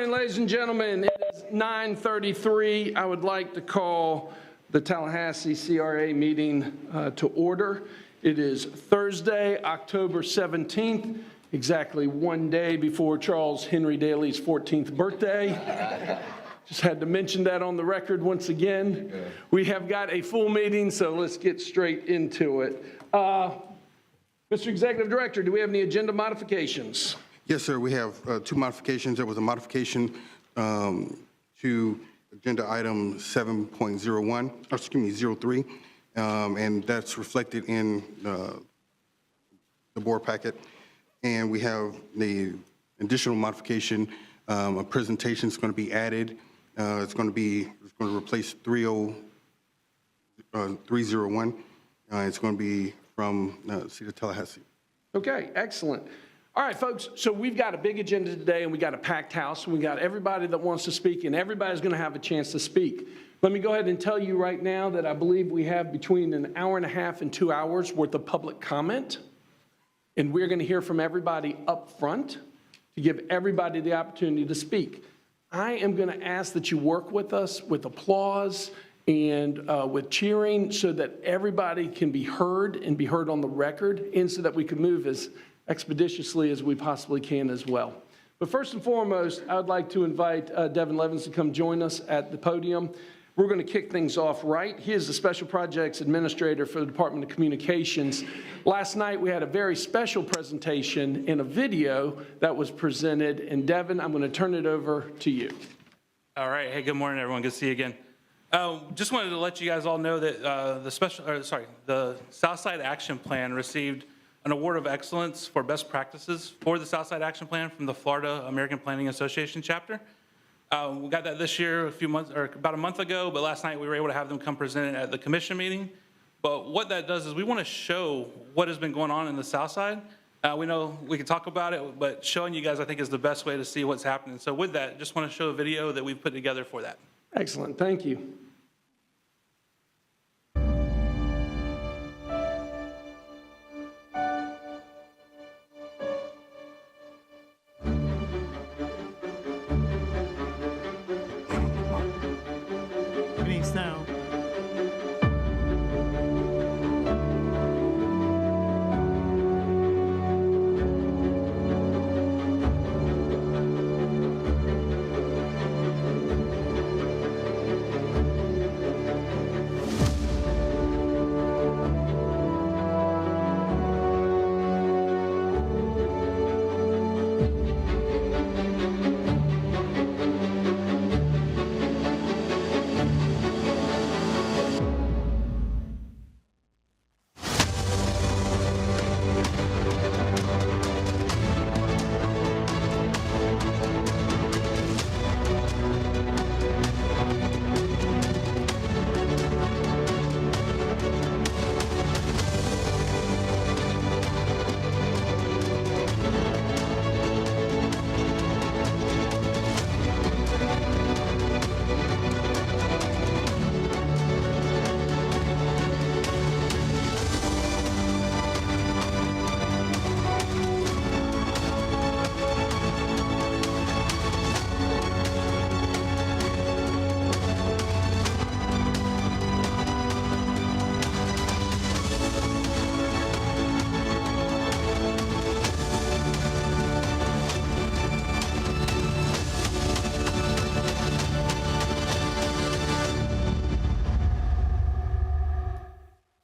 morning, ladies and gentlemen. It is 9:33. I would like to call the Tallahassee CRA meeting to order. It is Thursday, October 17th, exactly one day before Charles Henry Daly's 14th birthday. Just had to mention that on the record once again. We have got a full meeting, so let's get straight into it. Mr. Executive Director, do we have any agenda modifications? Yes, sir. We have two modifications. There was a modification to agenda item 7.01, or excuse me, 03, and that's reflected in the board packet. And we have the additional modification. A presentation is going to be added. It's going to replace 301. It's going to be from City of Tallahassee. Okay, excellent. All right, folks, so we've got a big agenda today, and we got a packed house, and we got everybody that wants to speak, and everybody's going to have a chance to speak. Let me go ahead and tell you right now that I believe we have between an hour and a half and 2 hours worth of public comment, and we're going to hear from everybody up front to give everybody the opportunity to speak. I am going to ask that you work with us with applause and with cheering so that everybody can be heard and be heard on the record, and so that we can move as expeditiously as we possibly can as well. But first and foremost, I would like to invite Devin Levins to come join us at the podium. We're going to kick things off right. He is the Special Projects Administrator for the Department of Communications. Last night, we had a very special presentation in a video that was presented. And Devin, I'm going to turn it over to you. All right. Hey, good morning, everyone. Good to see you again. Just wanted to let you guys all know that the Southside Action Plan received an award of excellence for best practices for the Southside Action Plan from the Florida American Planning Association chapter. We got that this year about a month ago, but last night we were able to have them come present it at the commission meeting. But what that does is we want to show what has been going on in the Southside. We know we can talk about it, but showing you guys, I think, is the best way to see what's happening. So with that, just want to show a video that we've put together for that. Excellent. Thank you. Now.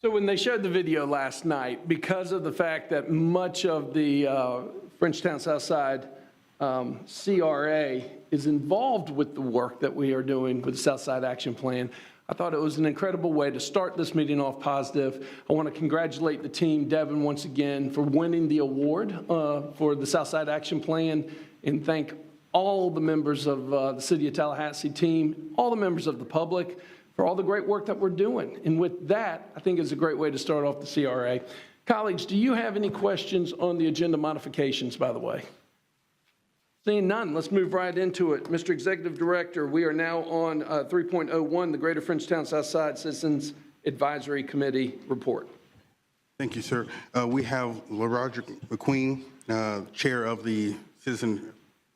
So when they showed the video last night, because of the fact that much of the Frenchtown Southside CRA is involved with the work that we are doing with the Southside Action Plan, I thought it was an incredible way to start this meeting off positive. I want to congratulate the team, Devin, once again, for winning the award for the Southside Action Plan, and thank all the members of the City of Tallahassee team, all the members of the public, for all the great work that we're doing. And with that, I think it's a great way to start off the CRA. Colleagues, do you have any questions on the agenda modifications, by the way? Seeing none, let's move right into it. Mr. Executive Director, we are now on 3.01, the Greater Frenchtown Southside Citizens Advisory Committee report. Thank you, sir. We have LaRoderick McQueen, Chair of the Citizen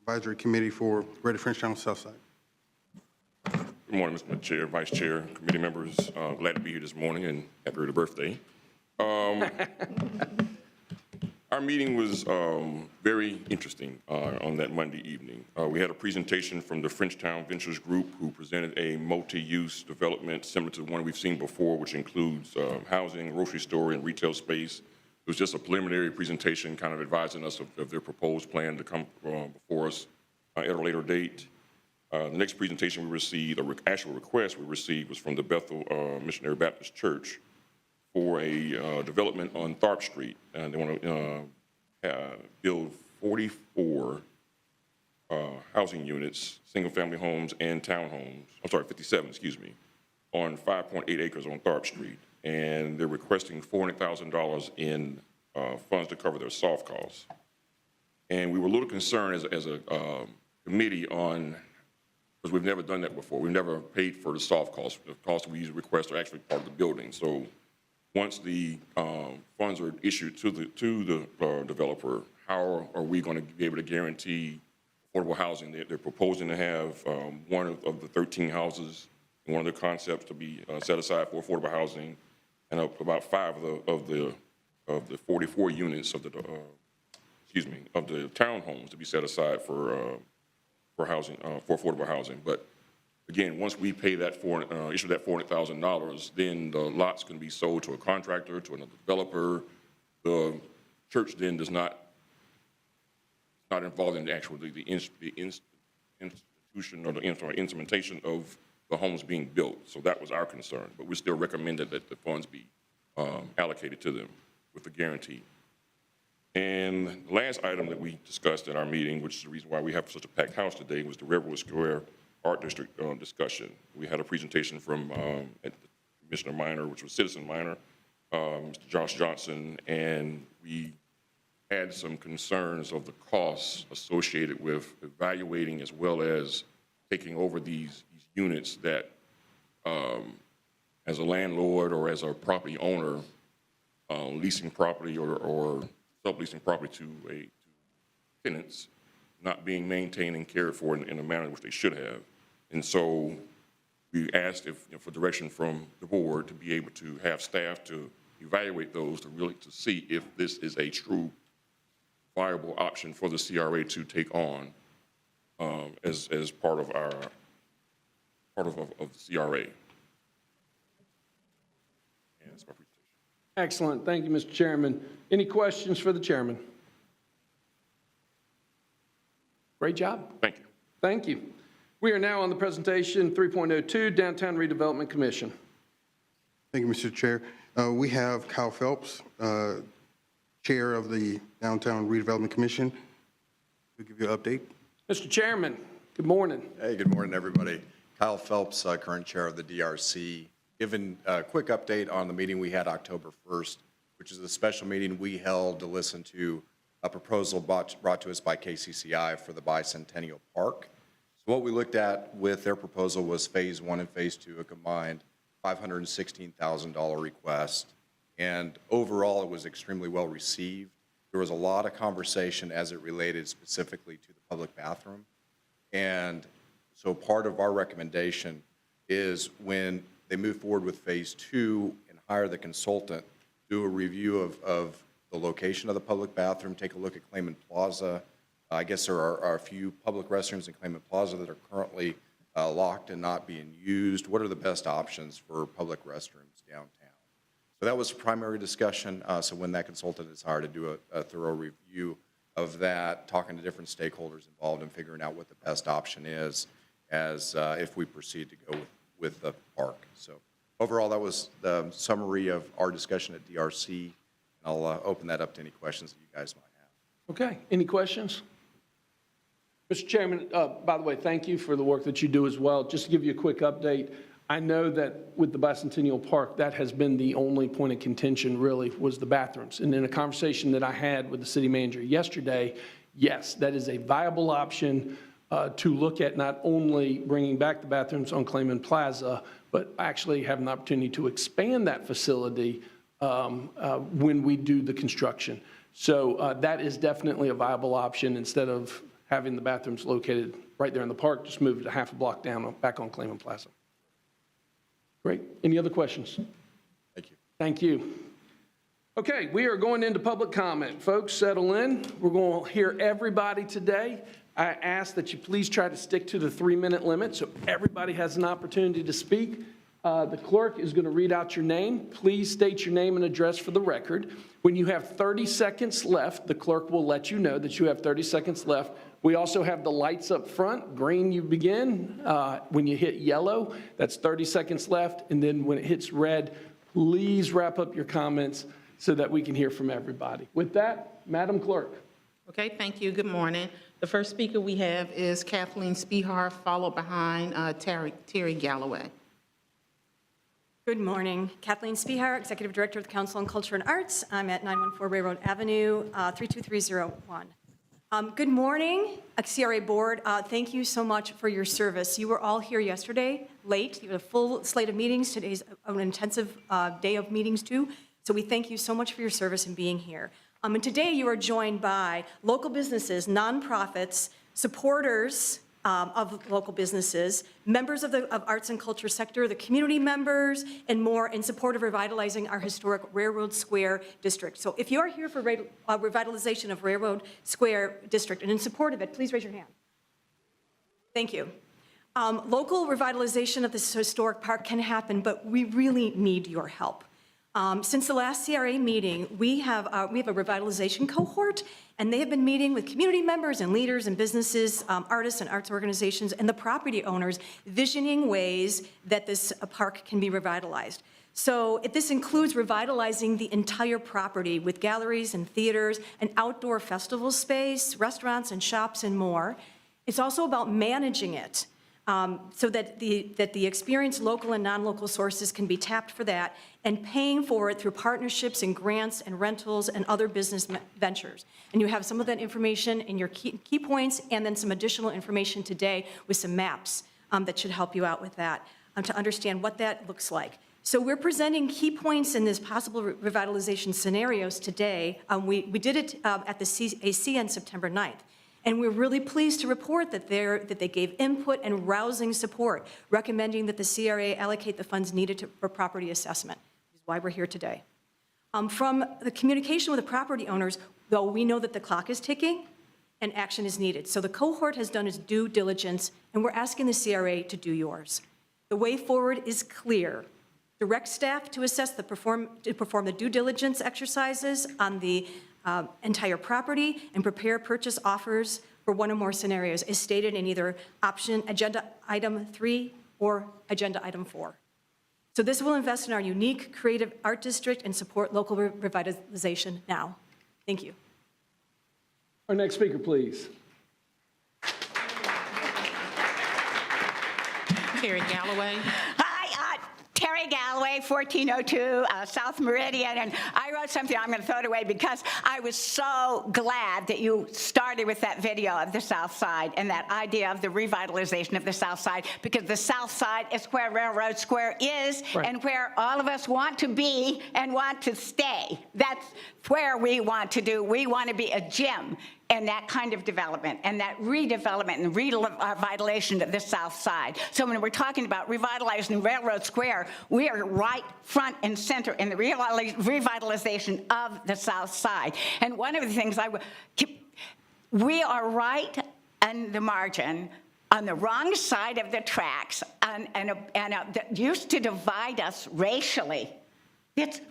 Advisory Committee for Greater Frenchtown Southside. Good morning, Mr. Chair, Vice Chair, committee members. Glad to be here this morning and happy early birthday. Our meeting was very interesting on that Monday evening. We had a presentation from the Frenchtown Ventures Group who presented a multi-use development similar to the one we've seen before, which includes housing, grocery store, and retail space. It was just a preliminary presentation kind of advising us of their proposed plan to come before us at a later date. The next presentation we received, or actual request we received, was from the Bethel Missionary Baptist Church for a development on Tharp Street. And they want to build 44 housing units, single-family homes and townhomes, 57, excuse me, on 5.8 acres on Tharp Street. And they're requesting $400,000 in funds to cover their soft costs. And we were a little concerned as a committee on, because we've never done that before. We've never paid for the soft costs. The costs we usually request are actually part of the building. So once the funds are issued to the developer, how are we going to be able to guarantee affordable housing? They're proposing to have one of the 13 houses in one of their concepts to be set aside for affordable housing, and about 5 of the 44 units of the of the townhomes to be set aside for housing, for affordable housing. But again, once we pay that issue that $400,000, then the lots can be sold to a contractor, to another developer. The church then does not involved in the actual the institution or the implementation of the homes being built. So that was our concern, but we still recommended that the funds be allocated to them with a guarantee. And the last item that we discussed at our meeting, which is the reason why we have such a packed house today, was the Railroad Square Art District discussion. We had a presentation from Commissioner Minor, which was Citizen Minor, Mr. Josh Johnson, and we had some concerns of the costs associated with evaluating as well as taking over these units that, as a landlord or as a property owner, leasing property or subleasing property to tenants, not being maintained and cared for in a manner in which they should have. And so we asked for direction from the board to be able to have staff to evaluate those to see if this is a true viable option for the CRA to take on as part of the CRA. And that's my presentation. Excellent. Thank you, Mr. Chairman. Any questions for the chairman? Great job. Thank you. Thank you. We are now on the presentation 3.02, Downtown Redevelopment Commission. Thank you, Mr. Chair. We have Kyle Phelps, Chair of the Downtown Redevelopment Commission. We'll give you an update. Mr. Chairman, good morning. Hey, good morning, everybody. Kyle Phelps, current chair of the DRC. Giving a quick update on the meeting we had October 1st, which is a special meeting we held to listen to a proposal brought to us by KCCI for the Bicentennial Park. So what we looked at with their proposal was Phase 1 and Phase 2, a combined $516,000 request. And overall, it was extremely well received. There was a lot of conversation as it related specifically to the public bathroom. And so part of our recommendation is when they move forward with Phase 2 and hire the consultant, do a review of the location of the public bathroom, take a look at Clayman Plaza. I guess there are a few public restrooms in Clayman Plaza that are currently locked and not being used. What are the best options for public restrooms downtown? So that was primary discussion. So when that consultant is hired to do a thorough review of that, talking to different stakeholders involved and figuring out what the best option is as if we proceed to go with the park. So overall, that was the summary of our discussion at DRC. I'll open that up to any questions that you guys might have. Okay, any questions? Mr. Chairman, by the way, thank you for the work that you do as well. Just to give you a quick update, I know that with the Bicentennial Park, that has been the only point of contention really was the bathrooms. And in a conversation that I had with the city manager yesterday, yes, that is a viable option to look at not only bringing back the bathrooms on Clayman Plaza, but actually having the opportunity to expand that facility when we do the construction. So that is definitely a viable option instead of having the bathrooms located right there in the park, just moved a half a block down, back on Clayman Plaza. Great. Any other questions? Thank you. Thank you. Okay, we are going into public comment. Folks, settle in. We're going to hear everybody today. I ask that you please try to stick to the 3-minute limit so everybody has an opportunity to speak. The clerk is going to read out your name. Please state your name and address for the record. When you have 30 seconds left, the clerk will let you know that you have 30 seconds left. We also have the lights up front. Green, you begin. When you hit yellow, that's 30 seconds left. And then when it hits red, please wrap up your comments so that we can hear from everybody. With that, Madam Clerk. Okay, thank you. Good morning. The first speaker we have is Kathleen Spehar, followed behind Terry Galloway. Good morning. Kathleen Spehar, Executive Director of the Council on Culture and Arts. I'm at 914 Railroad Avenue, 32301. Good morning, CRA Board. Thank you so much for your service. You were all here yesterday, late. You had a full slate of meetings. Today's an intensive day of meetings, too. So we thank you so much for your service and being here. And today you are joined by local businesses, nonprofits, supporters of local businesses, members of the arts and culture sector, the community members, and more in support of revitalizing our historic Railroad Square district. So if you are here for revitalization of Railroad Square district and in support of it, please raise your hand. Thank you. Local revitalization of this historic park can happen, but we really need your help. Since the last CRA meeting, we have a revitalization cohort, and they have been meeting with community members and leaders and businesses, artists and arts organizations, and the property owners, visioning ways that this park can be revitalized. So this includes revitalizing the entire property with galleries and theaters, an outdoor festival space, restaurants and shops, and more. It's also about managing it. So that the experienced local and non-local sources can be tapped for that, and paying for it through partnerships and grants and rentals and other business ventures. And you have some of that information in your key points, and then some additional information today with some maps that should help you out with that, to understand what that looks like. So we're presenting key points in this possible revitalization scenarios today. We did it at the CAC on September 9th. And we're really pleased to report that they gave input and rousing support, recommending that the CRA allocate the funds needed for property assessment, which is why we're here today. From the communication with the property owners, though, we know that the clock is ticking and action is needed. So the cohort has done its due diligence, and we're asking the CRA to do yours. The way forward is clear. Direct staff to assess to perform the due diligence exercises on the entire property and prepare purchase offers for one or more scenarios as stated in either agenda item 3 or agenda item 4. So this will invest in our unique creative art district and support local revitalization now. Thank you. Our next speaker, please. Terry Galloway. Hi, Terry Galloway, 1402 South Meridian, and I wrote something, I'm going to throw it away because I was so glad that you started with that video of the South Side and that idea of the revitalization of the South Side, because the South Side is where Railroad Square is, right, and where all of us want to be and want to stay. That's where we want to do. We want to be a gym and that kind of development and that redevelopment and revitalization of the South Side. So when we're talking about revitalizing Railroad Square, we are right front and center in the revitalization of the South Side. And one of the things we are right on the margin, on the wrong side of the tracks, that used to divide us racially.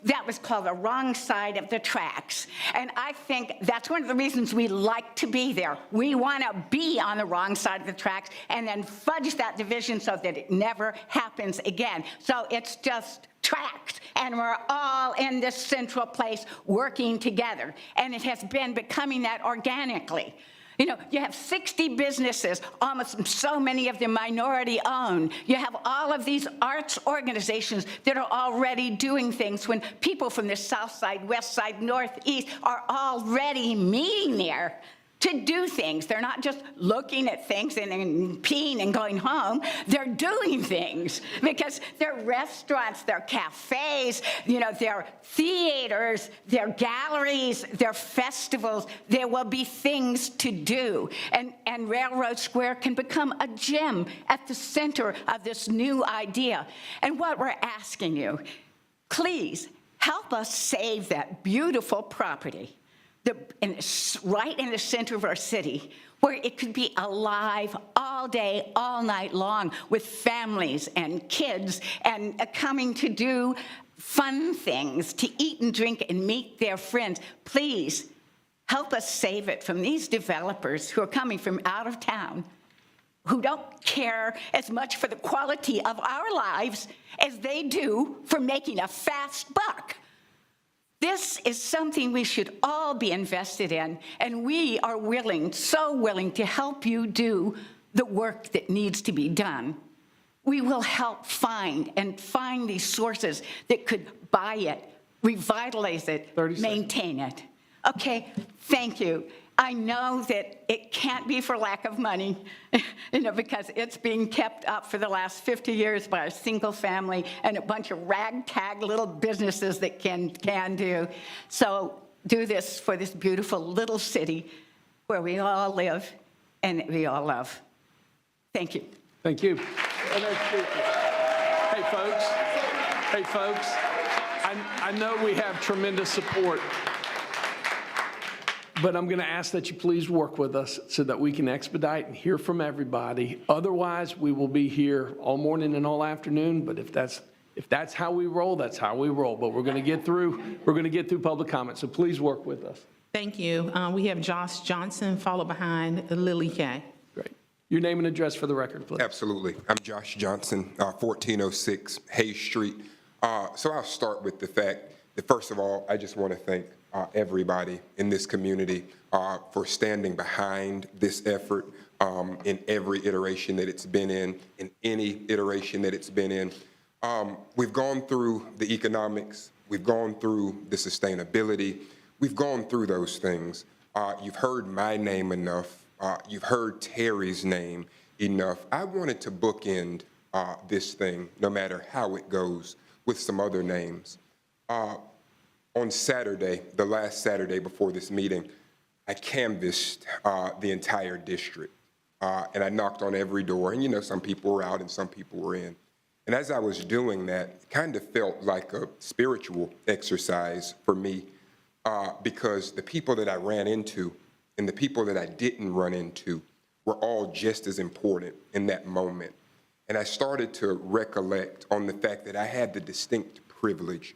That was called the wrong side of the tracks. And I think that's one of the reasons we like to be there. We want to be on the wrong side of the tracks and then fudge that division so that it never happens again. So it's just tracks, and we're all in this central place working together. And it has been becoming that organically. You know, you have 60 businesses, almost so many of them minority owned. You have all of these arts organizations that are already doing things when people from the South Side, West Side, Northeast are already meeting there to do things. They're not just looking at things and peeing and going home. They're doing things because they're restaurants, they're cafes, they're theaters, they're galleries, they're festivals. There will be things to do. And Railroad Square can become a gem at the center of this new idea. And what we're asking you, please help us save that beautiful property right in the center of our city, where it could be alive all day, all night long, with families and kids and coming to do fun things, to eat and drink and meet their friends. Please help us save it from these developers who are coming from out of town, who don't care as much for the quality of our lives as they do for making a fast buck. This is something we should all be invested in, and we are willing, so willing, to help you do the work that needs to be done. We will help find these sources that could buy it, revitalize it, 30 seconds. maintain it. Okay, thank you. I know that it can't be for lack of money, because it's being kept up for the last 50 years by a single family and a bunch of ragtag little businesses that can do. So do this for this beautiful little city where we all live and that we all love. Thank you. Thank you. Hey, folks, I know we have tremendous support, but I'm going to ask that you please work with us so that we can expedite and hear from everybody. Otherwise, we will be here all morning and all afternoon, but if that's how we roll, that's how we roll. But we're going to get through public comment, so please work with us. Thank you. We have Josh Johnson, followed behind Lily Kay. Great. Your name and address for the record, please. Absolutely. I'm Josh Johnson, 1406 Hayes Street. So I'll start with the fact that, first of all, I just want to thank everybody in this community for standing behind this effort in every iteration that it's been in any iteration that it's been in. We've gone through the economics, we've gone through the sustainability, we've gone through those things. You've heard my name enough, you've heard Terry's name enough. I wanted to bookend this thing, no matter how it goes, with some other names. On Saturday, the last Saturday before this meeting, I canvassed the entire district, and I knocked on every door, and some people were out and some people were in. And as I was doing that, it kind of felt like a spiritual exercise for me, because the people that I ran into and the people that I didn't run into were all just as important in that moment. And I started to recollect on the fact that I had the distinct privilege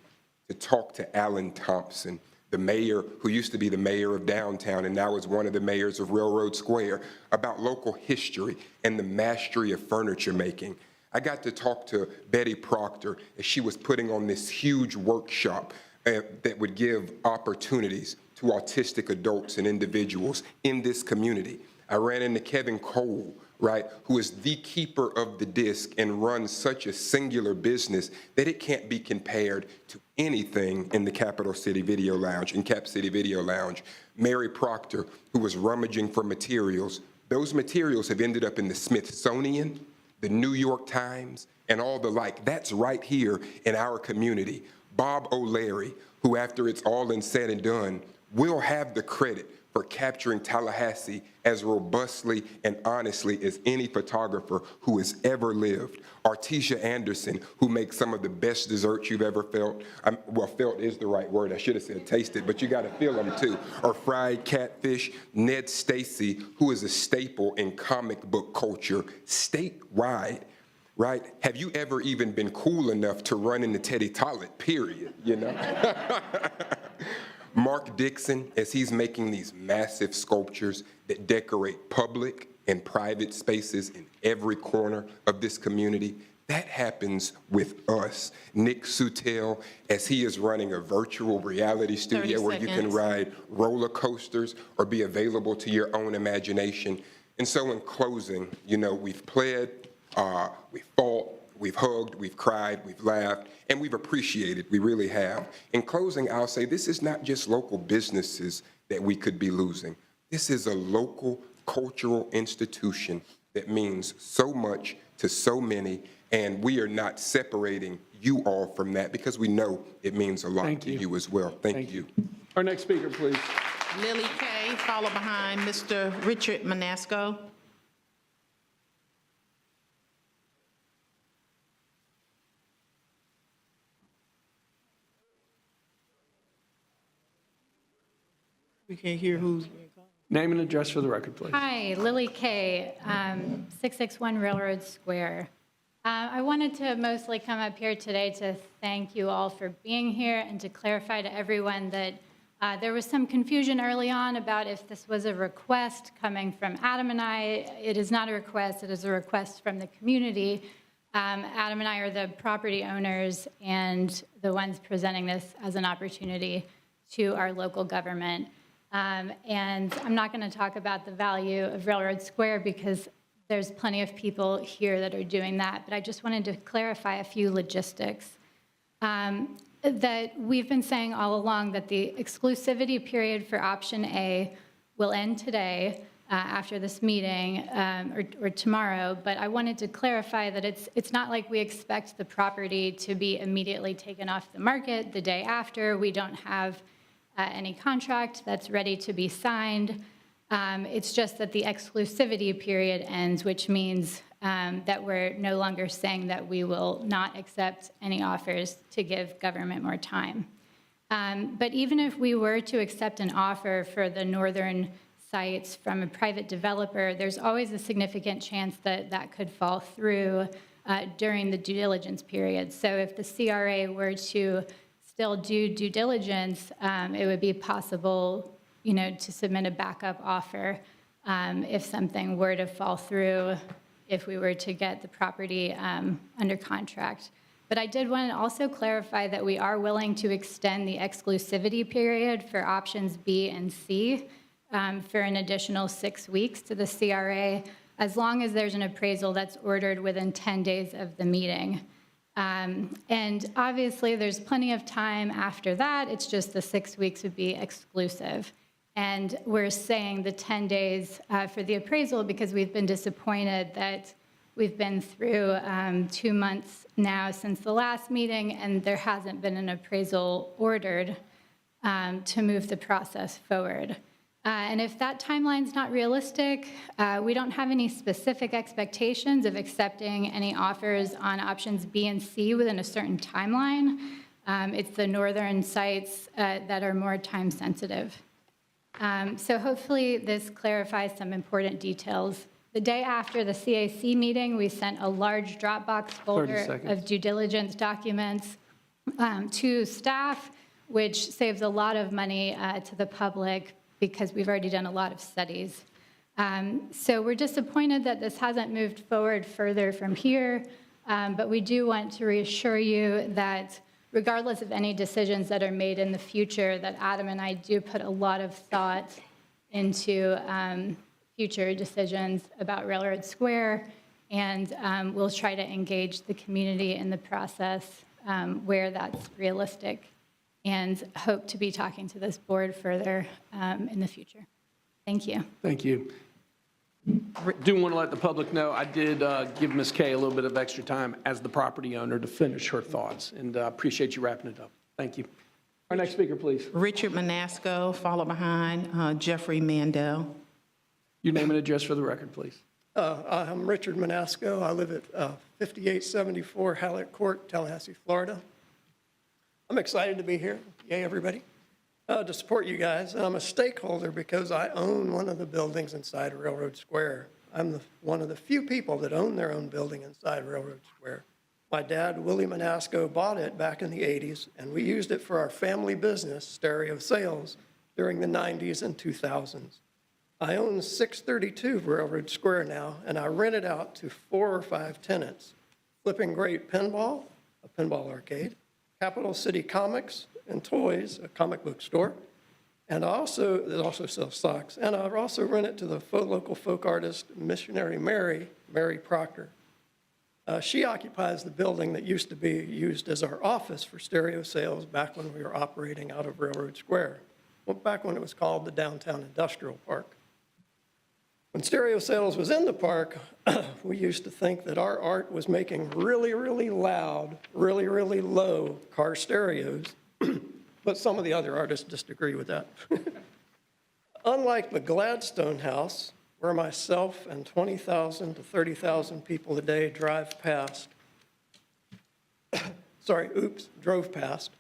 to talk to Alan Thompson, the mayor who used to be the mayor of downtown and now is one of the mayors of Railroad Square, about local history and the mastery of furniture making. I got to talk to Betty Proctor as she was putting on this huge workshop that would give opportunities to autistic adults and individuals in this community. I ran into Kevin Cole, right, who is the keeper of the disc and runs such a singular business that it can't be compared to anything in the Capital City Video Lounge, in Cap City Video Lounge. Mary Proctor, who was rummaging for materials. Those materials have ended up in the Smithsonian, the New York Times, and all the like. That's right here in our community. Bob O'Leary, who after it's all said and done, will have the credit for capturing Tallahassee as robustly and honestly as any photographer who has ever lived. Artesia Anderson, who makes some of the best desserts you've ever felt. Well, felt is the right word. I should have said tasted, but you got to feel them too. Or fried catfish. Ned Stacy, who is a staple in comic book culture statewide. Right? Have you ever even been cool enough to run into Teddy Tollett, period, Mark Dixon, as he's making these massive sculptures that decorate public and private spaces in every corner of this community, that happens with us. Nick Sutel, as he is running a virtual reality studio where you can ride roller coasters or be available to your own imagination. And so in closing, we've pled, we fought, we've hugged, we've cried, we've laughed, and we've appreciated, we really have. In closing, I'll say this is not just local businesses that we could be losing. This is a local cultural institution that means so much to so many, and we are not separating you all from that because we know it means a lot Thank to you. you as well. Thank you. Our next speaker, please. Lily Kay, followed behind Mr. Richard Manasco. We can't hear who's being called. Name and address for the record, please. Hi, Lily Kay, 661 Railroad Square. I wanted to mostly come up here today to thank you all for being here and to clarify to everyone that there was some confusion early on about if this was a request coming from Adam and I. It is not a request, it is a request from the community. Adam and I are the property owners and the ones presenting this as an opportunity to our local government. And I'm not going to talk about the value of Railroad Square because there's plenty of people here that are doing that, but I just wanted to clarify a few logistics. That we've been saying all along that the exclusivity period for option A will end today after this meeting or tomorrow, but I wanted to clarify that it's not like we expect the property to be immediately taken off the market the day after. We don't have any contract that's ready to be signed. It's just that the exclusivity period ends, which means that we're no longer saying that we will not accept any offers to give government more time. But even if we were to accept an offer for the northern sites from a private developer, there's always a significant chance that that could fall through during the due diligence period. So if the CRA were to still do due diligence, it would be possible, to submit a backup offer if something were to fall through, if we were to get the property under contract. But I did want to also clarify that we are willing to extend the exclusivity period for options B and C for an additional 6 weeks to the CRA, as long as there's an appraisal that's ordered within 10 days of the meeting. And obviously, there's plenty of time after that. It's just the 6 weeks would be exclusive. And we're saying the 10 days for the appraisal because we've been disappointed that we've been through 2 months now since the last meeting, and there hasn't been an appraisal ordered to move the process forward. And if that timeline's not realistic, we don't have any specific expectations of accepting any offers on options B and C within a certain timeline. It's the northern sites that are more time sensitive. So hopefully this clarifies some important details. The day after the CAC meeting, we sent a large Dropbox folder of due diligence documents to staff, which saves a lot of money to the public because we've already done a lot of studies. So we're disappointed that this hasn't moved forward further from here, but we do want to reassure you that regardless of any decisions that are made in the future, that Adam and I do put a lot of thought into future decisions about Railroad Square, and we'll try to engage the community in the process where that's realistic, and hope to be talking to this board further in the future. Thank you. Thank you. Do want to let the public know, I did give Ms. Kay a little bit of extra time as the property owner to finish her thoughts, and appreciate you wrapping it up. Thank you. Our next speaker, please. Richard Manasco, followed behind Jeffrey Mandel. Your name and address for the record, please. I'm Richard Manasco. I live at 5874 Hallett Court, Tallahassee, Florida. I'm excited to be here. Yay, everybody. To support you guys. I'm a stakeholder because I own one of the buildings inside Railroad Square. I'm one of the few people that own their own building inside Railroad Square. My dad, Willie Manasco, bought it back in the 80s, and we used it for our family business, Stereo Sales, during the 90s and 2000s. I own 632 Railroad Square now, and I rent it out to 4 or 5 tenants. Flipping Great Pinball, a pinball arcade, Capital City Comics and Toys, a comic book store, and it also sells socks. And I also rent it to the local folk artist, Missionary Mary Proctor. She occupies the building that used to be used as our office for Stereo Sales back when we were operating out of Railroad Square, back when it was called the Downtown Industrial Park. When stereo sales was in the park, we used to think that our art was making really, really loud, really, really low car stereos, but some of the other artists disagree with that. Unlike the Gladstone House, where myself and 20,000 to 30,000 people a day drive past, drove past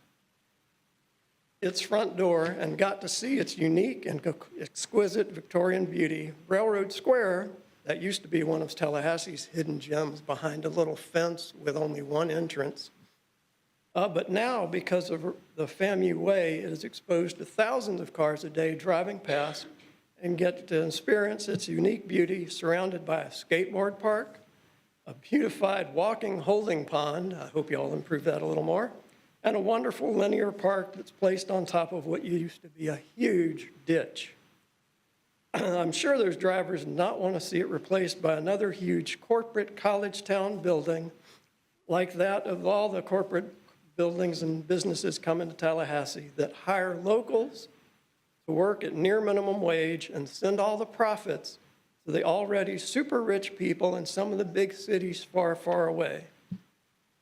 its front door and got to see its unique and exquisite Victorian beauty, Railroad Square, that used to be one of Tallahassee's hidden gems behind a little fence with only one entrance. But now, because of the FAMU Way, it is exposed to thousands of cars a day driving past and get to experience its unique beauty surrounded by a skateboard park, a beautified walking holding pond, I hope you all improve that a little more, and a wonderful linear park that's placed on top of what used to be a huge ditch. I'm sure those drivers not want to see it replaced by another huge corporate college town building like that of all the corporate buildings and businesses coming to Tallahassee that hire locals to work at near minimum wage and send all the profits to the already super rich people in some of the big cities far, far away.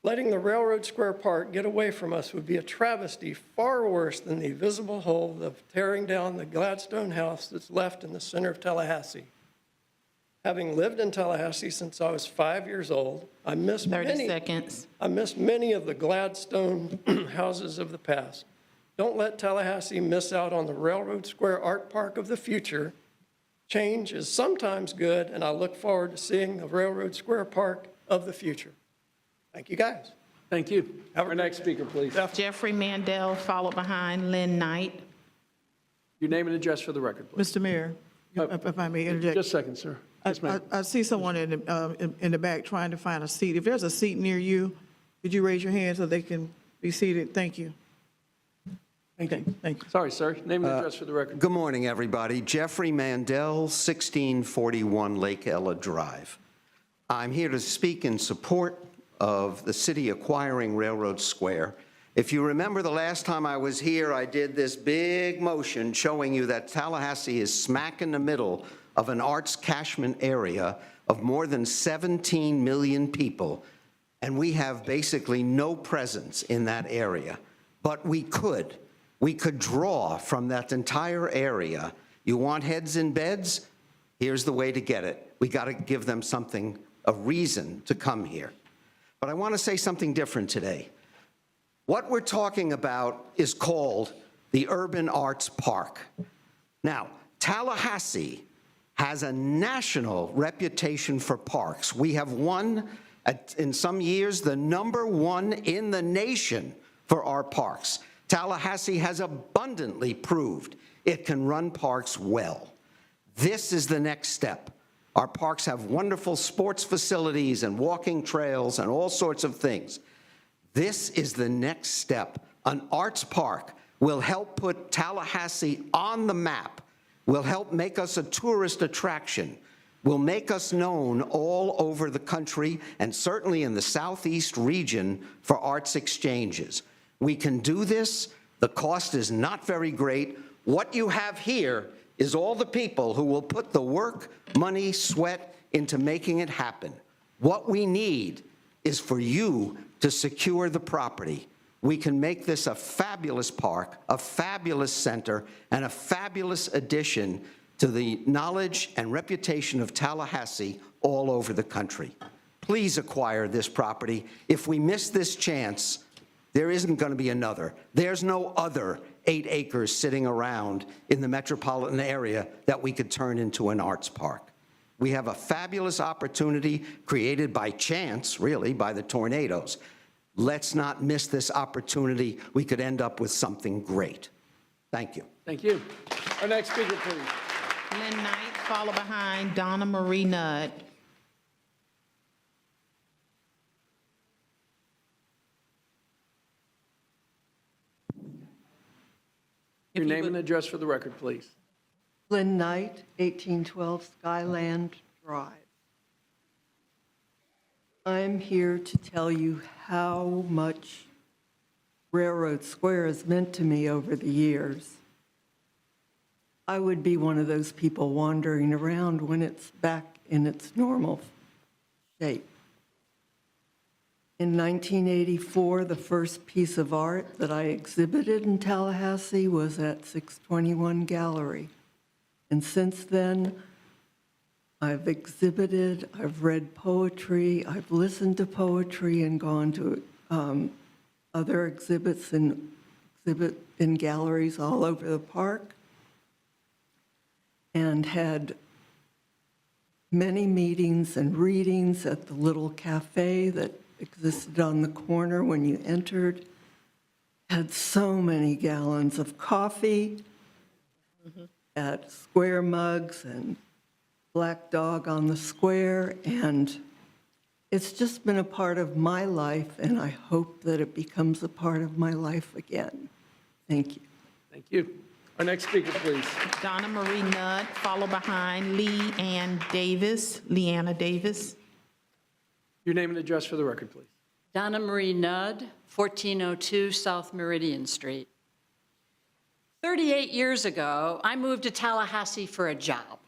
Letting the Railroad Square Park get away from us would be a travesty far worse than the visible whole of tearing down the Gladstone House that's left in the center of Tallahassee. Having lived in Tallahassee since I was 5 years old, I miss 30 seconds. I miss many of the Gladstone houses of the past. Don't let Tallahassee miss out on the Railroad Square Art Park of the future. Change is sometimes good, and I look forward to seeing the Railroad Square Park of the future. Thank you, guys. Thank you. Our next speaker, please. Jeffrey Mandel, followed behind Lynn Knight. Your name and address for the record, please. Mr. Mayor, if I may interject. Just a second, sir. Yes, ma'am. I see someone in the back trying to find a seat. If there's a seat near you, could you raise your hand so they can be seated? Thank you. Thank you. Thank you. Sorry, sir. Name and address for the record. Good morning, everybody. Jeffrey Mandel, 1641 Lake Ella Drive. I'm here to speak in support of the city acquiring Railroad Square. If you remember the last time I was here, I did this big motion showing you that Tallahassee is smack in the middle of an arts catchment area of more than 17 million people, and we have basically no presence in that area. But we could draw from that entire area. You want heads in beds? Here's the way to get it. We got to give them something, a reason to come here. But I want to say something different today. What we're talking about is called the Urban Arts Park. Now, Tallahassee has a national reputation for parks. We have won, in some years, the #1 in the nation for our parks. Tallahassee has abundantly proved it can run parks well. This is the next step. Our parks have wonderful sports facilities and walking trails and all sorts of things. This is the next step. An arts park will help put Tallahassee on the map, will help make us a tourist attraction, will make us known all over the country and certainly in the southeast region for arts exchanges. We can do this. The cost is not very great. What you have here is all the people who will put the work, money, sweat into making it happen. What we need is for you to secure the property. We can make this a fabulous park, a fabulous center, and a fabulous addition to the knowledge and reputation of Tallahassee all over the country. Please acquire this property. If we miss this chance, there isn't going to be another. There's no other 8 acres sitting around in the metropolitan area that we could turn into an arts park. We have a fabulous opportunity created by chance, really, by the tornadoes. Let's not miss this opportunity. We could end up with something great. Thank you. Thank you. Our next speaker, please. Lynn Knight, followed behind Donna Marie Nudd. Your name and address for the record, please. Lynn Knight, 1812 Skyland Drive. I'm here to tell you how much Railroad Square has meant to me over the years. I would be one of those people wandering around when it's back in its normal shape. In 1984, the first piece of art that I exhibited in Tallahassee was at 621 Gallery. And since then, I've exhibited, I've read poetry, I've listened to poetry and gone to other exhibits in galleries all over the park, and had many meetings and readings at the little cafe that existed on the corner when you entered. Had so many gallons of coffee at square mugs and Black Dog on the Square, and it's just been a part of my life, and I hope that it becomes a part of my life again. Thank you. Thank you. Our next speaker, please. Donna Marie Nudd, followed behind Leanna Davis. Your name and address for the record, please. Donna Marie Nudd, 1402 South Meridian Street. 38 years ago, I moved to Tallahassee for a job.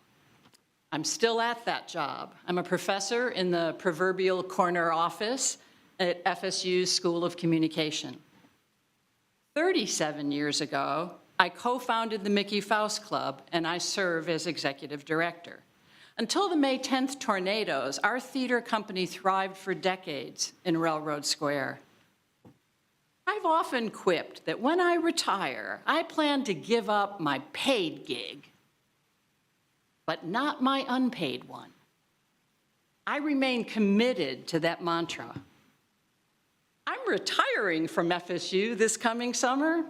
I'm still at that job. I'm a professor in the proverbial corner office at FSU's School of Communication. 37 years ago, I co-founded the Mickey Faust Club, and I serve as executive director. Until the May 10th tornadoes, our theater company thrived for decades in Railroad Square. I've often quipped that when I retire, I plan to give up my paid gig, but not my unpaid one. I remain committed to that mantra. I'm retiring from FSU this coming summer,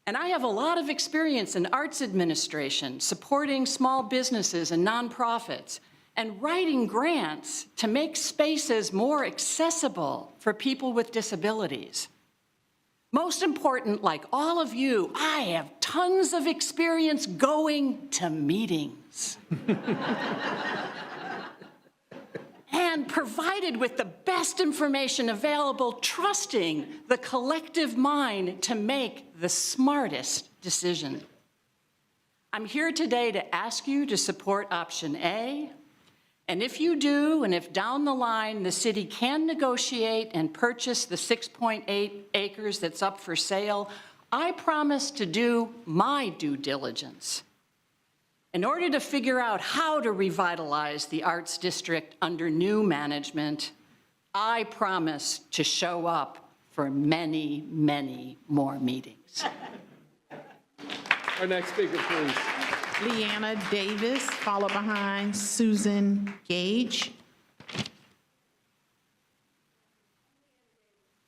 and I have a lot of experience in arts administration, supporting small businesses and nonprofits, and writing grants to make spaces more accessible for people with disabilities. Most important, like all of you, I have tons of experience going to meetings. And provided with the best information available, trusting the collective mind to make the smartest decision. I'm here today to ask you to support option A, and if you do, and if down the line the city can negotiate and purchase the 6.8 acres that's up for sale, I promise to do my due diligence. In order to figure out how to revitalize the Arts District under new management, I promise to show up for many, many more meetings. Our next speaker, please. Leanna Davis, followed behind Susan Gage.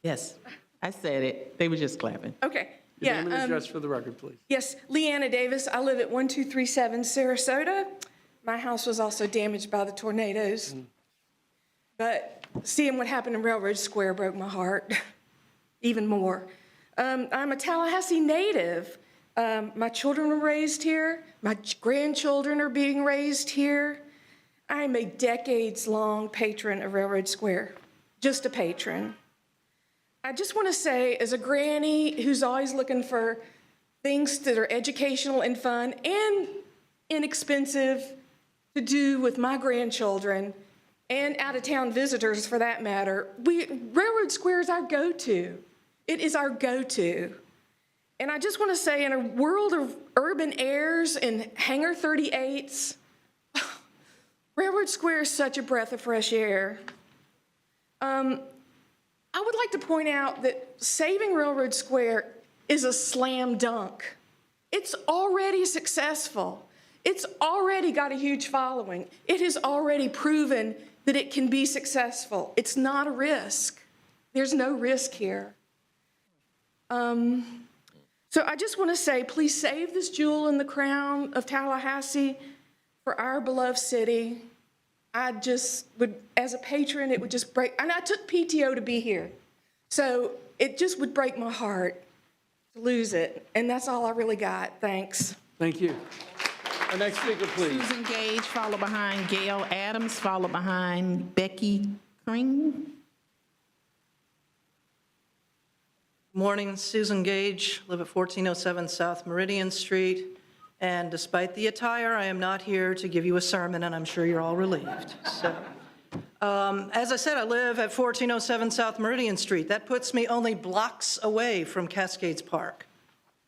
Yes, I said it. They were just clapping. Okay. Your name and address for the record, please. Yes, Leanna Davis. I live at 1237 Sarasota. My house was also damaged by the tornadoes. But seeing what happened in Railroad Square broke my heart even more. I'm a Tallahassee native. My children were raised here. My grandchildren are being raised here. I'm a decades-long patron of Railroad Square, just a patron. I just want to say, as a granny who's always looking for things that are educational and fun and inexpensive to do with my grandchildren and out-of-town visitors for that matter, Railroad Square is our go-to. It is our go-to. And I just want to say, in a world of urban airs and Hangar 38s, Railroad Square is such a breath of fresh air. I would like to point out that saving Railroad Square is a slam dunk. It's already successful. It's already got a huge following. It has already proven that it can be successful. It's not a risk. There's no risk here. So I just want to say, please save this jewel in the crown of Tallahassee for our beloved city. I just would, as a patron, it would just break, and I took PTO to be here. So it just would break my heart to lose it. And that's all I really got. Thanks. Thank you. Our next speaker, please. Susan Gage, followed behind Gail Adams, followed behind Becky Kring. Morning, Susan Gage, live at 1407 South Meridian Street, And despite the attire, I am not here to give you a sermon, and I'm sure you're all relieved. So, as I said, I live at 1407 South Meridian Street. That puts me only blocks away from Cascades Park.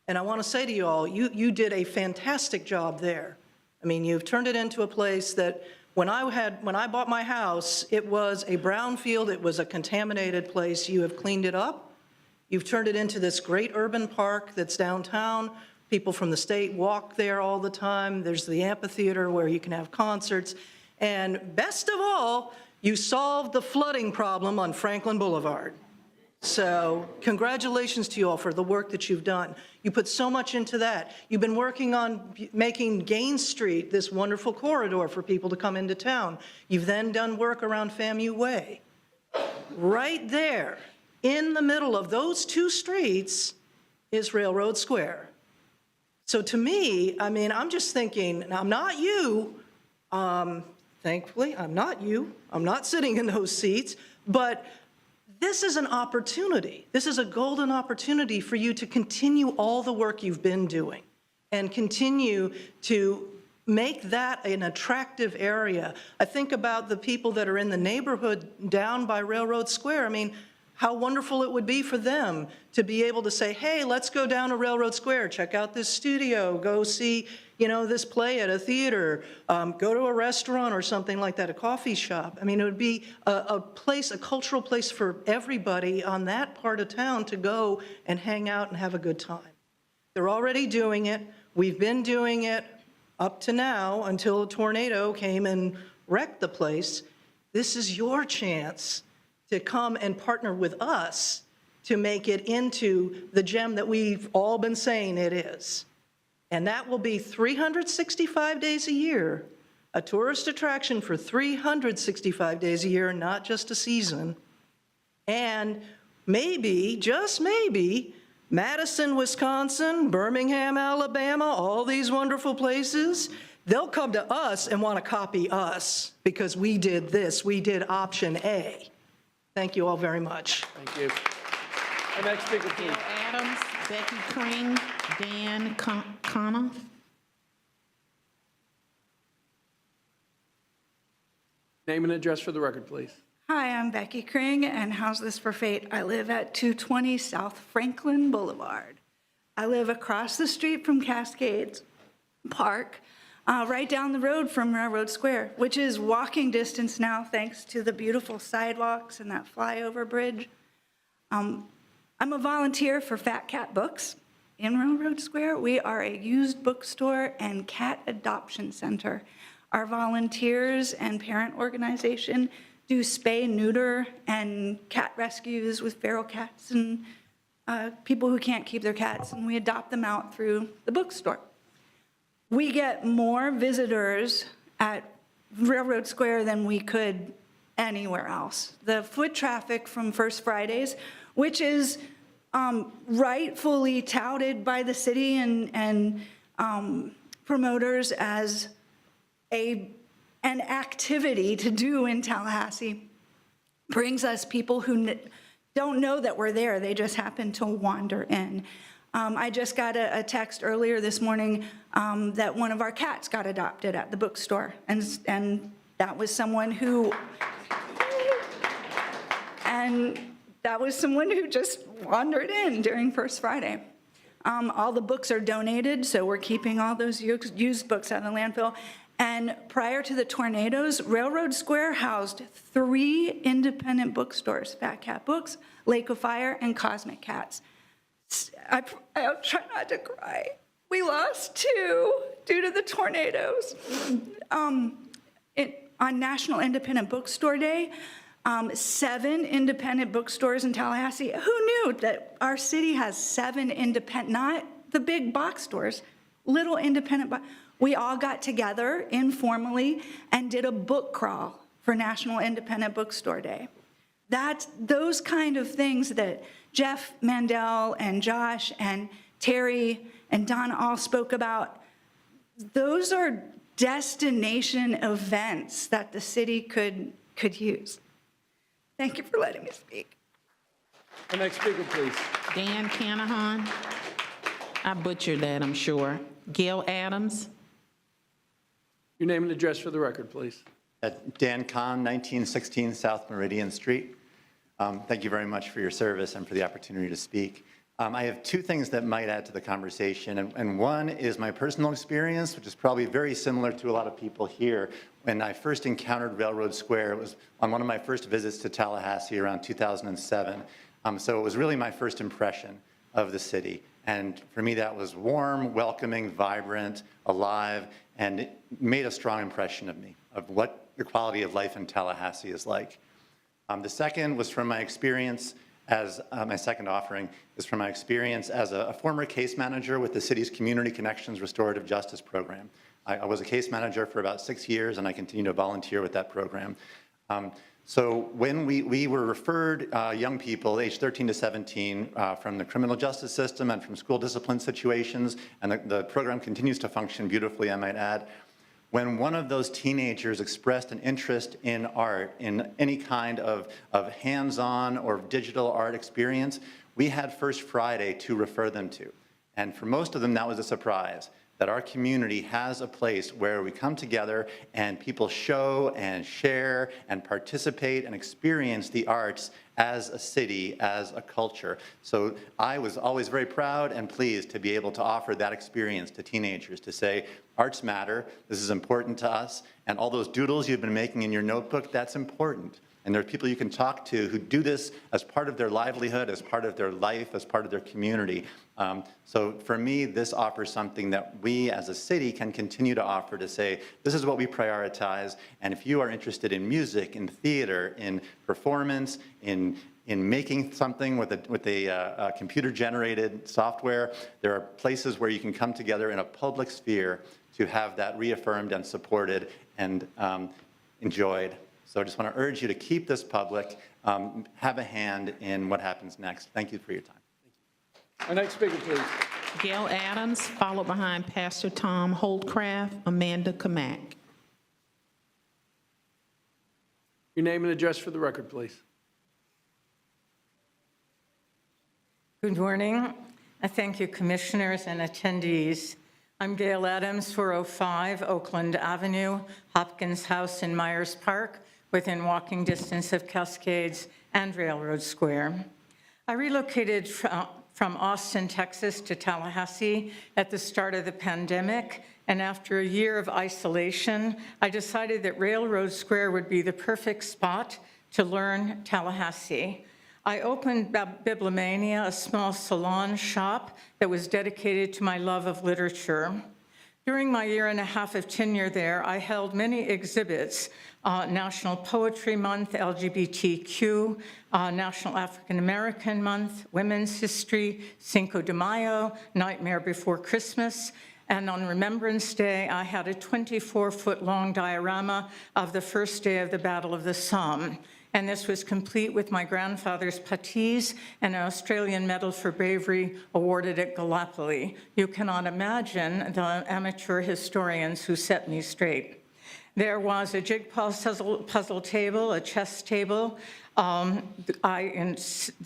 And I want to say to you all, you did a fantastic job there. I mean, you've turned it into a place that when I bought my house, it was a brownfield, it was a contaminated place. You have cleaned it up. You've turned it into this great urban park that's downtown. People from the state walk there all the time. There's the amphitheater where you can have concerts. And best of all, you solved the flooding problem on Franklin Boulevard. So congratulations to you all for the work that you've done. You put so much into that. You've been working on making Gaines Street this wonderful corridor for people to come into town. You've then done work around FAMU Way. Right there, in the middle of those two streets, is Railroad Square. So to me, I mean, I'm just thinking, and I'm not you, thankfully, I'm not you. I'm not sitting in those seats, but this is an opportunity. This is a golden opportunity for you to continue all the work you've been doing and continue to make that an attractive area. I think about the people that are in the neighborhood down by Railroad Square. I mean, how wonderful it would be for them to be able to say, hey, let's go down to Railroad Square, check out this studio, go see, this play at a theater, go to a restaurant or something like that, a coffee shop. I mean, it would be a place, a cultural place for everybody on that part of town to go and hang out and have a good time. They're already doing it. We've been doing it up to now until a tornado came and wrecked the place. This is your chance to come and partner with us to make it into the gem that we've all been saying it is. And that will be 365 days a year, a tourist attraction for 365 days a year, not just a season. And maybe, just maybe, Madison, Wisconsin, Birmingham, Alabama, all these wonderful places, they'll come to us and want to copy us because we did this, we did option A. Thank you all very much. Thank you. Our next speaker, please. Bill Adams, Becky Kring, Dan Connor. Name and address for the record, please. Hi, I'm Becky Kring, and how's this for fate? I live at 220 South Franklin Boulevard. I live across the street from Cascades Park, right down the road from Railroad Square, which is walking distance now thanks to the beautiful sidewalks and that flyover bridge. I'm a volunteer for Fat Cat Books in Railroad Square. We are a used bookstore and cat adoption center. Our volunteers and parent organization do spay, neuter, and cat rescues with feral cats and people who can't keep their cats, and we adopt them out through the bookstore. We get more visitors at Railroad Square than we could anywhere else. The foot traffic from First Fridays, which is rightfully touted by the city and promoters as an activity to do in Tallahassee, brings us people who don't know that we're there. They just happen to wander in. I just got a text earlier this morning that one of our cats got adopted at the bookstore, and that was someone who just wandered in during First Friday. All the books are donated, so we're keeping all those used books out of the landfill. And prior to the tornadoes, Railroad Square housed 3 independent bookstores, Fat Cat Books, Lake of Fire, and Cosmic Cats. I'll try not to cry. We lost 2 due to the tornadoes. On National Independent Bookstore Day, 7 independent bookstores in Tallahassee. Who knew that our city has 7 independent, not the big box stores, little independent we all got together informally and did a book crawl for National Independent Bookstore Day. That's those kind of things that Jeff Mandel and Josh and Terry and Donna all spoke about. Those are destination events that the city could use. Thank you for letting me speak. Our next speaker, please. Dan Canahan. I butchered that, I'm sure. Gail Adams. Your name and address for the record, please. Dan Kahn, 1916 South Meridian Street. Thank you very much for your service and for the opportunity to speak. I have two things that might add to the conversation, and one is my personal experience, which is probably very similar to a lot of people here. When I first encountered Railroad Square, it was on one of my first visits to Tallahassee around 2007. So it was really my first impression of the city. And for me, that was warm, welcoming, vibrant, alive, and it made a strong impression of me, of what the quality of life in Tallahassee is like. The second was from my experience as, my second offering is from my experience as a former case manager with the city's Community Connections Restorative Justice Program. I was a case manager for about 6 years, and I continue to volunteer with that program. So when we were referred young people, aged 13 to 17, from the criminal justice system and from school discipline situations, and the program continues to function beautifully, I might add. When one of those teenagers expressed an interest in art, in any kind of hands-on or digital art experience, we had First Friday to refer them to. And for most of them, that was a surprise, that our community has a place where we come together and people show and share and participate and experience the arts as a city, as a culture. So I was always very proud and pleased to be able to offer that experience to teenagers, to say, arts matter, this is important to us, and all those doodles you've been making in your notebook, that's important. And there are people you can talk to who do this as part of their livelihood, as part of their life, as part of their community. So for me, this offers something that we as a city can continue to offer, to say, this is what we prioritize, and if you are interested in music, in theater, in performance, in making something with a computer-generated software, there are places where you can come together in a public sphere to have that reaffirmed and supported and enjoyed. So I just want to urge you to keep this public, have a hand in what happens next. Thank you for your time. Our next speaker, please. Gail Adams, followed behind Pastor Tom Holdcraft, Amanda Kamak. Your name and address for the record, please. Good morning. I thank you, commissioners and attendees. I'm Gail Adams, 405 Oakland Avenue, Hopkins House in Myers Park, within walking distance of Cascades and Railroad Square. I relocated from Austin, Texas to Tallahassee at the start of the pandemic, and after a year of isolation, I decided that Railroad Square would be the perfect spot to learn Tallahassee. I opened Bibliomania, a small salon shop that was dedicated to my love of literature. During my year and a half of tenure there, I held many exhibits, National Poetry Month, LGBTQ, National African American Month, Women's History, Cinco de Mayo, Nightmare Before Christmas, and on Remembrance Day, I had a 24-foot-long diorama of the first day of the Battle of the Somme. And this was complete with my grandfather's puttees and an Australian Medal for Bravery awarded at Gallipoli. You cannot imagine the amateur historians who set me straight. There was a jigsaw puzzle table, a chess table. The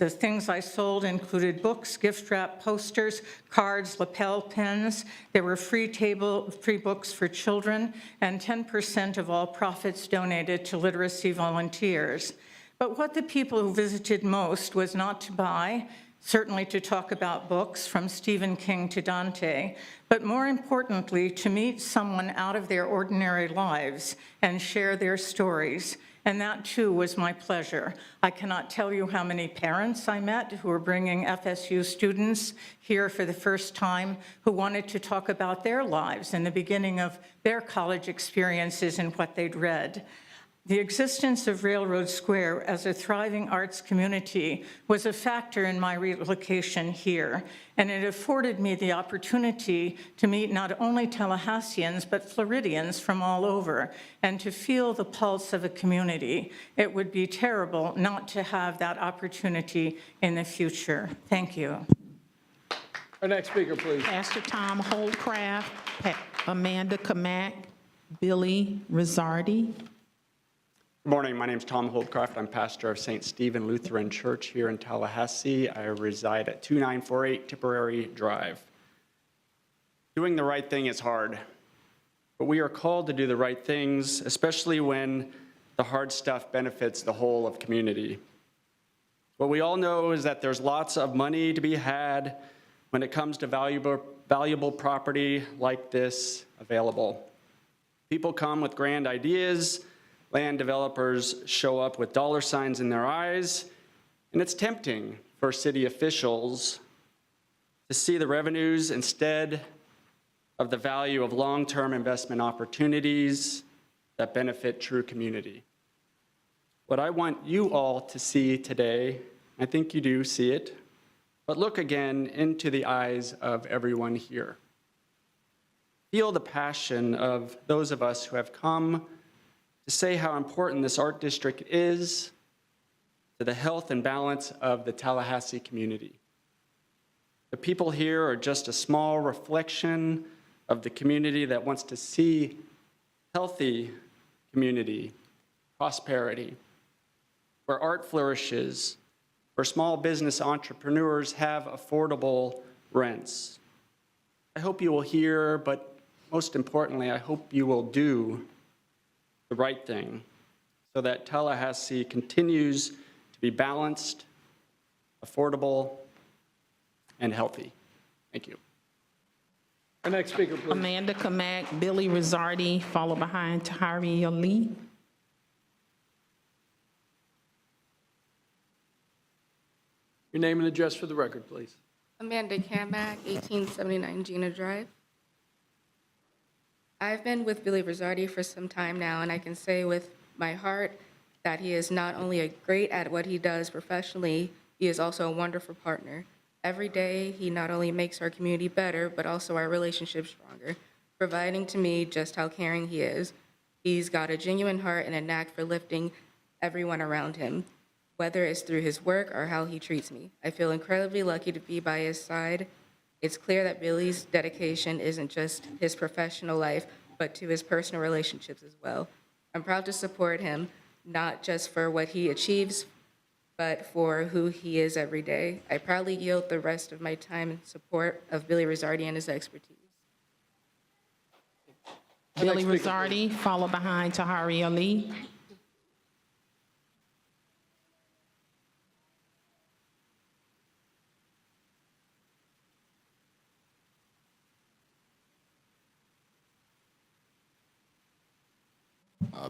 things I sold included books, gift wrap posters, cards, lapel pins. There were free books for children, and 10% of all profits donated to literacy volunteers. But what the people who visited most was not to buy, certainly to talk about books from Stephen King to Dante, but more importantly, to meet someone out of their ordinary lives and share their stories. And that, too, was my pleasure. I cannot tell you how many parents I met who were bringing FSU students here for the first time who wanted to talk about their lives and the beginning of their college experiences and what they'd read. The existence of Railroad Square as a thriving arts community was a factor in my relocation here, and it afforded me the opportunity to meet not only Tallahasseans, but Floridians from all over, and to feel the pulse of a community. It would be terrible not to have that opportunity in the future. Thank you. Our next speaker, please. Pastor Tom Holdcraft, Amanda Kamak, Billy Rizzardi. Good morning. My name is Tom Holdcraft. I'm pastor of St. Stephen Lutheran Church here in Tallahassee. I reside at 2948 Tipperary Drive. Doing the right thing is hard, but we are called to do the right things, especially when the hard stuff benefits the whole of community. What we all know is that there's lots of money to be had when it comes to valuable property like this available. People come with grand ideas, land developers show up with dollar signs in their eyes, and it's tempting for city officials to see the revenues instead of the value of long-term investment opportunities that benefit true community. What I want you all to see today, I think you do see it, but look again into the eyes of everyone here. Feel the passion of those of us who have come to say how important this art district is to the health and balance of the Tallahassee community. The people here are just a small reflection of the community that wants to see healthy community, prosperity, where art flourishes, where small business entrepreneurs have affordable rents. I hope you will hear, but most importantly, I hope you will do the right thing so that Tallahassee continues to be balanced, affordable, and healthy. Thank you. Our next speaker, please. Amanda Kamak, Billy Rizzardi, followed behind Tahiri Ali. Your name and address for the record, please. Amanda Kamak, 1879 Gina Drive. I've been with Billy Rizzardi for some time now, and I can say with my heart that he is not only great at what he does professionally, he is also a wonderful partner. Every day, he not only makes our community better, but also our relationship stronger, providing to me just how caring he is. He's got a genuine heart and a knack for lifting everyone around him, whether it's through his work or how he treats me. I feel incredibly lucky to be by his side. It's clear that Billy's dedication isn't just his professional life, but to his personal relationships as well. I'm proud to support him, not just for what he achieves, but for who he is every day. I proudly yield the rest of my time in support of Billy Rizzardi and his expertise. Billy Rizzardi, followed behind Tahiri Ali.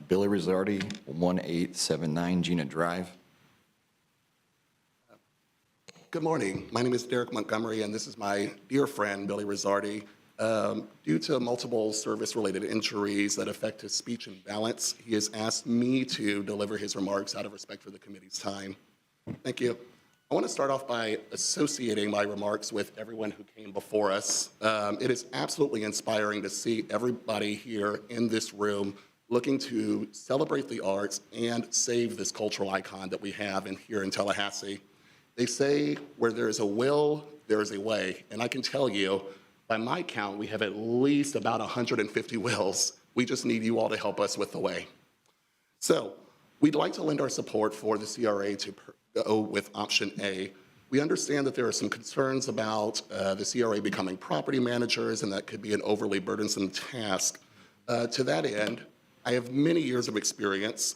Billy Rizzardi, 1879 Gina Drive. Good morning. My name is Derek Montgomery, and this is my dear friend, Billy Rizzardi. Due to multiple service-related injuries that affect his speech and balance, he has asked me to deliver his remarks out of respect for the committee's time. Thank you. I want to start off by associating my remarks with everyone who came before us. It is absolutely inspiring to see everybody here in this room looking to celebrate the arts and save this cultural icon that we have here in Tallahassee. They say where there is a will, there is a way. And I can tell you, by my count, we have at least about 150 wills. We just need you all to help us with the way. So we'd like to lend our support for the CRA to go with option A. We understand that there are some concerns about the CRA becoming property managers, and that could be an overly burdensome task. To that end, I have many years of experience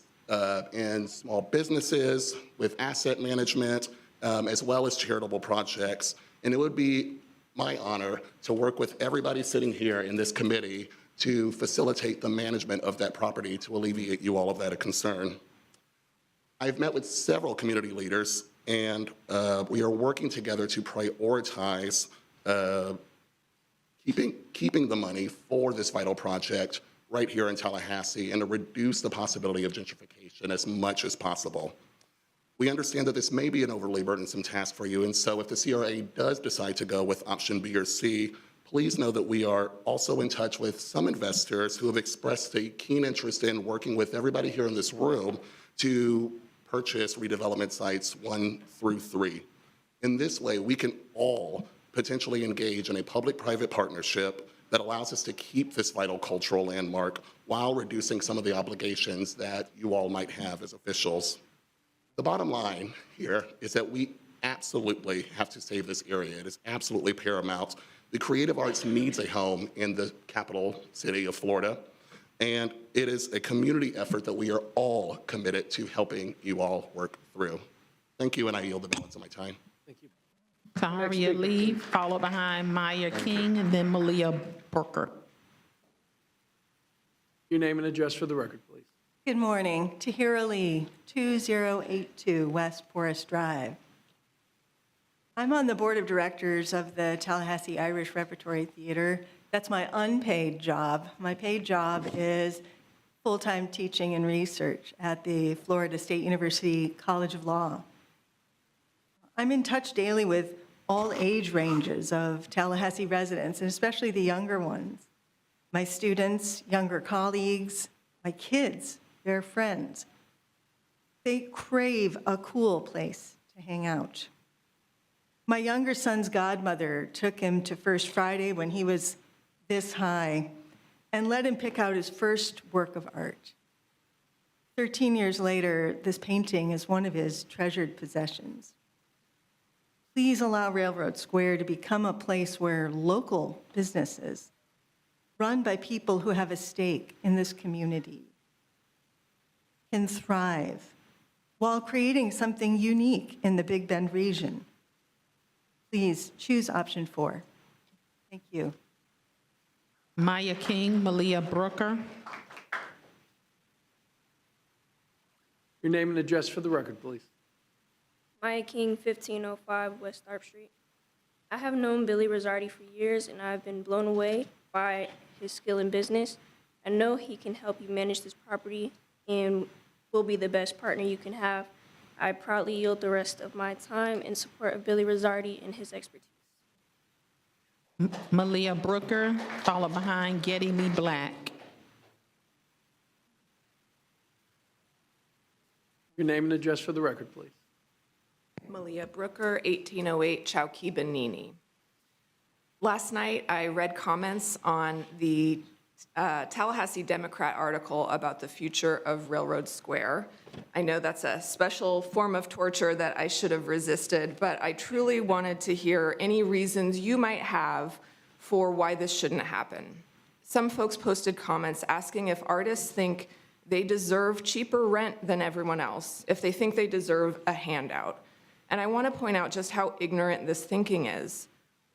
in small businesses, with asset management, as well as charitable projects. And it would be my honor to work with everybody sitting here in this committee to facilitate the management of that property to alleviate you all of that concern. I've met with several community leaders, and we are working together to prioritize keeping the money for this vital project right here in Tallahassee and to reduce the possibility of gentrification as much as possible. We understand that this may be an overly burdensome task for you, and so if the CRA does decide to go with option B or C, please know that we are also in touch with some investors who have expressed a keen interest in working with everybody here in this room to purchase redevelopment sites 1 through 3. In this way, we can all potentially engage in a public-private partnership that allows us to keep this vital cultural landmark while reducing some of the obligations that you all might have as officials. The bottom line here is that we absolutely have to save this area. It is absolutely paramount The creative arts needs a home in the capital city of Florida, and it is a community effort that we are all committed to helping you all work through. Thank you, and I yield the balance of my time. Taharia Lee, followed behind Maya King, and then Malia Brooker. Your name and address for the record, please. Good morning. Tahira Lee, 2082 West Forest Drive. I'm on the board of directors of the Tallahassee Irish Repertory Theater. That's my unpaid job. My paid job is full-time teaching and research at the Florida State University College of Law. I'm in touch daily with all age ranges of Tallahassee residents, and especially the younger ones. My students, younger colleagues, my kids, their friends. They crave a cool place to hang out. My younger son's godmother took him to First Friday when he was this high and let him pick out his first work of art. 13 years later, this painting is one of his treasured possessions. Please allow Railroad Square to become a place where local businesses, run by people who have a stake in this community, can thrive while creating something unique in the Big Bend region. Please choose option 4. Thank you. Maya King, Malia Brooker. Your name and address for the record, please. Maya King, 1505 West Tharp Street. I have known Billy Rosardi for years, and I've been blown away by his skill in business. I know he can help you manage this property and will be the best partner you can have. I proudly yield the rest of my time in support of Billy Rosardi and his expertise. Malia Brooker, followed behind Getty Lee Black. Your name and address for the record, please. Malia Brooker, 1808 Chowkee Benini. Last night, I read comments on the Tallahassee Democrat article about the future of Railroad Square. I know that's a special form of torture that I should have resisted, but I truly wanted to hear any reasons you might have for why this shouldn't happen. Some folks posted comments asking if artists think they deserve cheaper rent than everyone else, if they think they deserve a handout. And I want to point out just how ignorant this thinking is.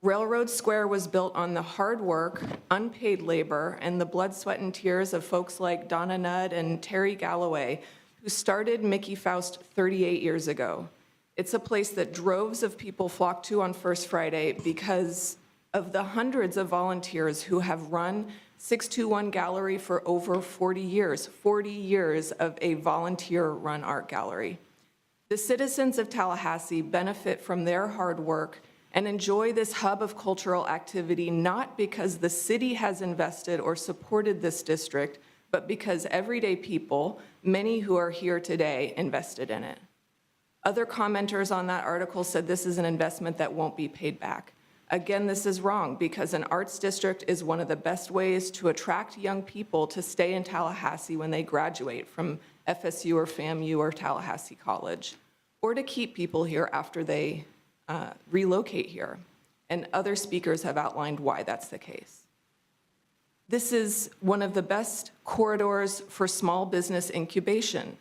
Railroad Square was built on the hard work, unpaid labor, and the blood, sweat, and tears of folks like Donna Nudd and Terry Galloway, who started Mickey Faust 38 years ago. It's a place that droves of people flock to on First Friday because of the hundreds of volunteers who have run 621 Gallery for over 40 years of a volunteer-run art gallery. The citizens of Tallahassee benefit from their hard work and enjoy this hub of cultural activity not because the city has invested or supported this district, but because everyday people, many who are here today, invested in it. Other commenters on that article said this is an investment that won't be paid back. Again, this is wrong because an arts district is one of the best ways to attract young people to stay in Tallahassee when they graduate from FSU or FAMU or Tallahassee College, or to keep people here after they relocate here. And other speakers have outlined why that's the case. This is one of the best corridors for small business incubation.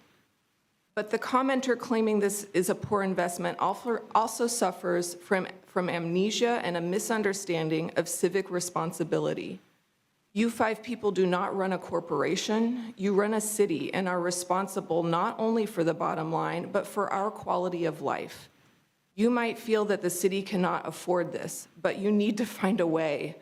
But the commenter claiming this is a poor investment also suffers from amnesia and a misunderstanding of civic responsibility. You 5 people do not run a corporation, you run a city and are responsible not only for the bottom line, but for our quality of life. You might feel that the city cannot afford this, but you need to find a way,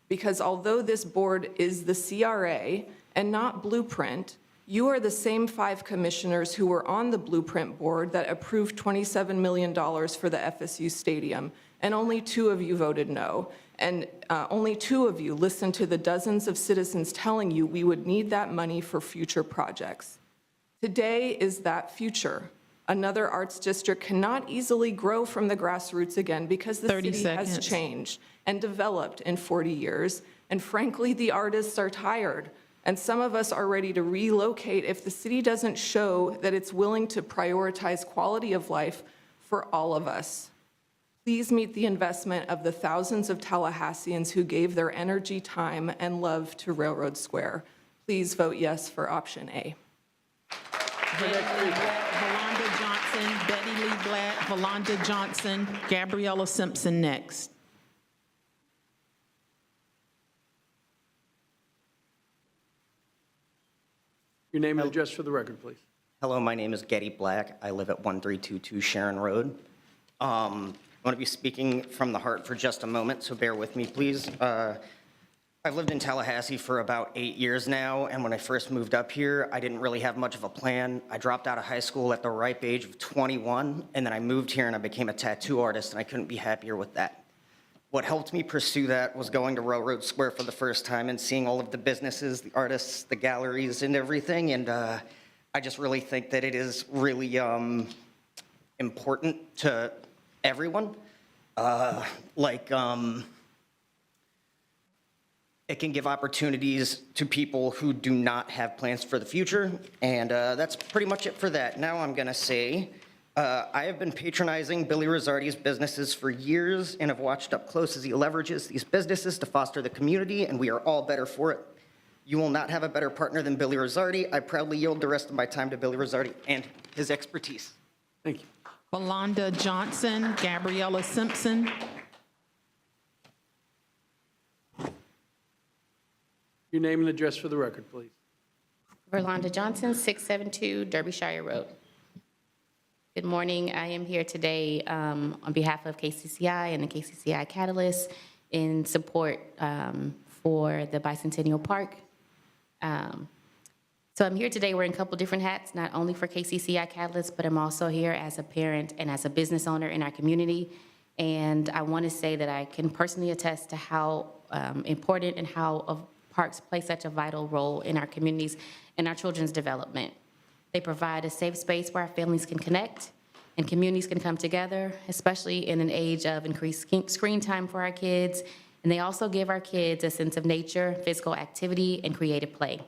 because although this board is the CRA and not Blueprint, you are the same 5 commissioners who were on the Blueprint board that approved $27 million for the FSU Stadium, and only 2 of you voted no. And only 2 of you listened to the dozens of citizens telling you we would need that money for future projects. Today is that future. Another arts district cannot easily grow from the grassroots again because the city has changed and developed in 40 years. And frankly, the artists are tired. And some of us are ready to relocate if the city doesn't show that it's willing to prioritize quality of life for all of us. Please meet the investment of the thousands of Tallahasseans who gave their energy, time, and love to Railroad Square. Please vote yes for option A. Valonda Johnson, Betty Lee Black, Valonda Johnson, Gabriella Simpson next. Your name and address for the record, please. Hello, my name is Getty Black. I live at 1322 Sharon Road. I'm going to be speaking from the heart for just a moment, so bear with me, please. I've lived in Tallahassee for about 8 years now, and when I first moved up here, I didn't really have much of a plan. I dropped out of high school at the ripe age of 21, and then I moved here and I became a tattoo artist, and I couldn't be happier with that. What helped me pursue that was going to Railroad Square for the first time and seeing all of the businesses, the artists, the galleries, and everything, and I just really think that it is really important to everyone. It can give opportunities to people who do not have plans for the future, and that's pretty much it for that. Now I'm gonna say, I have been patronizing Billy Rosardi's businesses for years and have watched up close as he leverages these businesses to foster the community, and we are all better for it. You will not have a better partner than Billy Rosardi. I proudly yield the rest of my time to Billy Rosardi and his expertise. Thank you. Valonda Johnson, Gabriella Simpson. Your name and address for the record, please. Verlonda Johnson, 672 Derbyshire Road. Good morning. I am here today on behalf of KCCI and the KCCI Catalyst in support for the Bicentennial Park. So I'm here today wearing a couple different hats, not only for KCCI Catalyst, but I'm also here as a parent and as a business owner in our community. And I want to say that I can personally attest to how important and how parks play such a vital role in our communities and our children's development. They provide a safe space where our families can connect and communities can come together, especially in an age of increased screen time for our kids. And they also give our kids a sense of nature, physical activity, and creative play.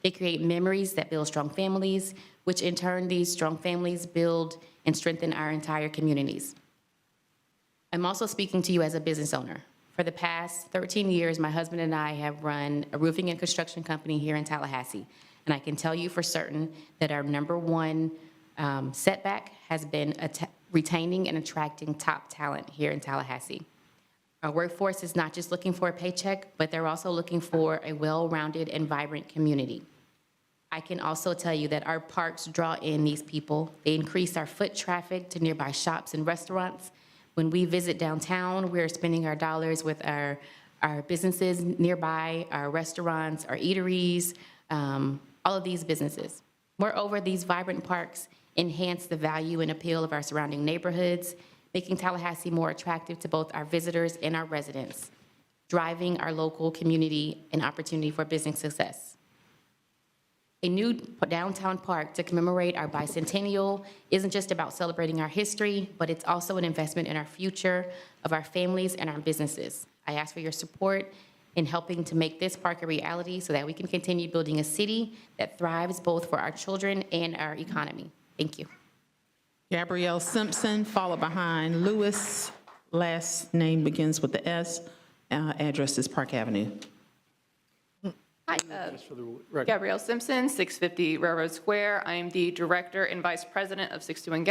They create memories that build strong families, which in turn, these strong families build and strengthen our entire communities. I'm also speaking to you as a business owner. For the past 13 years, my husband and I have run a roofing and construction company here in Tallahassee. And I can tell you for certain that our number one setback has been retaining and attracting top talent here in Tallahassee. Our workforce is not just looking for a paycheck, but they're also looking for a well-rounded and vibrant community. I can also tell you that our parks draw in these people. They increase our foot traffic to nearby shops and restaurants. When we visit downtown, we're spending our dollars with our businesses nearby, our restaurants, our eateries, all of these businesses. Moreover, these vibrant parks enhance the value and appeal of our surrounding neighborhoods, making Tallahassee more attractive to both our visitors and our residents, driving our local community an opportunity for business success. A new downtown park to commemorate our bicentennial isn't just about celebrating our history, but it's also an investment in our future of our families and our businesses. I ask for your support in helping to make this park a reality so that we can continue building a city that thrives both for our children and our economy. Thank you. Gabrielle Simpson, followed behind Lewis. Last name begins with the S. Address is Park Avenue. Hi, Gabrielle Simpson, 650 Railroad Square. I am the director and vice president of 621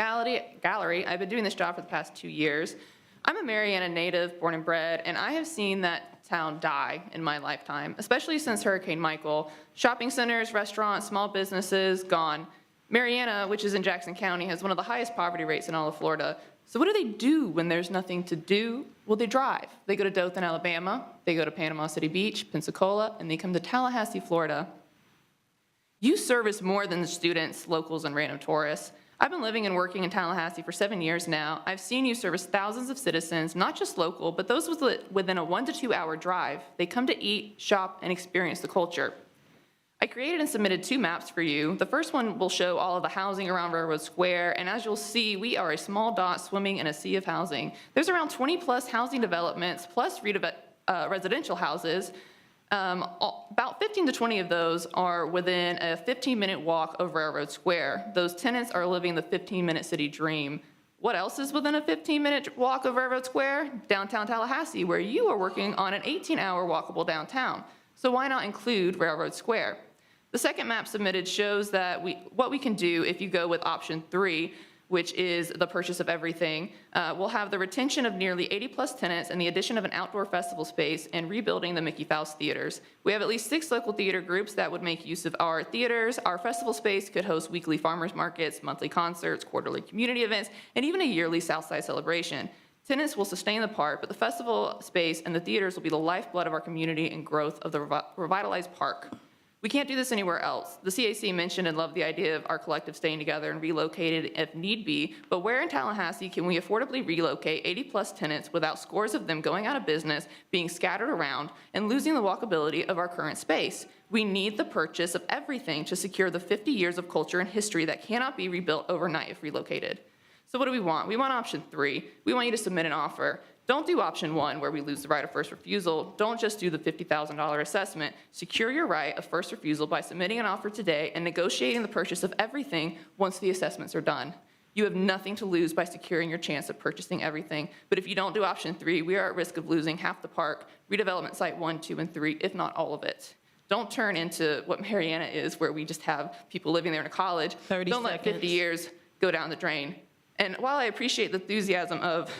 Gallery. I've been doing this job for the past 2 years. I'm a Mariana native, born and bred, and I have seen that town die in my lifetime, especially since Hurricane Michael. Shopping centers, restaurants, small businesses, gone. Mariana, which is in Jackson County, has one of the highest poverty rates in all of Florida. So what do when there's nothing to do? Well, they drive. They go to Dothan, Alabama. They go to Panama City Beach, Pensacola, and they come to Tallahassee, Florida. You service more than the students, locals, and random tourists. I've been living and working in Tallahassee for 7 years now. I've seen you service thousands of citizens, not just local, but those within a 1 to 2 hour drive. They come to eat, shop, and experience the culture. I created and submitted 2 maps for you. The first one will show all of the housing around Railroad Square, and as you'll see, we are a small dot swimming in a sea of housing. There's around 20 plus housing developments, plus residential houses. About 15 to 20 of those are within a 15-minute walk of Railroad Square. Those tenants are living the 15-minute city dream. What else is within a 15-minute walk of Railroad Square? Downtown Tallahassee, where you are working on an 18-hour walkable downtown. So why not include Railroad Square? The second map submitted shows that what we can do if you go with option 3, which is the purchase of everything. We'll have the retention of nearly 80-plus tenants and the addition of an outdoor festival space and rebuilding the Mickey Faust theaters. We have at least 6 local theater groups that would make use of our theaters. Our festival space could host weekly farmers markets, monthly concerts, quarterly community events, and even a yearly Southside celebration. Tenants will sustain the park, but the festival space and the theaters will be the lifeblood of our community and growth of the revitalized park. We can't do this anywhere else. The CAC mentioned and loved the idea of our collective staying together and relocated if need be, but where in Tallahassee can we affordably relocate 80-plus tenants without scores of them going out of business, being scattered around, and losing the walkability of our current space? We need the purchase of everything to secure the 50 years of culture and history that cannot be rebuilt overnight if relocated. So what do we want? We want option 3. We want you to submit an offer. Don't do option 1, where we lose the right of first refusal. Don't just do the $50,000 assessment. Secure your right of first refusal by submitting an offer today and negotiating the purchase of everything once the assessments are done. You have nothing to lose by securing your chance of purchasing everything. But if you don't do option 3, we are at risk of losing half the park, redevelopment site 1, 2, and 3, if not all of it. Don't turn into what Mariana is, where we just have people living there in a college. 30 Don't let 50 seconds. years go down the drain. And while I appreciate the enthusiasm of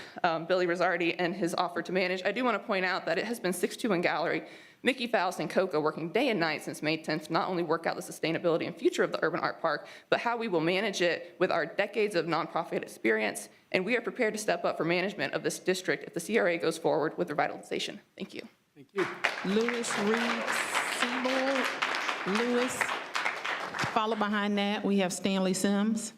Billy Rosardi and his offer to manage, I do want to point out that it has been 621 Gallery, Mickey Faust, and Coco working day and night since May 10th to not only work out the sustainability and future of the urban art park, but how we will manage it with our decades of nonprofit experience. And we are prepared to step up for management of this district if the CRA goes forward with revitalization. Thank you. Thank you. Lewis Reed Siebold. Lewis. Followed behind that, we have Stanley Sims.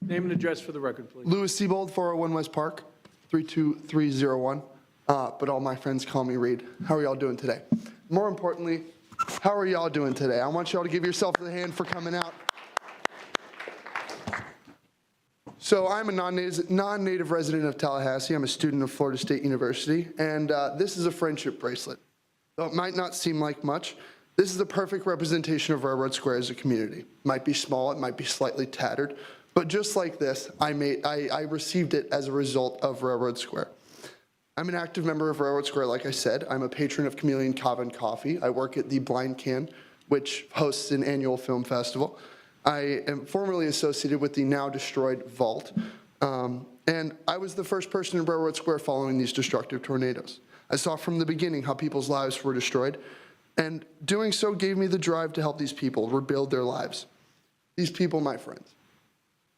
Name and address for the record, please. Louis Siebold, 401 West Park, 32301. But all my friends call me Reed. How are y'all doing today? More importantly, how are y'all doing today? I want y'all to give yourself a hand for coming out. So I'm a non-native resident of Tallahassee. I'm a student of Florida State University, and this is a friendship bracelet. Though it might not seem like much, this is the perfect representation of Railroad Square as a community. It might be small, it might be slightly tattered, but just like this, I received it as a result of Railroad Square. I'm an active member of Railroad Square, like I said. I'm a patron of Chameleon Cava and Coffee. I work at the Blind Can, which hosts an annual film festival. I am formerly associated with the now destroyed Vault, and I was the first person in Railroad Square following these destructive tornadoes. I saw from the beginning how people's lives were destroyed, and doing so gave me the drive to help these people rebuild their lives. These people, my friends.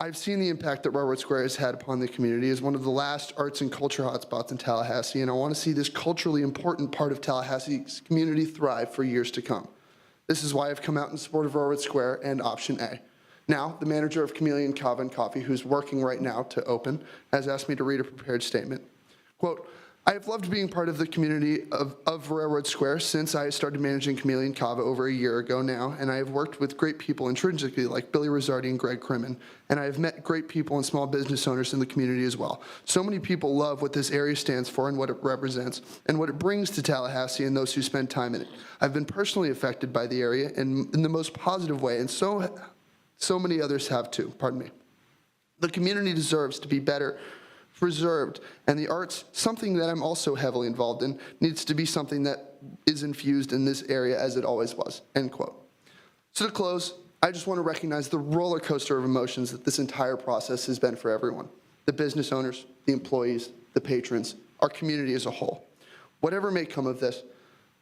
I've seen the impact that Railroad Square has had upon the community as one of the last arts and culture hotspots in Tallahassee, and I want to see this culturally important part of Tallahassee's community thrive for years to come. This is why I've come out in support of Railroad Square and option A. Now, the manager of Chameleon Cava and Coffee, who's working right now to open, has asked me to read a prepared statement. Quote, I have loved being part of the community of Railroad Square since I started managing Chameleon Cava over a year ago now, and I have worked with great people intrinsically like Billy Rosardi and Greg Crimmin, and I have met great people and small business owners in the community as well. So many people love what this area stands for and what it represents, and what it brings to Tallahassee and those who spend time in it. I've been personally affected by the area in the most positive way, and so many others have too, pardon me. The community deserves to be better preserved, and the arts, something that I'm also heavily involved in, needs to be something that is infused in this area as it always was, end quote. So to close, I just want to recognize the roller coaster of emotions that this entire process has been for everyone. The business owners, the employees, the patrons, our community as a whole. Whatever may come of this,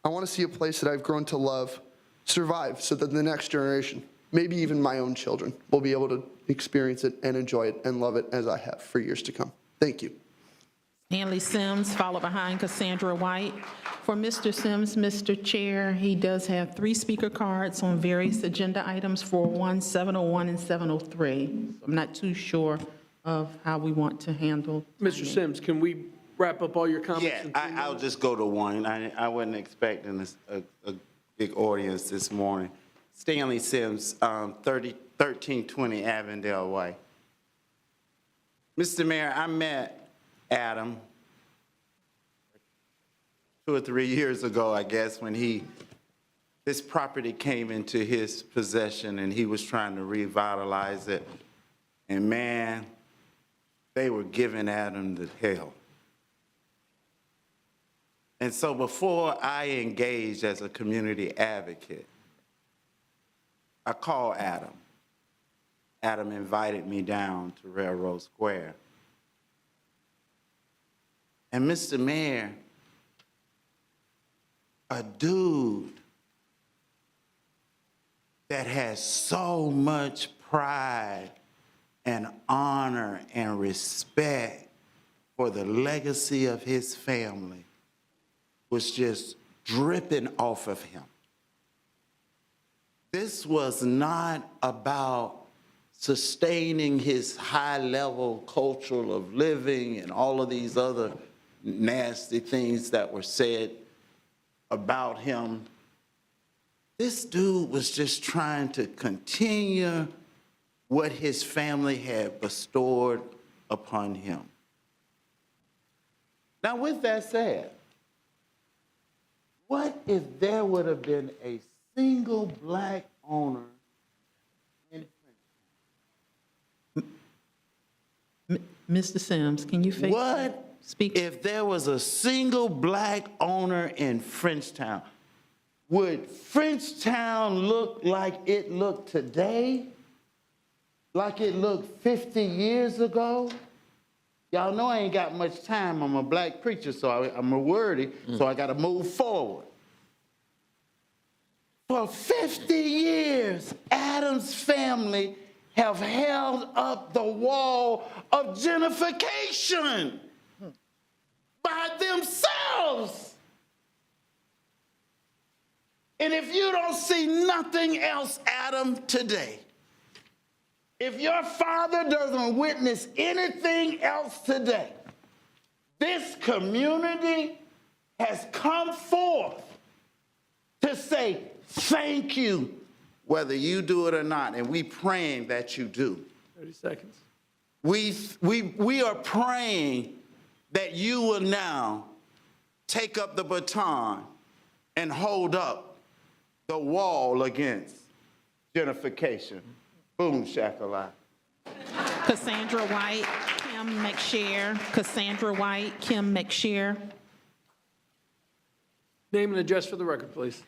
I want to see a place that I've grown to love survive so that the next generation, maybe even my own children, will be able to experience it and enjoy it and love it as I have for years to come. Thank you. Stanley Sims, followed behind Cassandra White. For Mr. Sims, Mr. Chair, he does have 3 speaker cards on various agenda items, 401, 701, and 703. I'm not too sure of how we want to handle. Mr. Sims, can we wrap up all your comments? Yeah, I'll just go to one. I wasn't expecting a big audience this morning. Stanley Sims, 1320 Avondale Way. Mr. Mayor, I met Adam 2 or 3 years ago, I guess, when this property came into his possession and he was trying to revitalize it. And man, they were giving Adam the hell. And so before I engaged as a community advocate, I called Adam. Adam invited me down to Railroad Square. And Mr. Mayor, a dude that has so much pride and honor and respect for the legacy of his family was just dripping off of him. This was not about sustaining his high-level culture of living and all of these other nasty things that were said about him. This dude was just trying to continue what his family had bestowed upon him. Now, with that said, what if there would have been a single black owner in Mr. Sims, can you face? What if there was a single black owner in Frenchtown? Would Frenchtown look like it looked today? Like it looked 50 years ago? Y'all know I ain't got much time. I'm a black preacher, so I'm a wordy, so I got to move forward. For 50 years, Adam's family have held up the wall of gentrification by themselves. And if you don't see nothing else, Adam, today, if your father doesn't witness anything else today, this community has come forth to say thank you, whether you do it or not, and we praying that you do. 30 seconds. We are praying that you will now take up the baton and hold up the wall against gentrification. Boom, shakalaka. Cassandra White, Kim McShare. Cassandra White, Kim McShare. Name and address for the record, please.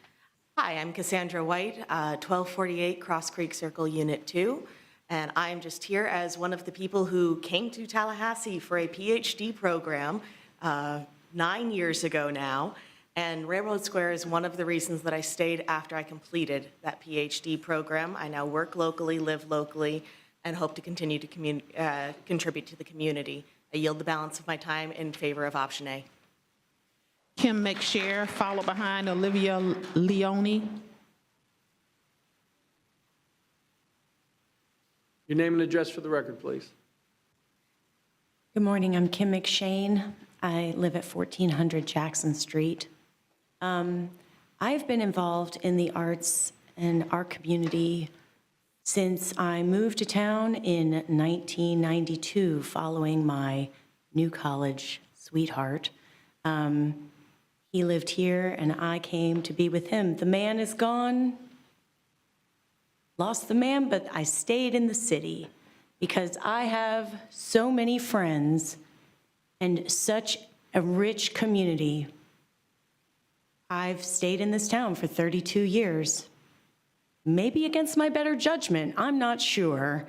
Hi, I'm Cassandra White, 1248 Cross Creek Circle, Unit 2, and I'm just here as one of the people who came to Tallahassee for a PhD program 9 years ago now, and Railroad Square is one of the reasons that I stayed after I completed that PhD program. I now work locally, live locally, and hope to continue to contribute to the community. I yield the balance of my time in favor of option A. Kim McShare, followed behind Olivia Leone. Your name and address for the record, please. Good morning, I'm Kim McShane. I live at 1400 Jackson Street. I've been involved in the arts and our community since I moved to town in 1992 following my new college sweetheart. He lived here and I came to be with him. The man is gone, lost the man, but I stayed in the city because I have so many friends and such a rich community. I've stayed in this town for 32 years, maybe against my better judgment, I'm not sure.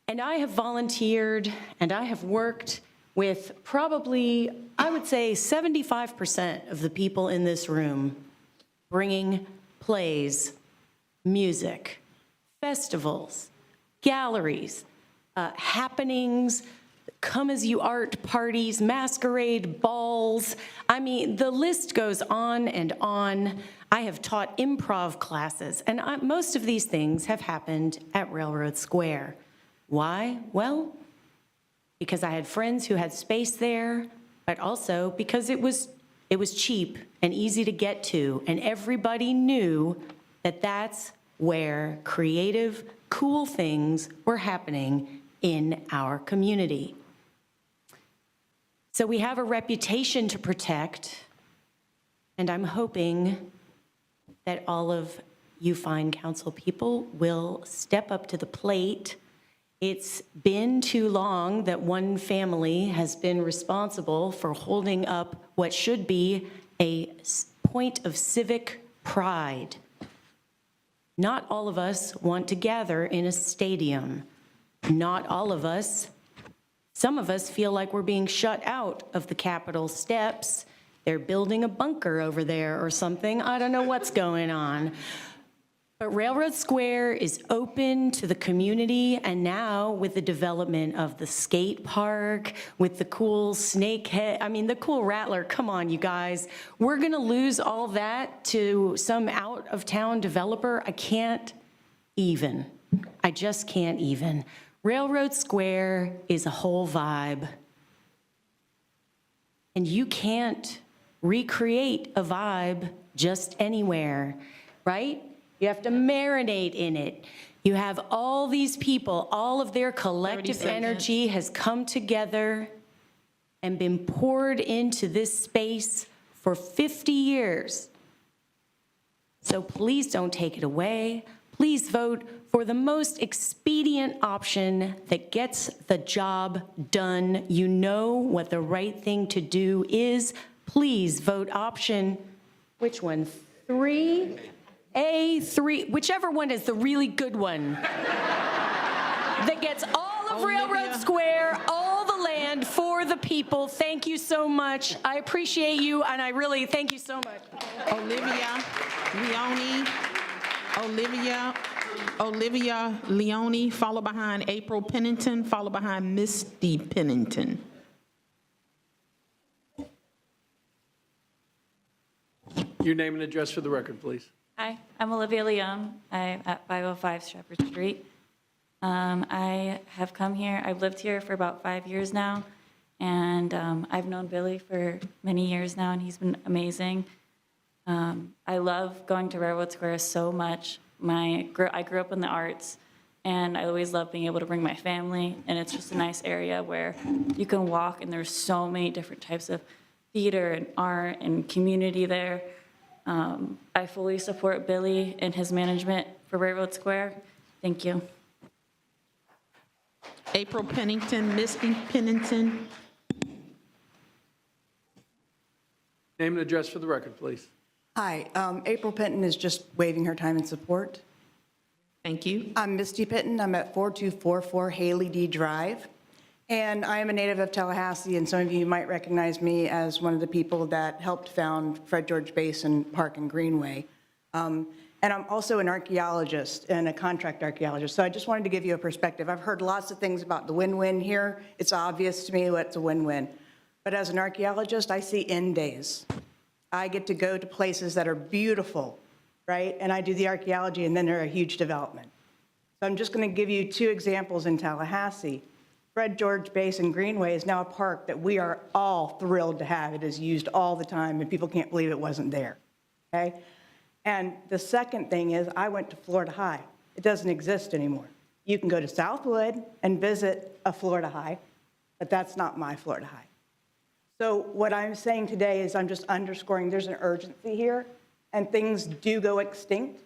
And I have volunteered and I have worked with probably, I would say, 75% of the people in this room, bringing plays, music, festivals, galleries, happenings, come-as-you art parties, masquerade balls. I mean, the list goes on and on. I have taught improv classes, and most of these things have happened at Railroad Square. Why? Well, because I had friends who had space there, but also because it was cheap and easy to get to, and everybody knew that that's where creative, cool things were happening in our community. So we have a reputation to protect, and I'm hoping that all of you fine council people will step up to the plate It's been too long that one family has been responsible for holding up what should be a point of civic pride. Not all of us want to gather in a stadium. Not all of us. Some of us feel like we're being shut out of the Capitol steps. They're building a bunker over there or something. I don't know what's going on. But Railroad Square is open to the community, and now with the development of the skate park, with the cool the cool Rattler, come on, you guys. We're gonna lose all that to some out-of-town developer. I can't even. I just can't even. Railroad Square is a whole vibe. And you can't recreate a vibe just anywhere, right? You have to marinate in it. You have all these people, all of their collective energy has come together and been poured into this space for 50 years. So please don't take it away. Please vote for the most expedient option that gets the job done. You know what the right thing to do is. Please vote option, which one? 3? A3, whichever one is the really good one. That gets all of Railroad Square, all the land for the people. Thank you so much. I appreciate you, and I really thank you so much. Olivia Leone, followed behind April Pennington, followed behind Misty Pennington. Your name and address for the record, please. Hi, I'm Olivia Leone. I'm at 505 Shepherd Street. I have come here, I've lived here for about 5 years now, and I've known Billy for many years now, and he's been amazing. I love going to Railroad Square so much. I grew up in the arts, and I always love being able to bring my family, and it's just a nice area where you can walk, and there's so many different types of theater and art and community there. I fully support Billy and his management for Railroad Square. Thank you. April Pennington, Misty Pennington. Name and address for the record, please. Hi, April Penton is just waiving her time and support. Thank you. I'm Misty Penton. I'm at 4244 Haley D. Drive. And I am a native of Tallahassee, and some of you might recognize me as one of the people that helped found Fred George Basin Park and Greenway. And I'm also an archaeologist and a contract archaeologist, so I just wanted to give you a perspective. I've heard lots of things about the win-win here. It's obvious to me what's a win-win. But as an archaeologist, I see end days. I get to go to places that are beautiful, right? And I do the archaeology, and then they're a huge development. So I'm just going to give you 2 examples in Tallahassee. Fred George Basin Greenway is now a park that we are all thrilled to have. It is used all the time, and people can't believe it wasn't there, okay? And the second thing is I went to Florida High. It doesn't exist anymore. You can go to Southwood and visit a Florida High, but that's not my Florida High. So what I'm saying today is I'm just underscoring there's an urgency here, and things do go extinct.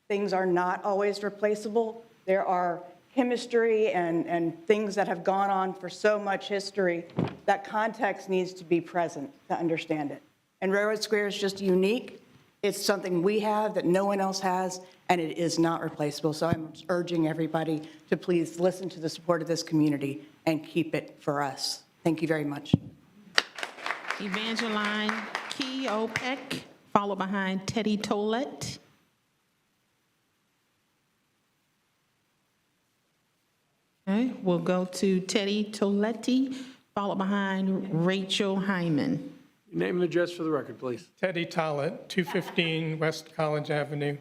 Things are not always replaceable. There are chemistry and things that have gone on for so much history, that context needs to be present to understand it. And Railroad Square is just unique. It's something we have that no one else has, and it is not replaceable. So I'm urging everybody to please listen to the support of this community and keep it for us. Thank you very much. Evangeline Keopek, followed behind Teddy Tollett. Okay, we'll go to Teddy Toletti, followed behind Rachel Hyman. Name and address for the record, please. Teddy Tollett, 215 West College Avenue.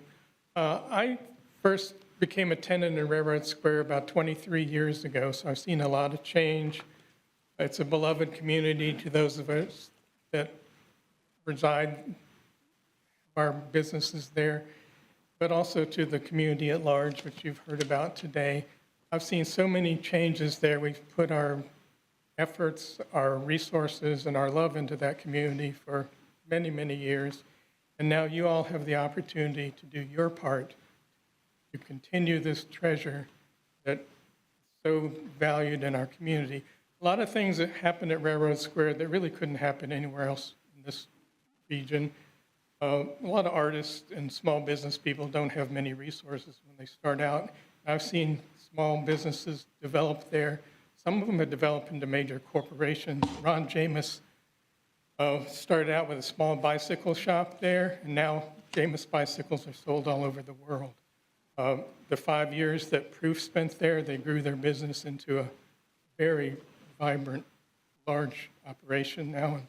I first became a tenant in Railroad Square about 23 years ago, so I've seen a lot of change. It's a beloved community to those of us that reside, our businesses there, but also to the community at large, which you've heard about today. I've seen so many changes there. We've put our efforts, our resources, and our love into that community for many, many years. And now you all have the opportunity to do your part to continue this treasure that is so valued in our community. A lot of things that happened at Railroad Square that really couldn't happen anywhere else in this region. A lot of artists and small business people don't have many resources when they start out. I've seen small businesses develop there. Some of them have developed into major corporations. Ron Jameis started out with a small bicycle shop there, and now Jameis bicycles are sold all over the world. The 5 years that Proof spent there, they grew their business into a very vibrant, large operation now in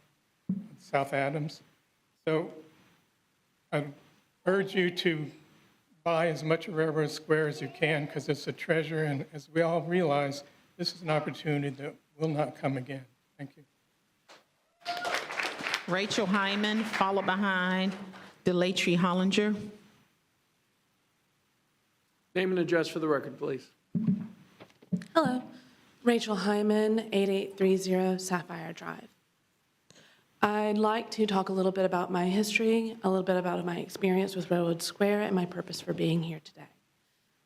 South Adams. So I urge you to buy as much of Railroad Square as you can, because it's a treasure, and as we all realize, this is an opportunity that will not come again. Thank you. Rachel Hyman, followed behind Delatry Hollinger. Name and address for the record, please. Hello, Rachel Hyman, 8830 Sapphire Drive. I'd like to talk a little bit about my history, a little bit about my experience with Railroad Square, and my purpose for being here today.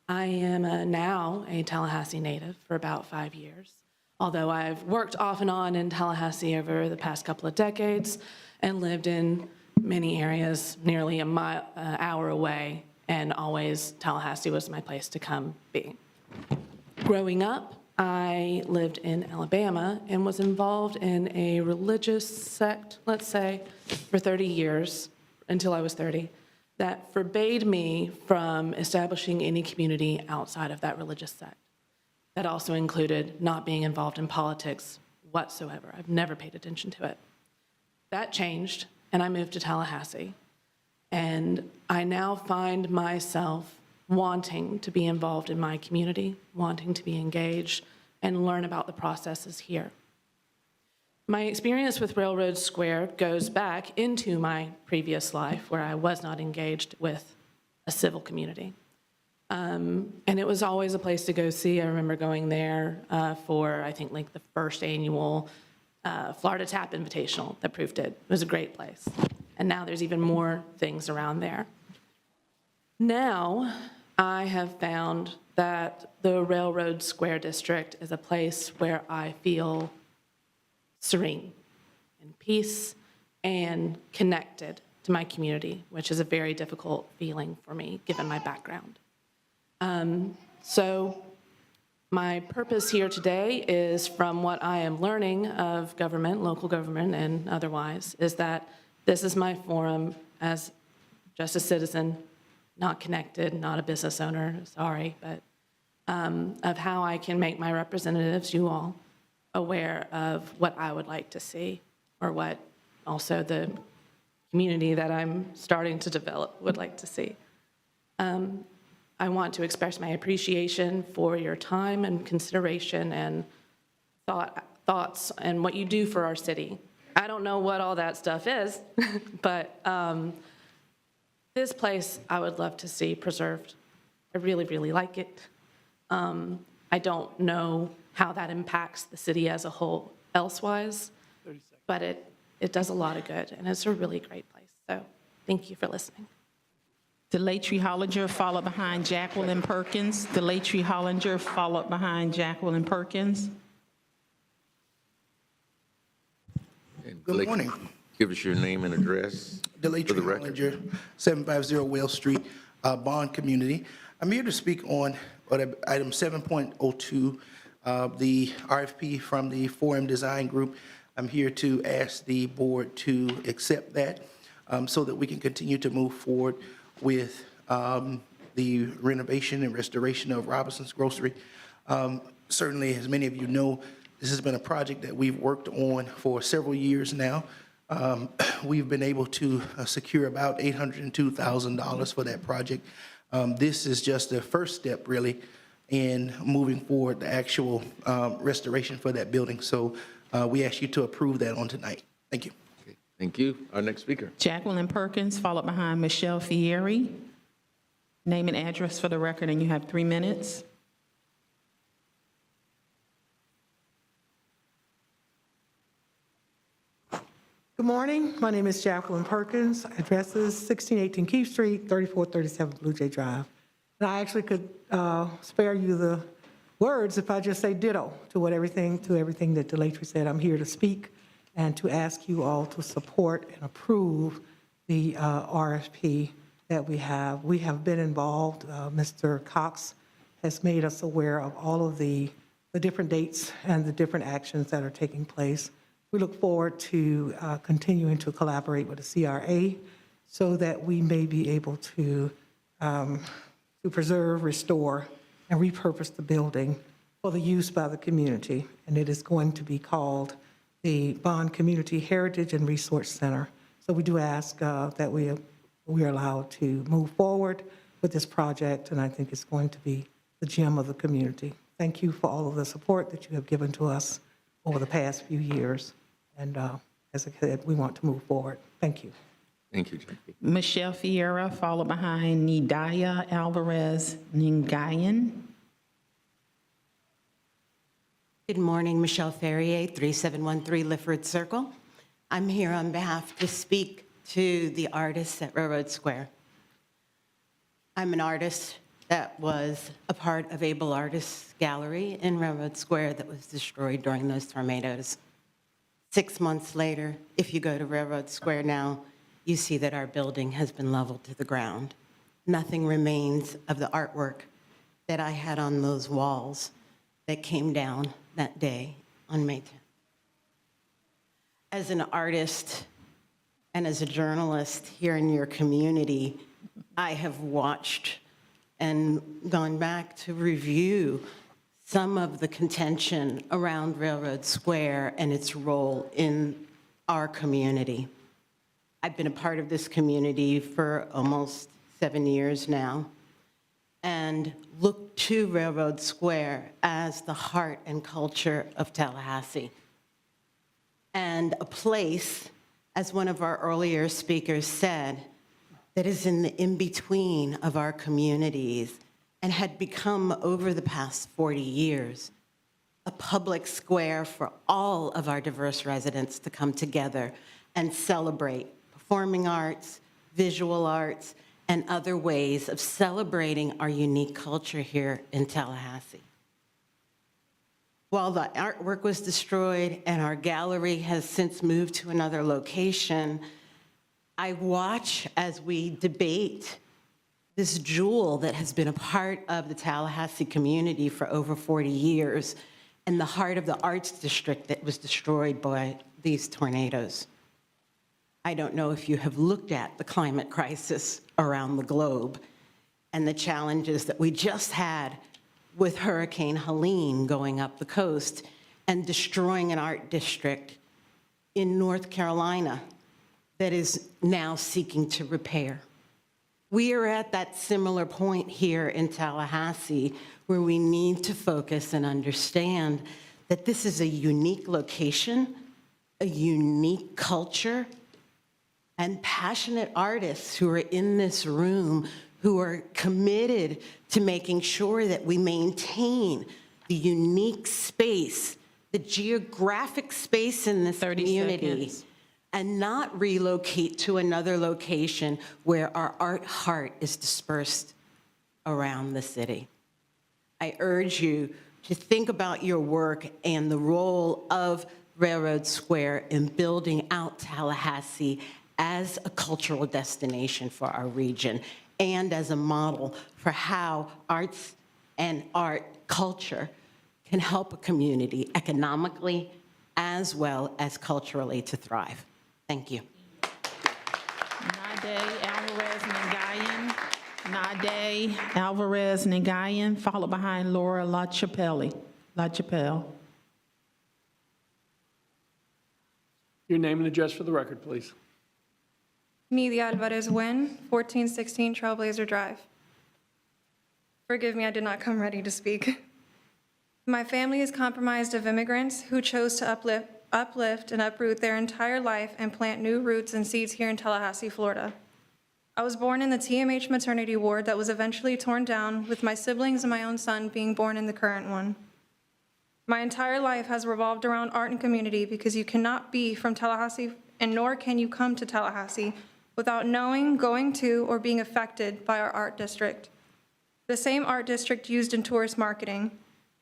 I am now a Tallahassee native for about 5 years, although I've worked off and on in Tallahassee over the past couple of decades and lived in many areas nearly an hour away, and always Tallahassee was my place to come be. Growing up, I lived in Alabama and was involved in a religious sect, let's say, for 30 years, until I was 30, that forbade me from establishing any community outside of that religious sect. That also included not being involved in politics whatsoever. I've never paid attention to it. That changed, and I moved to Tallahassee. And I now find myself wanting to be involved in my community, wanting to be engaged, and learn about the processes here. My experience with Railroad Square goes back into my previous life, where I was not engaged with a civil community. And it was always a place to go see. I remember going there for, I think, like the first annual Florida Tap Invitational that Proof did. It was a great place. And now there's even more things around there. Now, I have found that the Railroad Square District is a place where I feel serene and peace and connected to my community, which is a very difficult feeling for me, given my background. So my purpose here today is, from what I am learning of government, local government and otherwise, is that this is my forum as just a citizen, not connected, not a business owner, sorry, but of how I can make my representatives, you all, aware of what I would like to see, or what also the community that I'm starting to develop would like to see. I want to express my appreciation for your time and consideration and thoughts and what you do for our city. I don't know what all that stuff is, but this place I would love to see preserved. I really, really like it. I don't know how that impacts the city as a whole elsewise, but it does a lot of good, and it's a really great place. So thank you for listening. Delatry Hollinger, followed behind Jacqueline Perkins. Delatry Hollinger, followed behind Jacqueline Perkins. Good morning. Give us your name and address for Delatry the record. Hollinger, 750 Wells Street, Bond Community. I'm here to speak on item 7.02, the RFP from the 4M Design Group. I'm here to ask the board to accept that so that we can continue to move forward with the renovation and restoration of Robinson's Grocery. Certainly, as many of you know, this has been a project that we've worked on for several years now. We've been able to secure about $802,000 for that project. This is just the first step, really, in moving forward the actual restoration for that building. So we ask you to approve that on tonight. Thank you. Okay, thank you. Our next speaker. Jacqueline Perkins, followed behind Michelle Fieri. Name and address for the record, and you have 3 minutes. Good morning. My name is Jacqueline Perkins. Address is 1618 Keith Street, 3437 Blue Jay Drive. And I actually could spare you the words if I just say ditto to everything that Delatri said. I'm here to speak and to ask you all to support and approve the RFP that we have. We have been involved. Mr. Cox has made us aware of all of the different dates and the different actions that are taking place. We look forward to continuing to collaborate with the CRA so that we may be able to preserve, restore, and repurpose the building for the use by the community. And it is going to be called the Bond Community Heritage and Resource Center. So we do ask that we are allowed to move forward with this project, and I think it's going to be the gem of the community. Thank you for all of the support that you have given to us over the past few years. And as I said, we want to move forward. Thank you. Thank you, JP. Michelle Fiera, followed behind Nidaya Alvarez Ningayan. Good morning, Michelle Ferrier, 3713 Lifford Circle. I'm here on behalf to speak to the artists at Railroad Square. I'm an artist that was a part of Able Artists Gallery in Railroad Square that was destroyed during those tornadoes. 6 months later, if you go to Railroad Square now, you see that our building has been leveled to the ground. Nothing remains of the artwork that I had on those walls that came down that day on May 10th. As an artist and as a journalist here in your community, I have watched and gone back to review some of the contention around Railroad Square and its role in our community. I've been a part of this community for almost 7 years now, and look to Railroad Square as the heart and culture of Tallahassee. And a place, as one of our earlier speakers said, that is in the in-between of our communities and had become, over the past 40 years, a public square for all of our diverse residents to come together and celebrate performing arts, visual arts, and other ways of celebrating our unique culture here in Tallahassee. While the artwork was destroyed and our gallery has since moved to another location, I watch as we debate this jewel that has been a part of the Tallahassee community for over 40 years and the heart of the arts district that was destroyed by these tornadoes. I don't know if you have looked at the climate crisis around the globe and the challenges that we just had with Hurricane Helene going up the coast and destroying an art district in North Carolina that is now seeking to repair. We are at that similar point here in Tallahassee where we need to focus and understand that this is a unique location, a unique culture, and passionate artists who are in this room who are committed to making sure that we maintain the unique space, the geographic space in this 30 community, seconds. and not relocate to another location where our art heart is dispersed around the city. I urge you to think about your work and the role of Railroad Square in building out Tallahassee as a cultural destination for our region and as a model for how arts and art culture can help a community economically as well as culturally to thrive. Thank you. Nade Alvarez Ningayan, followed behind Laura LaChapelle. Your name and address for the record, please. Nidia Alvarez Wen, 1416 Trailblazer Drive. Forgive me, I did not come ready to speak. My family is comprised of immigrants who chose to uplift and uproot their entire life and plant new roots and seeds here in Tallahassee, Florida. I was born in the TMH maternity ward that was eventually torn down, with my siblings and my own son being born in the current one. My entire life has revolved around art and community because you cannot be from Tallahassee, and nor can you come to Tallahassee without knowing, going to, or being affected by our art district. The same art district used in tourist marketing,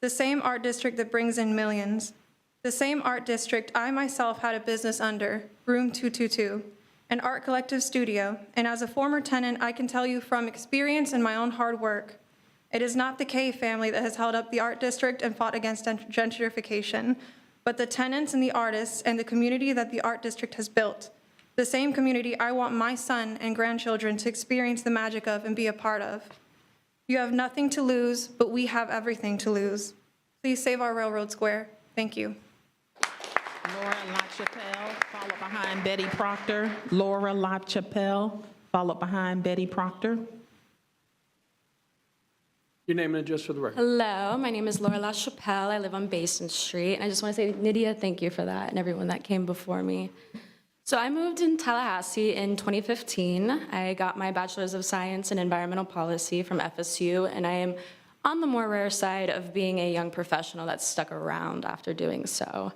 The same art district that brings in millions. The same art district I myself had a business under, Room 222, an art collective studio, and as a former tenant, I can tell you from experience and my own hard work, it is not the K family that has held up the art district and fought against gentrification, but the tenants and the artists and the community that the art district has built. The same community I want my son and grandchildren to experience the magic of and be a part of. You have nothing to lose, but we have everything to lose. Please save our Railroad Square. Thank you. Laura LaChapelle, followed behind Betty Proctor. Laura LaChapelle, followed behind Betty Proctor. Your name and address for the record. Hello, my name is Laura LaChapelle. I live on Basin Street. And I just want to say, Nydia, thank you for that and everyone that came before me. So I moved in Tallahassee in 2015. I got my Bachelor's of Science in Environmental Policy from FSU, and I am on the more rare side of being a young professional that's stuck around after doing so.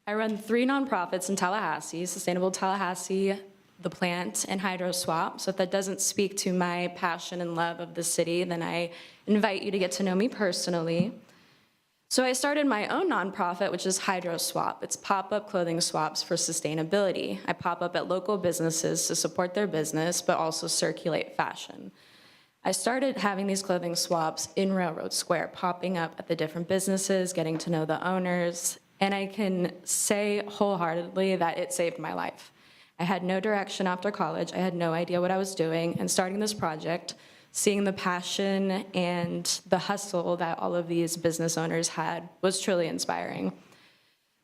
I run 3 nonprofits in Tallahassee, Sustainable Tallahassee, The Plant, and Hydro Swap. So if that doesn't speak to my passion and love of the city, then I invite you to get to know me personally. So I started my own nonprofit, which is Hydro Swap. It's pop-up clothing swaps for sustainability. I pop up at local businesses to support their business, but also circulate fashion. I started having these clothing swaps in Railroad Square, popping up at the different businesses, getting to know the owners, and I can say wholeheartedly that it saved my life. I had no direction after college. I had no idea what I was doing, and starting this project, seeing the passion and the hustle that all of these business owners had was truly inspiring.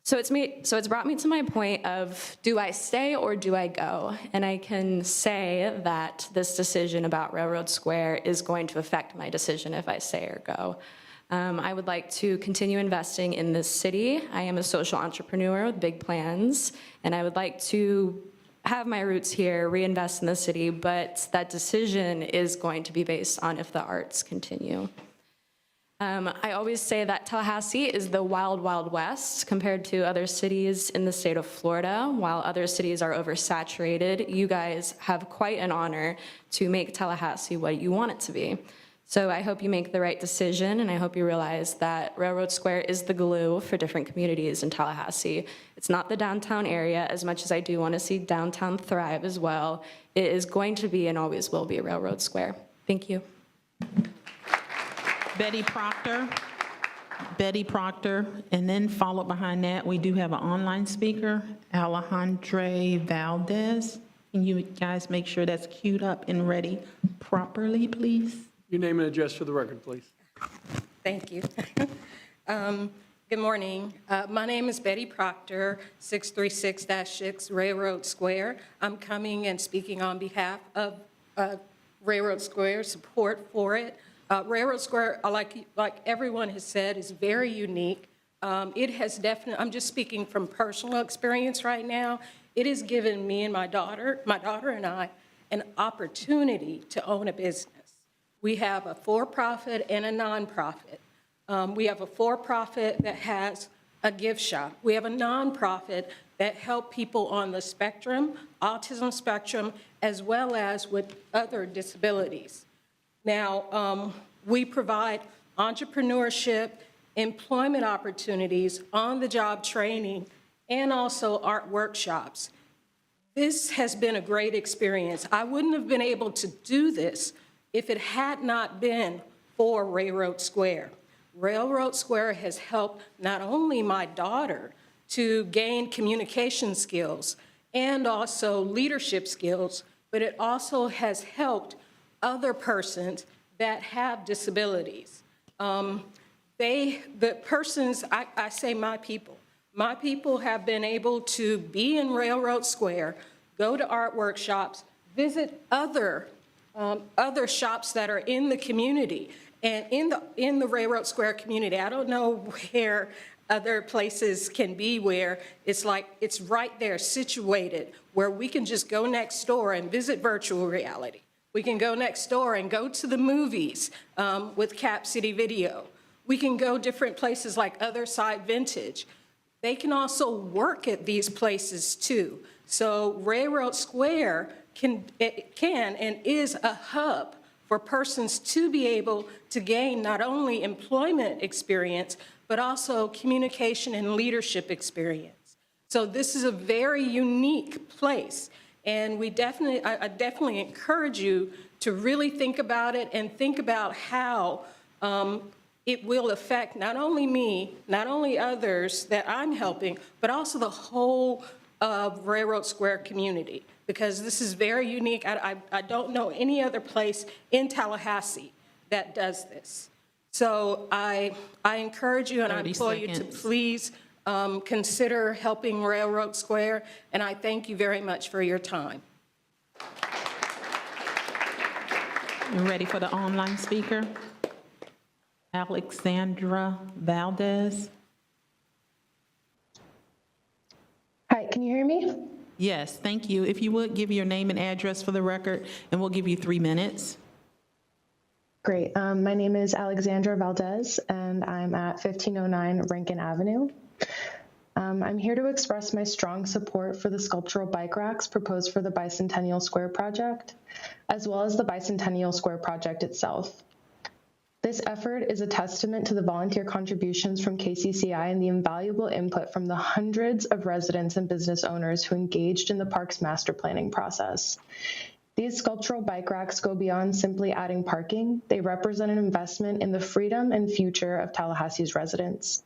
So it's brought me to my point of, do I stay or do I go? And I can say that this decision about Railroad Square is going to affect my decision if I stay or go. I would like to continue investing in this city. I am a social entrepreneur with big plans, and I would like to have my roots here, reinvest in the city, but that decision is going to be based on if the arts continue. I always say that Tallahassee is the wild, wild west compared to other cities in the state of Florida. While other cities are oversaturated, you guys have quite an honor to make Tallahassee what you want it to be. So I hope you make the right decision, and I hope you realize that Railroad Square is the glue for different communities in Tallahassee. It's not the downtown area, as much as I do want to see downtown thrive as well. It is going to be and always will be Railroad Square. Thank you. Betty Proctor, and then followed behind that, we do have an online speaker, Alejandre Valdez. Can you guys make sure that's queued up and ready properly, please? Your name and address for the record, please. Thank you. Good morning. My name is Betty Proctor, 636-6 Railroad Square. I'm coming and speaking on behalf of Railroad Square, support for it. Railroad Square, like everyone has said, is very unique. It has definitely, I'm just speaking from personal experience right now, it has given me and my daughter and I, an opportunity to own a business. We have a for-profit and a nonprofit. We have a for-profit that has a gift shop. We have a nonprofit that help people on the spectrum, autism spectrum, as well as with other disabilities. Now, we provide entrepreneurship, employment opportunities, on-the-job training, and also art workshops. This has been a great experience. I wouldn't have been able to do this if it had not been for Railroad Square. Railroad Square has helped not only my daughter to gain communication skills and also leadership skills, but it also has helped other persons that have disabilities. The persons, I say my people have been able to be in Railroad Square, go to art workshops, visit other shops that are in the community and in the Railroad Square community. I don't know where other places can be where it's like it's right there situated where we can just go next door and visit virtual reality. We can go next door and go to the movies with Cap City Video. We can go different places like Other Side Vintage. They can also work at these places too. So Railroad Square can and is a hub for persons to be able to gain not only employment experience, but also communication and leadership experience. So this is a very unique place, and I definitely encourage you to really think about it and think about how it will affect not only me, not only others that I'm helping, but also the whole Railroad Square community, because this is very unique. I don't know any other place in Tallahassee that does this. So I encourage you and I 30 implore you to seconds. please consider helping Railroad Square, and I thank you very much for your time. You ready for the online speaker? Alexandra Valdez. Hi, can you hear me? Yes, thank you. If you would give your name and address for the record, and we'll give you 3 minutes. Great. My name is Alexandra Valdez, and I'm at 1509 Rankin Avenue. I'm here to express my strong support for the sculptural bike racks proposed for the Bicentennial Square project, as well as the Bicentennial Square project itself. This effort is a testament to the volunteer contributions from KCCI and the invaluable input from the hundreds of residents and business owners who engaged in the park's master planning process. These sculptural bike racks go beyond simply adding parking. They represent an investment in the freedom and future of Tallahassee's residents.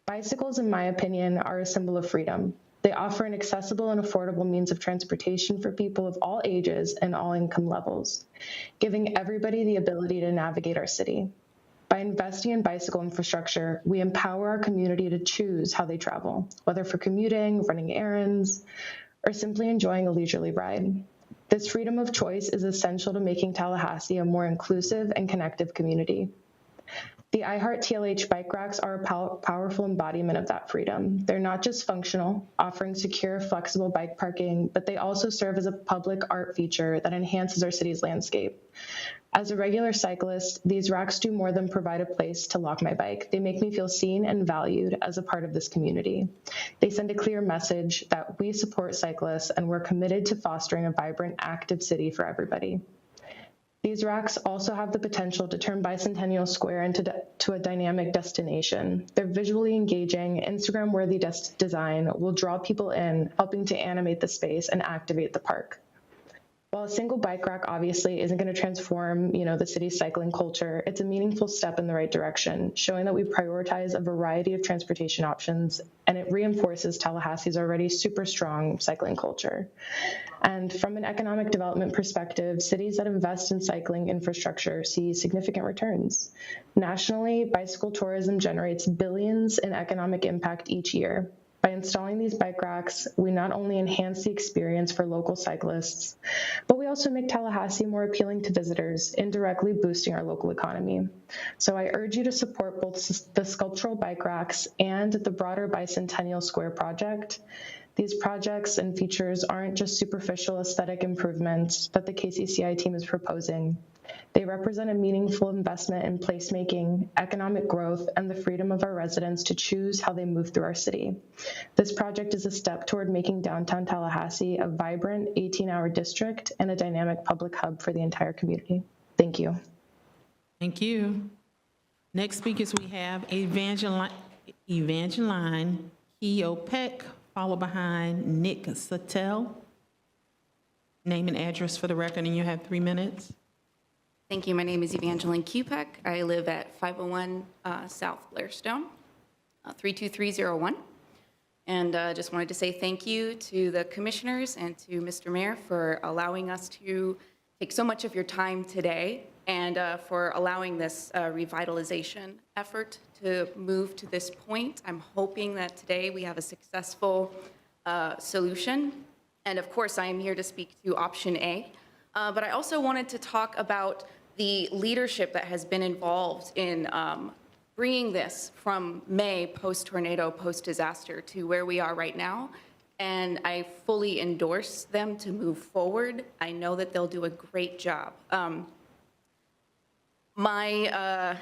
Bicycles, in my opinion, are a symbol of freedom. They offer an accessible and affordable means of transportation for people of all ages and all income levels, giving everybody the ability to navigate our city. By investing in bicycle infrastructure, we empower our community to choose how they travel, whether for commuting, running errands, or simply enjoying a leisurely ride. This freedom of choice is essential to making Tallahassee a more inclusive and connective community. The iHeart TLH bike racks are a powerful embodiment of that freedom. They're not just functional, offering secure, flexible bike parking, but they also serve as a public art feature that enhances our city's landscape. As a regular cyclist, these racks do more than provide a place to lock my bike. They make me feel seen and valued as a part of this community. They send a clear message that we support cyclists and we're committed to fostering a vibrant, active city for everybody. These racks also have the potential to turn Bicentennial Square into a dynamic destination. Their visually engaging, Instagram-worthy design will draw people in, helping to animate the space and activate the park. While a single bike rack obviously isn't going to transform, the city's cycling culture, it's a meaningful step in the right direction, showing that we prioritize a variety of transportation options, and it reinforces Tallahassee's already super strong cycling culture. And from an economic development perspective, cities that invest in cycling infrastructure see significant returns. Nationally, bicycle tourism generates billions in economic impact each year. By installing these bike racks, we not only enhance the experience for local cyclists, but we also make Tallahassee more appealing to visitors, indirectly boosting our local economy. So I urge you to support both the sculptural bike racks and the broader Bicentennial Square project. These projects and features aren't just superficial aesthetic improvements that the KCCI team is proposing. They represent a meaningful investment in placemaking, economic growth, and the freedom of our residents to choose how they move through our city. This project is a step toward making downtown Tallahassee a vibrant 18-hour district and a dynamic public hub for the entire community. Thank you. Thank you. Next speakers, we have Evangeline Keopek, followed behind Nick Sattel. Name and address for the record, and you have 3 minutes. Thank you. My name is Evangeline Kupek. I live at 501 South Blairstone, 32301. And just wanted to say thank you to the commissioners and to Mr. Mayor for allowing us to take so much of your time today and for allowing this revitalization effort to move to this point. I'm hoping that today we have a successful solution. And of course, I am here to speak to option A. But I also wanted to talk about the leadership that has been involved in bringing this from May, post-tornado, post-disaster, to where we are right now. And I fully endorse them to move forward. I know that they'll do a great job. I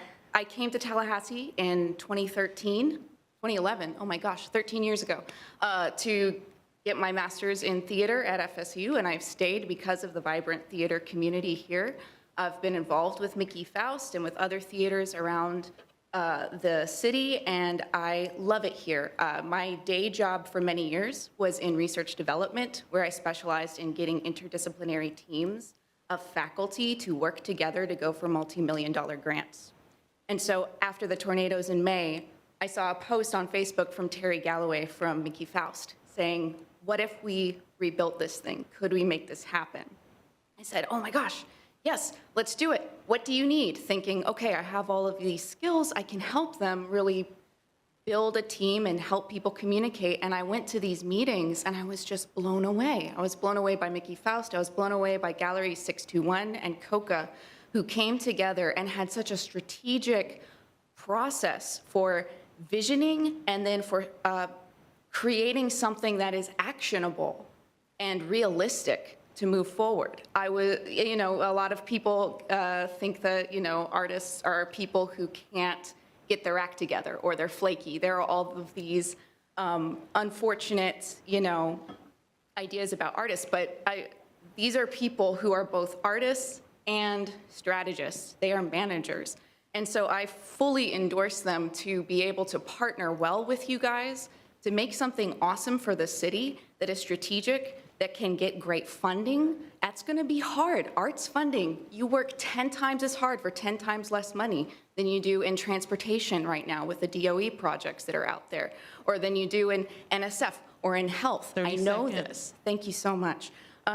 came to Tallahassee in 2011, oh my gosh, 13 years ago, to get my master's in theater at FSU, and I've stayed because of the vibrant theater community here. I've been involved with Mickey Faust and with other theaters around the city, and I love it here. My day job for many years was in research development, where I specialized in getting interdisciplinary teams of faculty to work together to go for multi-million-dollar grants. And so after the tornadoes in May, I saw a post on Facebook from Terry Galloway from Mickey Faust saying, what if we rebuilt this thing? Could we make this happen? I said, oh my gosh, yes, let's do it. What do you need? Thinking, okay, I have all of these skills. I can help them really build a team and help people communicate. And I went to these meetings and I was just blown away. I was blown away by Mickey Faust. I was blown away by Gallery 621 and COCA, who came together and had such a strategic process for visioning and then for creating something that is actionable and realistic to move forward. I was, a lot of people think that, artists are people who can't get their act together or they're flaky. There are all of these unfortunate, ideas about artists, but these are people who are both artists and strategists. They are managers. And so I fully endorse them to be able to partner well with you guys to make something awesome for the city that is strategic, that can get great funding. That's gonna be hard. Arts funding, you work 10 times as hard for 10 times less money than you do in transportation right now with the DOE projects that are out there, or than you do in NSF or in health. I know this. Thank you so much.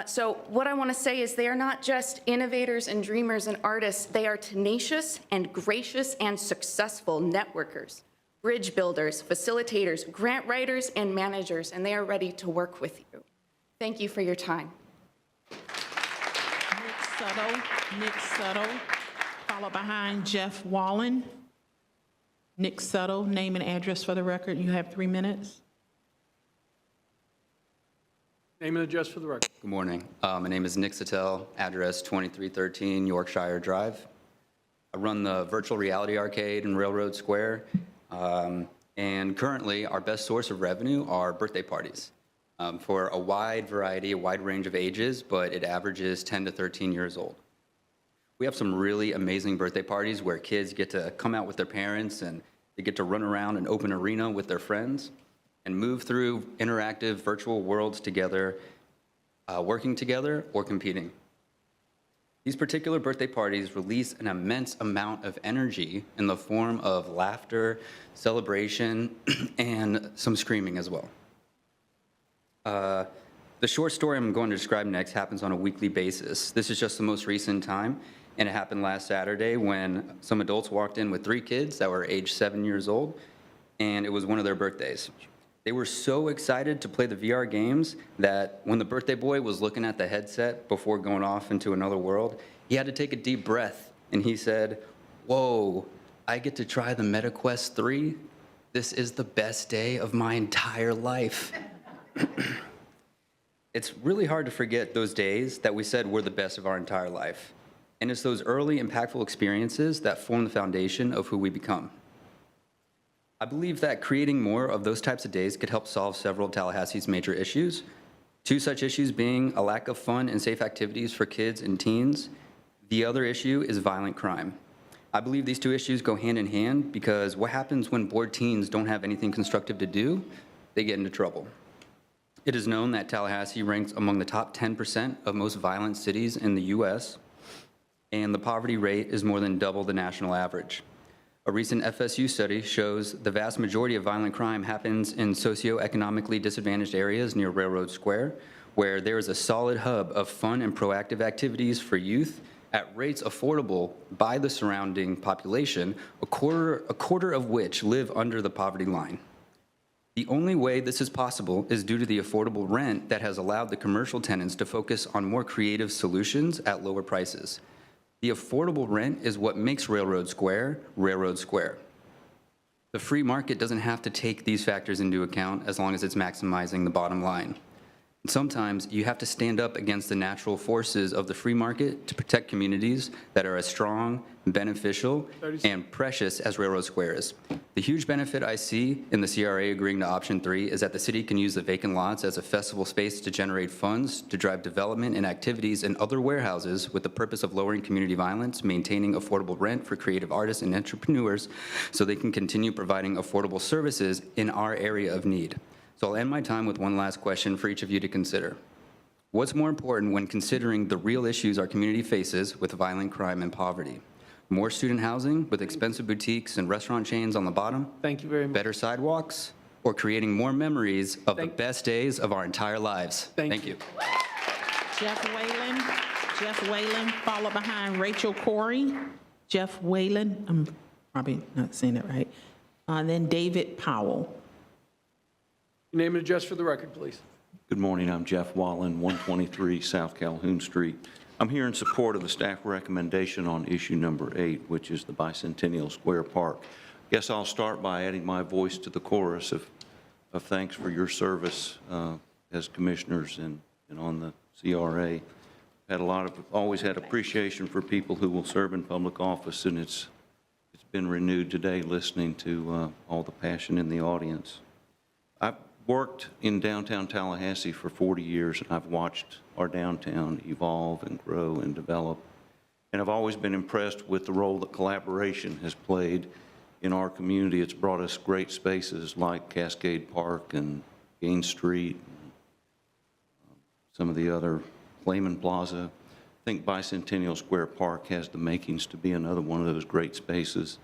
So what I wanna say is they are not just innovators and dreamers and artists, they are tenacious and gracious and successful networkers, bridge builders, facilitators, grant writers, and managers, and they are ready to work with you. Thank you for your time. Nick Suttle, followed behind Jeff Wallen. Nick Suttle, name and address for the record. You have 3 minutes. Name and address for the record. Good morning. My name is Nick Suttle, address 2313 Yorkshire Drive. I run the virtual reality arcade in Railroad Square, and currently our best source of revenue are birthday parties. For a wide variety, a wide range of ages, but it averages 10 to 13 years old. We have some really amazing birthday parties where kids get to come out with their parents and they get to run around an open arena with their friends and move through interactive virtual worlds together, working together or competing. These particular birthday parties release an immense amount of energy in the form of laughter, celebration, and some screaming as well. The short story I'm going to describe next happens on a weekly basis. This is just the most recent time, and it happened last Saturday when some adults walked in with 3 kids that were age 7 years old, and it was one of their birthdays. They were so excited to play the VR games that when the birthday boy was looking at the headset before going off into another world, he had to take a deep breath, and he said, "Whoa, I get to try the MetaQuest 3? This is the best day of my entire life." It's really hard to forget those days that we said were the best of our entire life. And it's those early impactful experiences that form the foundation of who we become. I believe that creating more of those types of days could help solve several of Tallahassee's major issues. 2 such issues being a lack of fun and safe activities for kids and teens. The other issue is violent crime. I believe these 2 issues go hand in hand because what happens when bored teens don't have anything constructive to do? They get into trouble. It is known that Tallahassee ranks among the top 10% of most violent cities in the U.S., and the poverty rate is more than double the national average. A recent FSU study shows the vast majority of violent crime happens in socioeconomically disadvantaged areas near Railroad Square, where there is a solid hub of fun and proactive activities for youth at rates affordable by the surrounding population, a quarter of which live under the poverty line. The only way this is possible is due to the affordable rent that has allowed the commercial tenants to focus on more creative solutions at lower prices. The affordable rent is what makes Railroad Square, Railroad Square. The free market doesn't have to take these factors into account as long as it's maximizing the bottom line. Sometimes you have to stand up against the natural forces of the free market to protect communities that are as strong, beneficial, and precious as Railroad Square is. The huge benefit I see in the CRA agreeing to option 3 is that the city can use the vacant lots as a festival space to generate funds to drive development and activities in other warehouses with the purpose of lowering community violence, maintaining affordable rent for creative artists and entrepreneurs so they can continue providing affordable services in our area of need. So I'll end my time with one last question for each of you to consider. What's more important when considering the real issues our community faces with violent crime and poverty? More student housing with expensive boutiques and restaurant chains on the bottom? Thank you very much. Better sidewalks? Or creating more memories of the best days of our entire lives? Thank you. Jeff Whalen, followed behind Rachel Corey. Jeff Whalen, I'm probably not saying it right. Then David Powell. Name and address for the record, please. Good morning, I'm Jeff Wallen, 123 South Calhoun Street. I'm here in support of the staff recommendation on issue number 8, which is the Bicentennial Square Park. Guess I'll start by adding my voice to the chorus of thanks for your service as commissioners and on the CRA. Always had appreciation for people who will serve in public office, and it's been renewed today listening to all the passion in the audience. I've worked in downtown Tallahassee for 40 years, and I've watched our downtown evolve and grow and develop. And I've always been impressed with the role that collaboration has played in our community. It's brought us great spaces like Cascade Park and Gaines Street, some of the other, Clayman Plaza. I think Bicentennial Square Park has the makings to be another one of those great spaces.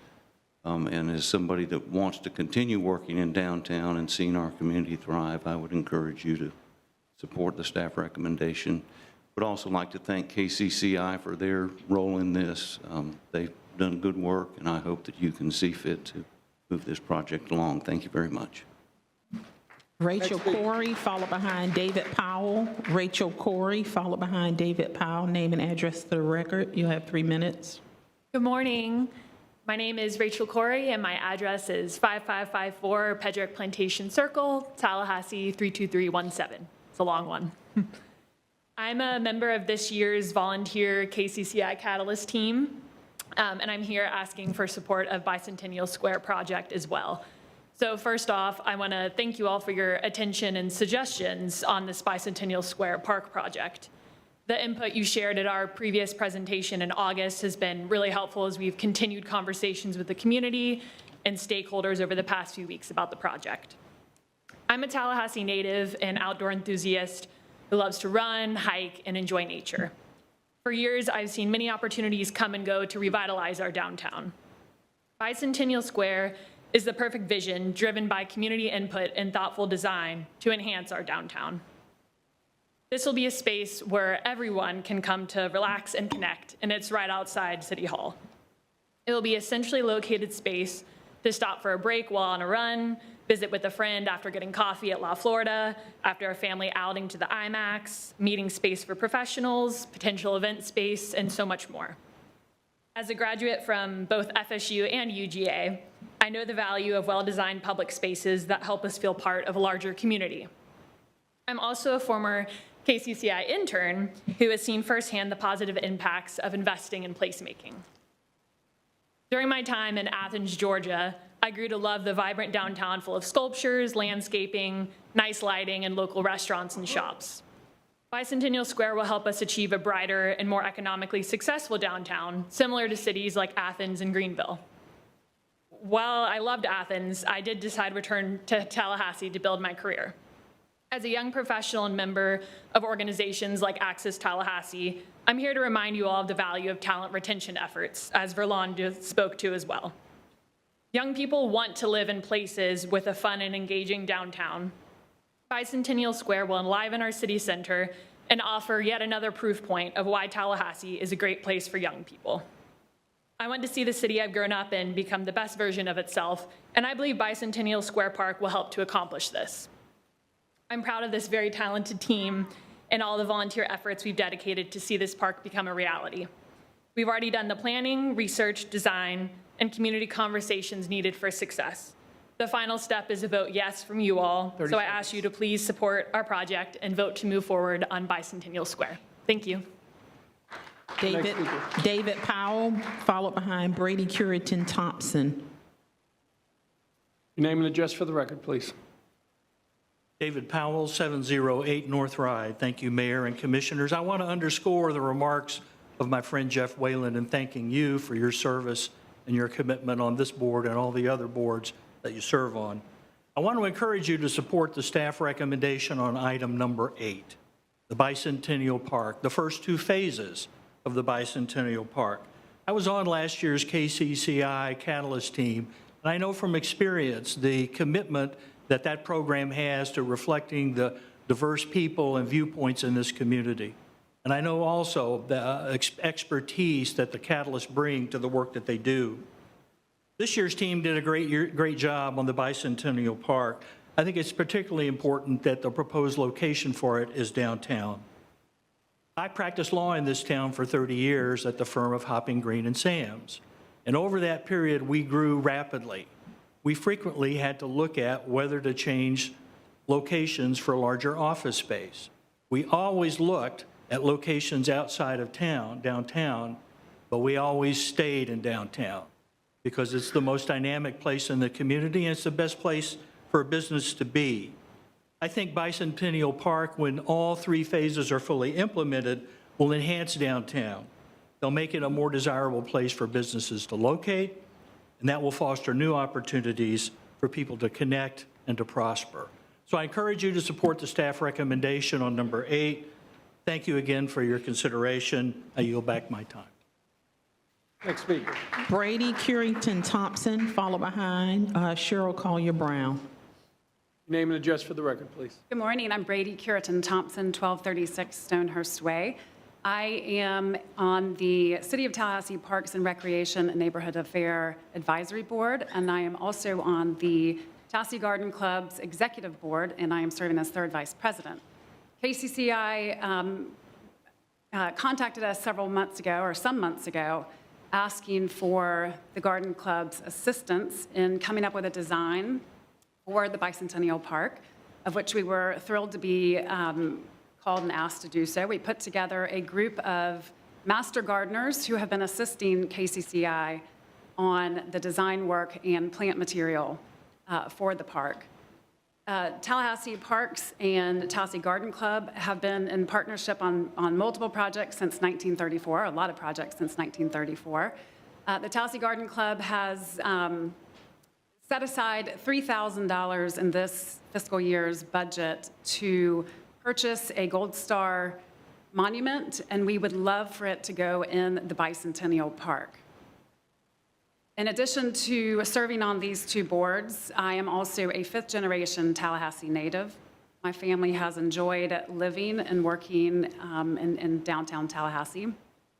And as somebody that wants to continue working in downtown and seeing our community thrive, I would encourage you to support the staff recommendation. Would also like to thank KCCI for their role in this. They've done good work, and I hope that you can see fit to move this project along. Thank you very much. Rachel Corey, followed behind David Powell. Rachel Corey, followed behind David Powell. Name and address to the record. You have 3 minutes. Good morning. My name is Rachel Corey, and my address is 5554 Pedrick Plantation Circle, Tallahassee 32317. It's a long one. I'm a member of this year's volunteer KCCI Catalyst team, and I'm here asking for support of Bicentennial Square project as well. So first off, I want to thank you all for your attention and suggestions on this Bicentennial Square Park project. The input you shared at our previous presentation in August has been really helpful as we've continued conversations with the community and stakeholders over the past few weeks about the project. I'm a Tallahassee native and outdoor enthusiast who loves to run, hike, and enjoy nature. For years, I've seen many opportunities come and go to revitalize our downtown. Bicentennial Square is the perfect vision driven by community input and thoughtful design to enhance our downtown. This will be a space where everyone can come to relax and connect, and it's right outside City Hall. It will be a centrally located space to stop for a break while on a run, visit with a friend after getting coffee at La Florida, after a family outing to the IMAX, meeting space for professionals, potential event space, and so much more. As a graduate from both FSU and UGA, I know the value of well-designed public spaces that help us feel part of a larger community. I'm also a former KCCI intern who has seen firsthand the positive impacts of investing in placemaking. During my time in Athens, Georgia, I grew to love the vibrant downtown full of sculptures, landscaping, nice lighting, and local restaurants and shops. Bicentennial Square will help us achieve a brighter and more economically successful downtown, similar to cities like Athens and Greenville. While I loved Athens, I did decide to return to Tallahassee to build my career. As a young professional and member of organizations like Access Tallahassee, I'm here to remind you all of the value of talent retention efforts, as Verlon spoke to as well. Young people want to live in places with a fun and engaging downtown. Bicentennial Square will enliven our city center and offer yet another proof point of why Tallahassee is a great place for young people. I want to see the city I've grown up in become the best version of itself, and I believe Bicentennial Square Park will help to accomplish this. I'm proud of this very talented team and all the volunteer efforts we've dedicated to see this park become a reality. We've already done the planning, research, design, and community conversations needed for success. The final step is a vote yes from you all. 30 So I ask you to please support our project and vote to move forward on Bicentennial Square. Thank you. David Powell, followed behind Brady Curitan Thompson. Your name and address for the record, please. David Powell, 708 North Ride. Thank you, Mayor and Commissioners. I want to underscore the remarks of my friend Jeff Whalen in thanking you for your service and your commitment on this board and all the other boards that you serve on. I want to encourage you to support the staff recommendation on item number 8, the Bicentennial Park, the first 2 phases of the Bicentennial Park. I was on last year's KCCI Catalyst team, and I know from experience the commitment that that program has to reflecting the diverse people and viewpoints in this community. And I know also the expertise that the Catalysts bring to the work that they do. This year's team did a great job on the Bicentennial Park. I think it's particularly important that the proposed location for it is downtown. I practiced law in this town for 30 years at the firm of Hopping, Green, and Sams. And over that period, we grew rapidly. We frequently had to look at whether to change locations for larger office space. We always looked at locations outside of town, downtown, but we always stayed in downtown because it's the most dynamic place in the community and it's the best place for a business to be. I think Bicentennial Park, when all 3 phases are fully implemented, will enhance downtown. They'll make it a more desirable place for businesses to locate, and that will foster new opportunities for people to connect and to prosper. So I encourage you to support the staff recommendation on number 8. Thank you again for your consideration. I yield back my time. Next speaker. Brady Curitan Thompson, followed behind Cheryl Collier-Brown. Your name and address for the record, please. Good morning. I'm Brady Curitan Thompson, 1236 Stonehurst Way. I am on the City of Tallahassee Parks and Recreation and Neighborhood Affair Advisory Board, and I am also on the Tallahassee Garden Club's Executive Board, and I am serving as 3rd Vice President. KCCI contacted us some months ago, asking for the Garden Club's assistance in coming up with a design for the Bicentennial Park, of which we were thrilled to be called and asked to do so. We put together a group of master gardeners who have been assisting KCCI on the design work and plant material for the park. Tallahassee Parks and Tallahassee Garden Club have been in partnership on multiple projects since 1934, a lot of projects since 1934. The Tallahassee Garden Club has set aside $3,000 in this fiscal year's budget to purchase a Gold Star monument, and we would love for it to go in the Bicentennial Park. In addition to serving on these 2 boards, I am also a 5th-generation Tallahassee native. My family has enjoyed living and working in downtown Tallahassee,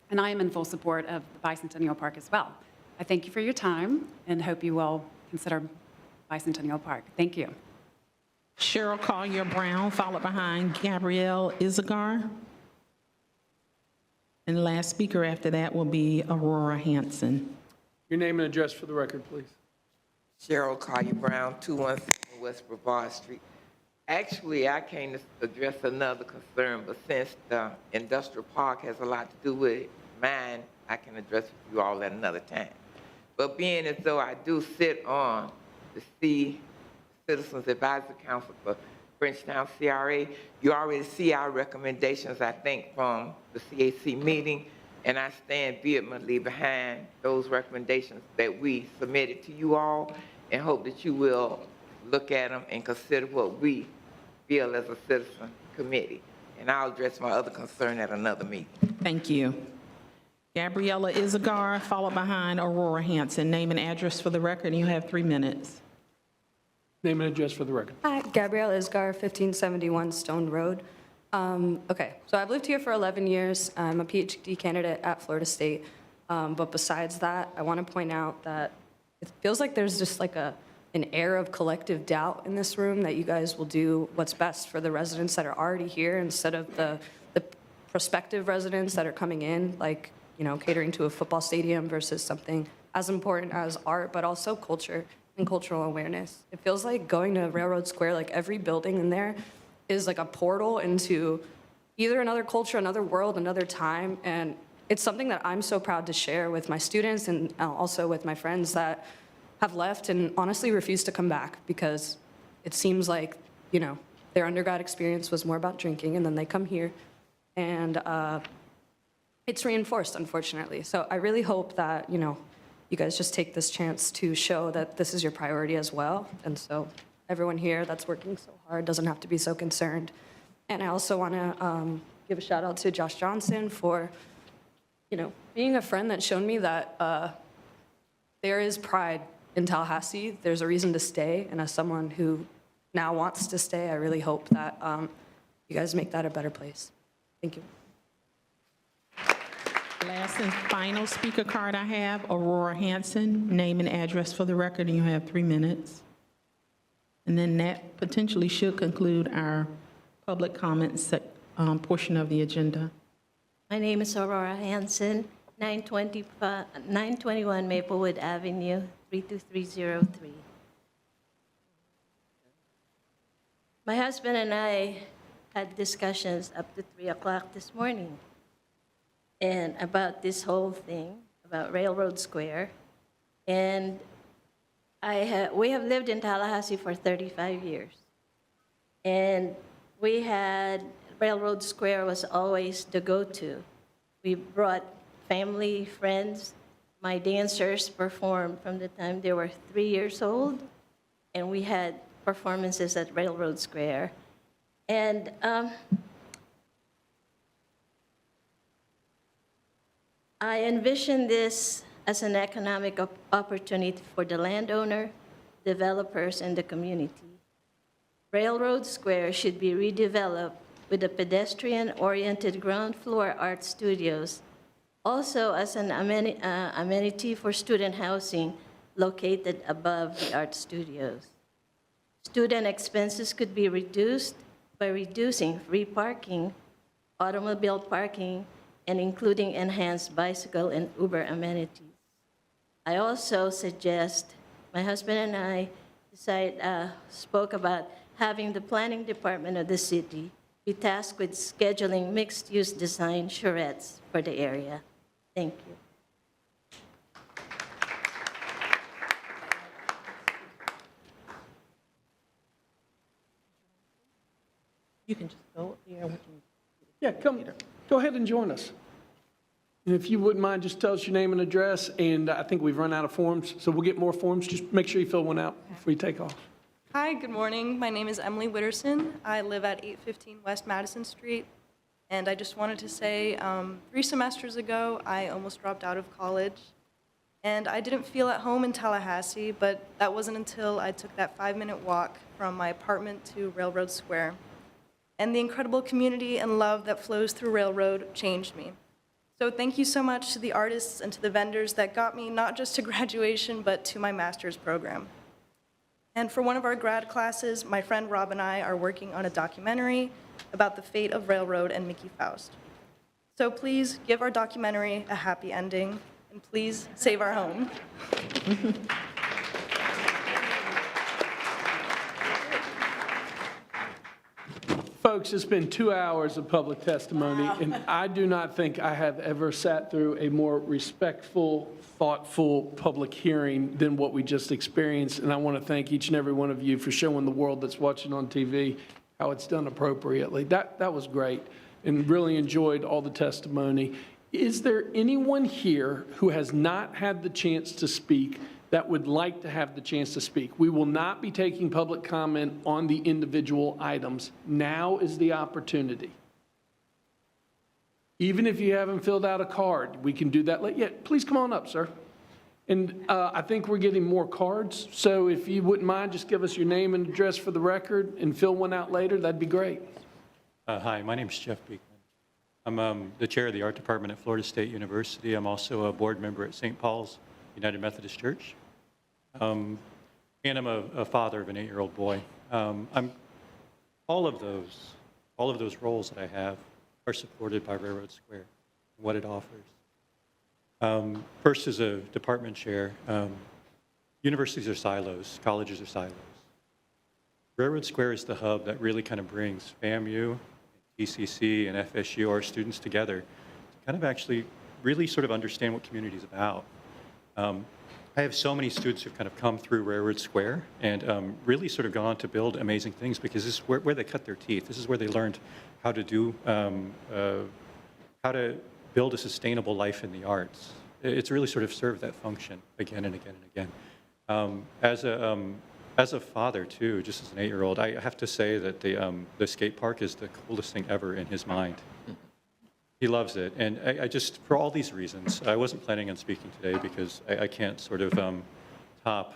and I am in full support of the Bicentennial Park as well. I thank you for your time and hope you will consider Bicentennial Park. Thank you. Cheryl Collier-Brown, followed behind Gabrielle Izagar. And the last speaker after that will be Aurora Hanson. Your name and address for the record, please. Cheryl Collier-Brown, 217 West Brevard Street. Actually, I came to address another concern, but since the industrial park has a lot to do with mine, I can address you all at another time. But being as though I do sit on the Citizens Advisory Council for Frenchtown CRA, you already see our recommendations, I think, from the CAC meeting, and I stand vehemently behind those recommendations that we submitted to you all and hope that you will look at them and consider what we feel as a citizen committee. And I'll address my other concern at another meeting. Thank you. Gabriella Izagar, followed behind Aurora Hanson. Name and address for the record, and you have 3 minutes. Name and address for the record. Hi, Gabrielle Isgar, 1571 Stone Road. Okay, so I've lived here for 11 years. I'm a PhD candidate at Florida State. But besides that, I want to point out that it feels like there's just like an air of collective doubt in this room that you guys will do what's best for the residents that are already here instead of the prospective residents that are coming in, like, you know, catering to a football stadium versus something as important as art, but also culture and cultural awareness. It feels like going to Railroad Square, like every building in there is like a portal into either another culture, another world, another time. And it's something that I'm so proud to share with my students and also with my friends that have left and honestly refuse to come back because it seems like, you know, their undergrad experience was more about drinking, and then they come here and it's reinforced, unfortunately. So I really hope that, you know, you guys just take this chance to show that this is your priority as well. And so everyone here that's working so hard doesn't have to be so concerned. And I also want to give a shout out to Josh Johnson for, you know, being a friend that showed me that there is pride in Tallahassee. There's a reason to stay. And as someone who now wants to stay, I really hope that you guys make that a better place. Thank you. Last and final speaker card I have, Aurora Hanson, name and address for the record, and you have 3 minutes. And then that potentially should conclude our public comments portion of the agenda. My name is Aurora Hanson, 921 Maplewood Avenue, 32303. My husband and I had discussions up to 3 o'clock this morning and about this whole thing, about Railroad Square. And we have lived in Tallahassee for 35 years. And we had, Railroad Square was always the go-to. We brought family, friends. My dancers performed from the time they were 3 years old, and we had performances at Railroad Square. And I envision this as an economic opportunity for the landowner, developers, and the community. Railroad Square should be redeveloped with a pedestrian-oriented ground floor art studios, also as an amenity for student housing located above the art studios. Student expenses could be reduced by reducing free parking, automobile parking, and including enhanced bicycle and Uber amenities. I also suggest, my husband and I spoke about having the planning department of the city be tasked with scheduling mixed-use design charrettes for the area. Thank you. You can just go up there. Yeah, go ahead and join us. And if you wouldn't mind, just tell us your name and address, and I think we've run out of forms, so we'll get more forms. Just make sure you fill one out before you take off. Hi, good morning. My name is Emily Witterson. I live at 815 West Madison Street, and I just wanted to say 3 semesters ago, I almost dropped out of college, and I didn't feel at home in Tallahassee, but that wasn't until I took that 5-minute walk from my apartment to Railroad Square. And the incredible community and love that flows through Railroad changed me. So thank you so much to the artists and to the vendors that got me not just to graduation, but to my master's program. And for one of our grad classes, my friend Rob and I are working on a documentary about the fate of Railroad and Mickey Faust. So please give our documentary a happy ending, and please save our home. Folks, it's been 2 hours of public testimony, and I do not think I have ever sat through a more respectful, thoughtful public hearing than what we just experienced. And I want to thank each and every one of you for showing the world that's watching on TV how it's done appropriately. That was great, and really enjoyed all the testimony. Is there anyone here who has not had the chance to speak that would like to have the chance to speak? We will not be taking public comment on the individual items. Now is the opportunity. Even if you haven't filled out a card, we can do that later. Yeah, please come on up, sir. And I think we're getting more cards, so if you wouldn't mind, just give us your name and address for the record and fill one out later, that'd be great. Hi, my name's Jeff Beekman. I'm the chair of the art department at Florida State University. I'm also a board member at St. Paul's United Methodist Church. And I'm a father of an 8-year-old boy. All of those roles that I have are supported by Railroad Square, what it offers. First, as a department chair, universities are silos, colleges are silos. Railroad Square is the hub that really kind of brings FAMU, TCC, and FSU, our students together to kind of actually really sort of understand what community is about. I have so many students who've kind of come through Railroad Square and really sort of gone on to build amazing things because this is where they cut their teeth. This is where they learned how to do, how to build a sustainable life in the arts. It's really sort of served that function again and again and again. As a father too, just as an 8-year-old, I have to say that the skate park is the coolest thing ever in his mind. He loves it, and I just, for all these reasons, I wasn't planning on speaking today because I can't sort of top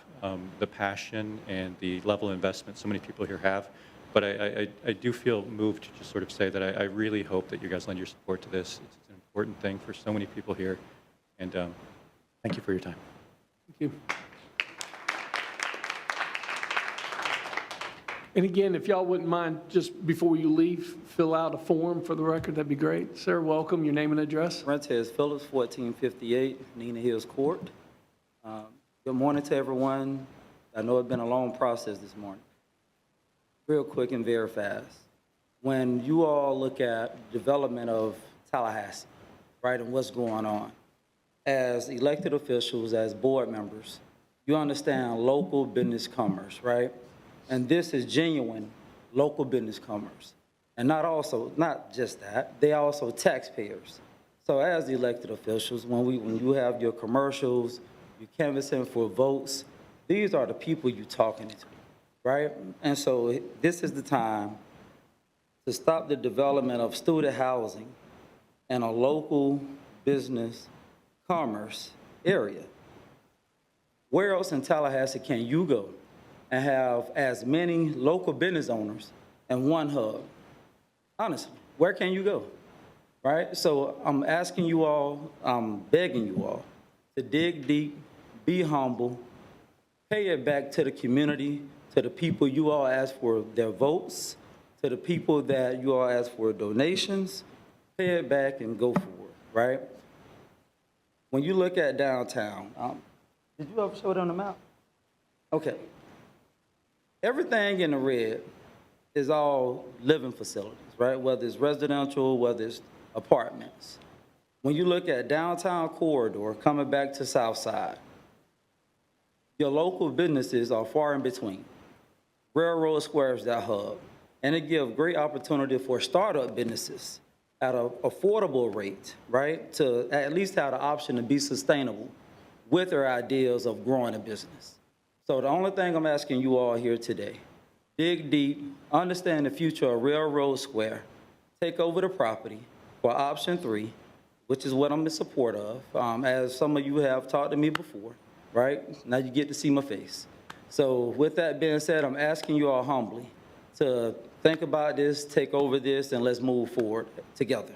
the passion and the level of investment so many people here have, but I do feel moved to just sort of say that I really hope that you guys lend your support to this. It's an important thing for so many people here, and thank you for your time. Thank you. And again, if y'all wouldn't mind, just before you leave, fill out a form for the record, that'd be great. Sir, welcome, your name and address. Rentez Phillips, 1458 Nina Hills Court. Good morning to everyone. I know it's been a long process this morning. Real quick and very fast. When you all look at development of Tallahassee, right, and what's going on, as elected officials, as board members, you understand local business commerce, right? And this is genuine local business commerce. And not just that, they are also taxpayers. So as elected officials, when you have your commercials, you're canvassing for votes, these are the people you're talking to, right? And so this is the time to stop the development of student housing in a local business commerce area. Where else in Tallahassee can you go and have as many local business owners in one hub? Honestly, where can you go, right? So I'm asking you all, I'm begging you all to dig deep, be humble, pay it back to the community, to the people you all ask for their votes, to the people that you all ask for donations, pay it back and go forward, right? When you look at downtown, did you ever show it on the map? Okay. Everything in the red is all living facilities, right? Whether it's residential, whether it's apartments. When you look at downtown corridor coming back to South Side, your local businesses are far in between. Railroad Square is that hub, and it gives great opportunity for startup businesses at an affordable rate, right? To at least have the option to be sustainable with their ideas of growing a business. So the only thing I'm asking you all here today, dig deep, understand the future of Railroad Square, take over the property for option 3, which is what I'm in support of, as some of you have talked to me before, right? Now you get to see my face. So with that being said, I'm asking you all humbly to think about this, take over this, and let's move forward together,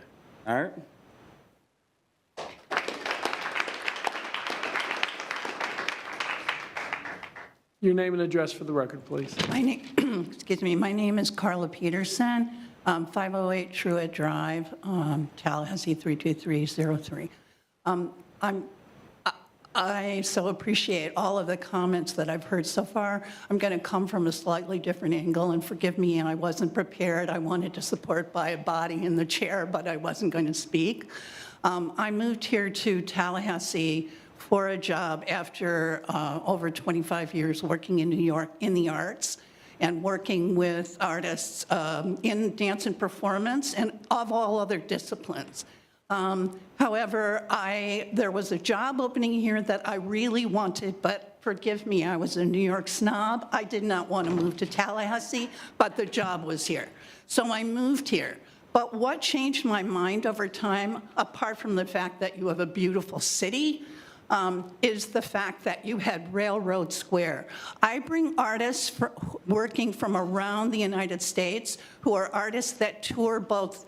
all right? Your name and address for the record, please. My name is Carla Peterson, 508 Truett Drive, Tallahassee 32303. I so appreciate all of the comments that I've heard so far. I'm going to come from a slightly different angle, and forgive me, I wasn't prepared. I wanted to support by a body in the chair, but I wasn't going to speak. I moved here to Tallahassee for a job after over 25 years working in New York in the arts and working with artists in dance and performance and of all other disciplines. However, there was a job opening here that I really wanted, but forgive me, I was a New York snob. I did not want to move to Tallahassee, but the job was here. So I moved here. But what changed my mind over time, apart from the fact that you have a beautiful city, is the fact that you had Railroad Square. I bring artists working from around the United States who are artists that tour both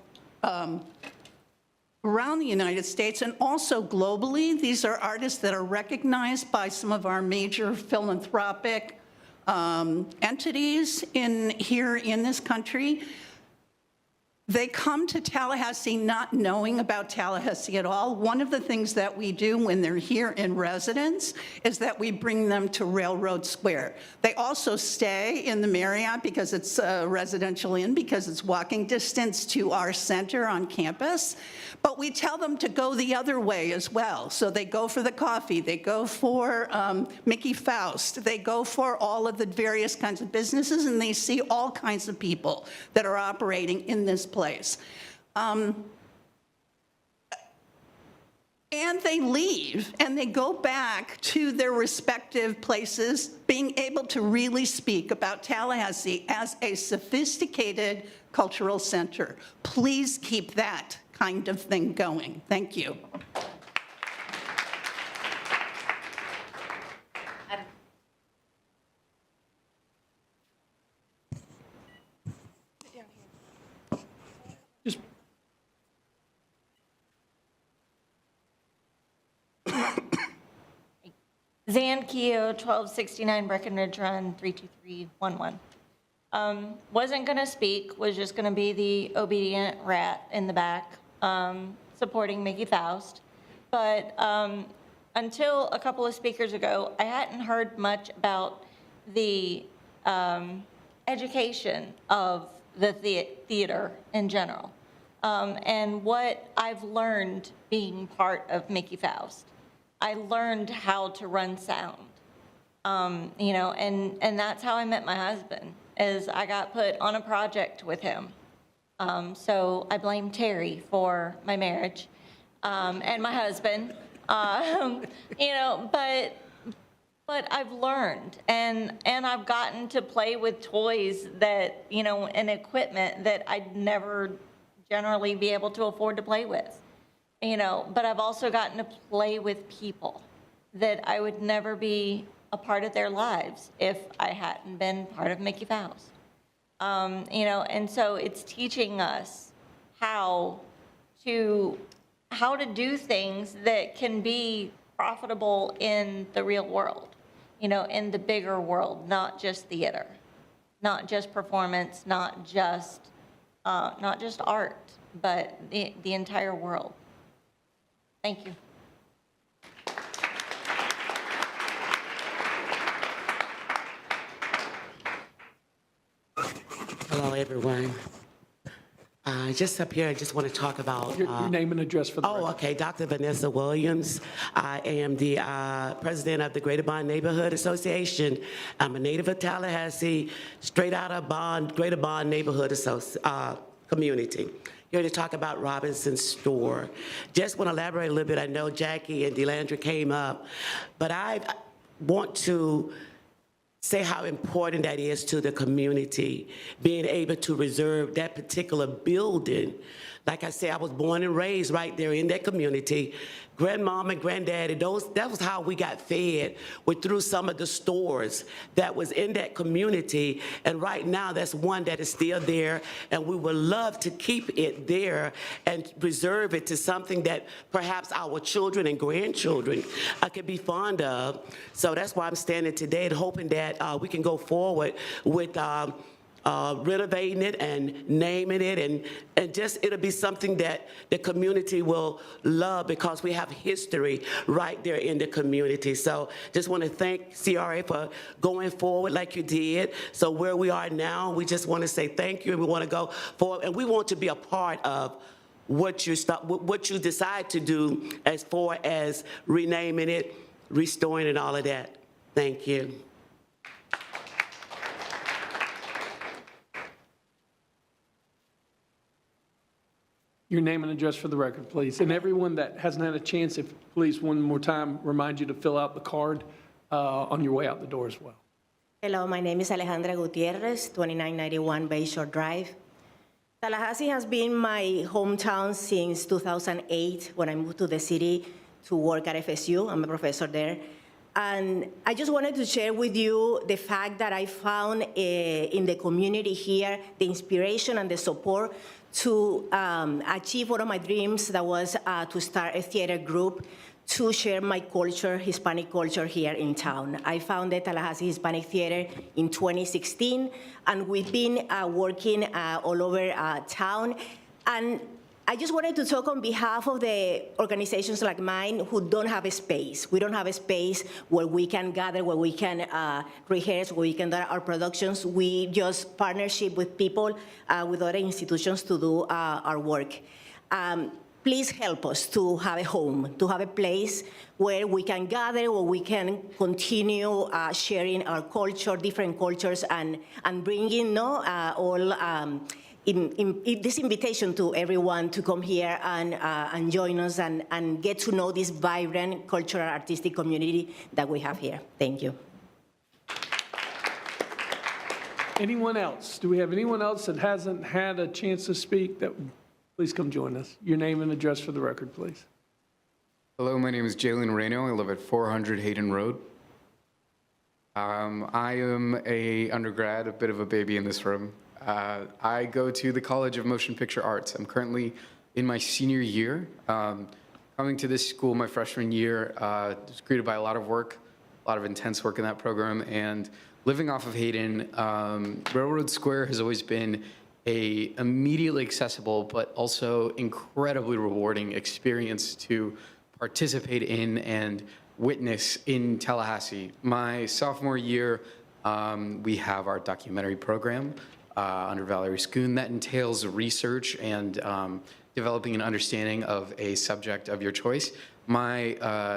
around the United States and also globally. These are artists that are recognized by some of our major philanthropic entities here in this country. They come to Tallahassee not knowing about Tallahassee at all. One of the things that we do when they're here in residence is that we bring them to Railroad Square. They also stay in the Marriott because it's a residential inn, because it's walking distance to our center on campus. But we tell them to go the other way as well. So they go for the coffee, they go for Mickey Faust, they go for all of the various kinds of businesses, and they see all kinds of people that are operating in this place. And they leave and they go back to their respective places, being able to really speak about Tallahassee as a sophisticated cultural center. Please keep that kind of thing going. Thank you. Zan Keogh, 1269 Breckenridge Run, 32311. Wasn't going to speak, was just going to be the obedient rat in the back, supporting Mickey Faust. But until a couple of speakers ago, I hadn't heard much about the education of the theater in general, and what I've learned being part of Mickey Faust. I learned how to run sound, you know, and that's how I met my husband, is I got put on a project with him. So I blame Terry for my marriage and my husband, you know, but I've learned, and I've gotten to play with toys that, you know, and equipment that I'd never generally be able to afford to play with. You know, but I've also gotten to play with people that I would never be a part of their lives if I hadn't been part of Mickey Faust. You know, and so it's teaching us how to do things that can be profitable in the real world, you know, in the bigger world, not just theater, not just performance, not just art, but the entire world. Thank you. Hello, everyone. Just up here, I just want to talk about... Your name and address for the record. Okay. Dr. Vanessa Williams. I am the president of the Greater Bond Neighborhood Association. I'm a native of Tallahassee, straight out of Greater Bond Neighborhood community. Here to talk about Robinson's store. Just want to elaborate a little bit. I know Jackie and DeLandra came up, but I want to say how important that is to the community, being able to reserve that particular building. Like I said, I was born and raised right there in that community. Grandmom and granddaddy, that was how we got fed, through some of the stores that was in that community. And right now, that's one that is still there, and we would love to keep it there and preserve it to something that perhaps our children and grandchildren could be fond of. So that's why I'm standing today and hoping that we can go forward with renovating it and naming it, and just it'll be something that the community will love, because we have history right there in the community. So just want to thank CRA for going forward like you did. So where we are now, we just want to say thank you, and we want to go forward, and we want to be a part of what you decide to do as far as renaming it, restoring and all of that. Thank you. Your name and address for the record, please. And everyone that hasn't had a chance, if please one more time remind you to fill out the card on your way out the door as well. Hello, my name is Alejandra Gutierrez, 2991 Bayshore Drive. Tallahassee has been my hometown since 2008 when I moved to the city to work at FSU. I'm a professor there. And I just wanted to share with you the fact that I found in the community here, the inspiration and the support to achieve one of my dreams, that was to start a theater group to share my culture, Hispanic culture here in town. I founded Tallahassee Hispanic Theater in 2016, and we've been working all over town. And I just wanted to talk on behalf of the organizations like mine who don't have a space. We don't have a space where we can gather, where we can rehearse, where we can do our productions. We just partnership with people, with other institutions to do our work. Please help us to have a home, to have a place where we can gather, where we can continue sharing our culture, different cultures, and bringing all this invitation to everyone to come here and join us and get to know this vibrant cultural artistic community that we have here. Thank you. Anyone else? Do we have anyone else that hasn't had a chance to speak? Please come join us. Your name and address for the record, please. Hello, my name is Jalen Reno. I live at 400 Hayden Road. I am an undergrad, a bit of a baby in this room. I go to the College of Motion Picture Arts. I'm currently in my senior year. Coming to this school my freshman year, was greeted by a lot of work, a lot of intense work in that program, and living off of Hayden, Railroad Square has always been a immediately accessible but also incredibly rewarding experience to participate in and witness in Tallahassee. My sophomore year, we have our documentary program under Valerie Schoon that entails research and developing an understanding of a subject of your choice. My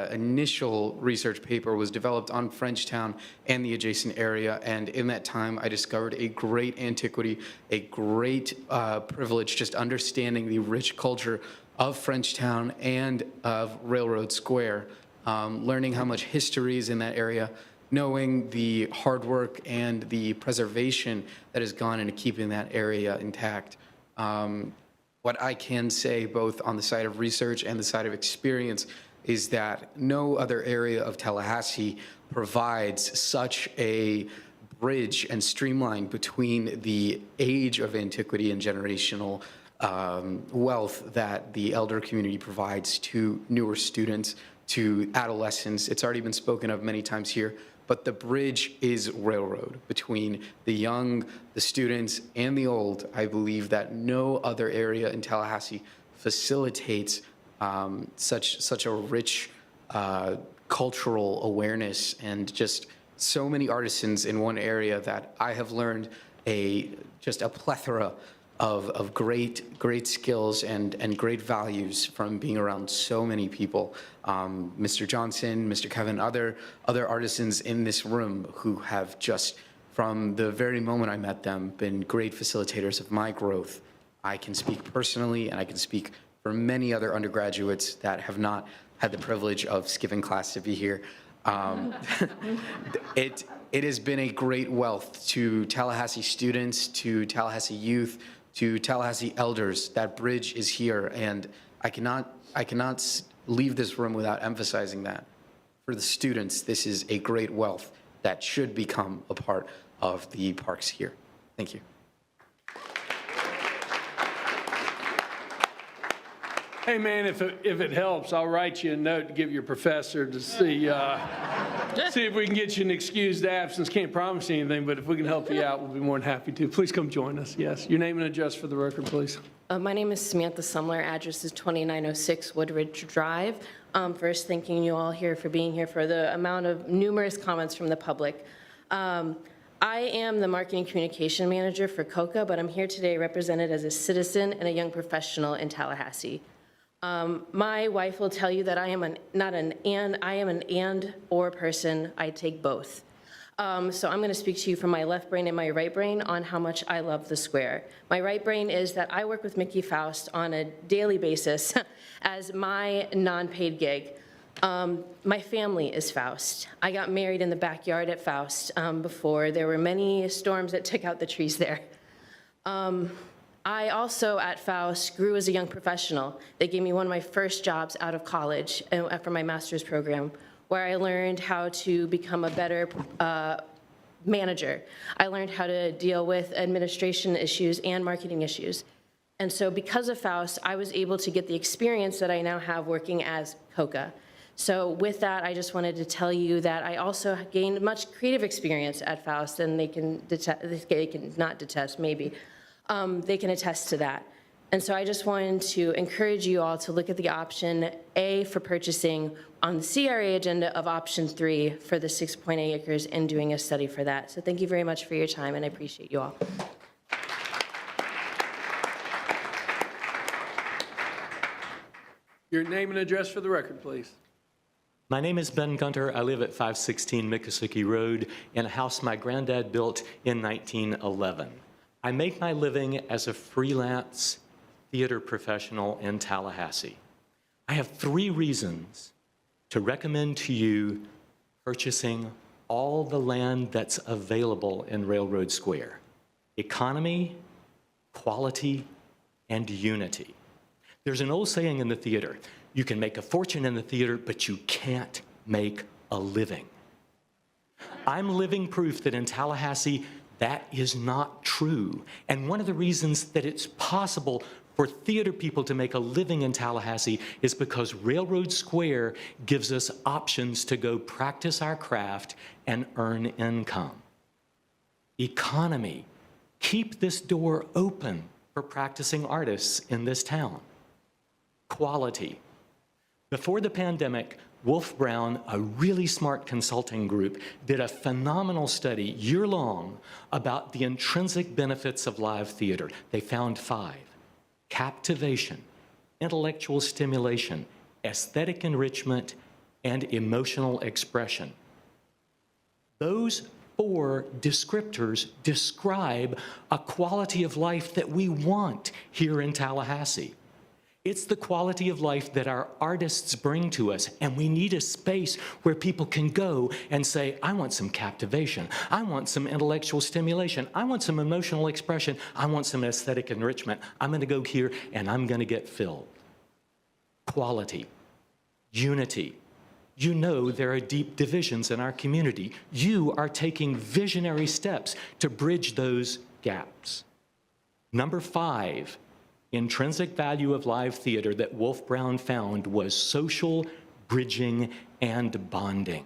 initial research paper was developed on Frenchtown and the adjacent area, and in that time I discovered a great antiquity, a great privilege just understanding the rich culture of Frenchtown and of Railroad Square, learning how much history is in that area, knowing the hard work and the preservation that has gone into keeping that area intact. What I can say, both on the side of research and the side of experience, is that no other area of Tallahassee provides such a bridge and streamline between the age of antiquity and generational wealth that the elder community provides to newer students, to adolescents. It's already been spoken of many times here, but the bridge is railroad between the young, the students, and the old. I believe that no other area in Tallahassee facilitates such a rich cultural awareness and just so many artisans in one area that I have learned just a plethora of great skills and great values from being around so many people. Mr. Johnson, Mr. Kevin, other artisans in this room who have just, from the very moment I met them, been great facilitators of my growth. I can speak personally, and I can speak for many other undergraduates that have not had the privilege of skipping class to be here. It has been a great wealth to Tallahassee students, to Tallahassee youth, to Tallahassee elders. That bridge is here, and I cannot leave this room without emphasizing that. For the students, this is a great wealth that should become a part of the parks here. Thank you. Hey, man, if it helps, I'll write you a note to give your professor to see if we can get you an excused absence. Can't promise you anything, but if we can help you out, we'll be more than happy to. Please come join us. Yes, your name and address for the record, please. My name is Samantha Sumler. Address is 2906 Woodridge Drive. First, thanking you all here for being here, for the amount of numerous comments from the public. I am the marketing communication manager for COCA, but I'm here today represented as a citizen and a young professional in Tallahassee. My wife will tell you that I am an and or person. I take both. So I'm going to speak to you from my left brain and my right brain on how much I love the square. My right brain is that I work with Mickey Faust on a daily basis as my non-paid gig. My family is Faust. I got married in the backyard at Faust before there were many storms that took out the trees there. I also, at Faust, grew as a young professional. They gave me one of my first jobs out of college after my master's program, where I learned how to become a better manager. I learned how to deal with administration issues and marketing issues. And so because of Faust, I was able to get the experience that I now have working as COCA. So with that, I just wanted to tell you that I also gained much creative experience at Faust, and they can not detest, maybe. They can attest to that. And so I just wanted to encourage you all to look at the option A for purchasing on the CRA agenda of option 3 for the 6.8 acres and doing a study for that. So thank you very much for your time, and I appreciate you all. Your name and address for the record, please. My name is Ben Gunter. I live at 516 Miccosukee Road in a house my granddad built in 1911. I make my living as a freelance theater professional in Tallahassee. I have 3 reasons to recommend to you purchasing all the land that's available in Railroad Square: economy, quality, and unity. There's an old saying in the theater: you can make a fortune in the theater, but you can't make a living. I'm living proof that in Tallahassee, that is not true. And one of the reasons that it's possible for theater people to make a living in Tallahassee is because Railroad Square gives us options to go practice our craft and earn income. Economy: keep this door open for practicing artists in this town. Quality: before the pandemic, Wolf Brown, a really smart consulting group, did a phenomenal study year-long about the intrinsic benefits of live theater. They found 5: captivation, intellectual stimulation, aesthetic enrichment, and emotional expression. Those 4 descriptors describe a quality of life that we want here in Tallahassee. It's the quality of life that our artists bring to us, and we need a space where people can go and say, I want some captivation, I want some intellectual stimulation, I want some emotional expression, I want some aesthetic enrichment. I'm gonna go here and I'm gonna get filled. Quality, unity. You know there are deep divisions in our community. You are taking visionary steps to bridge those gaps. Number 5, intrinsic value of live theater that Wolf Brown found was social bridging and bonding.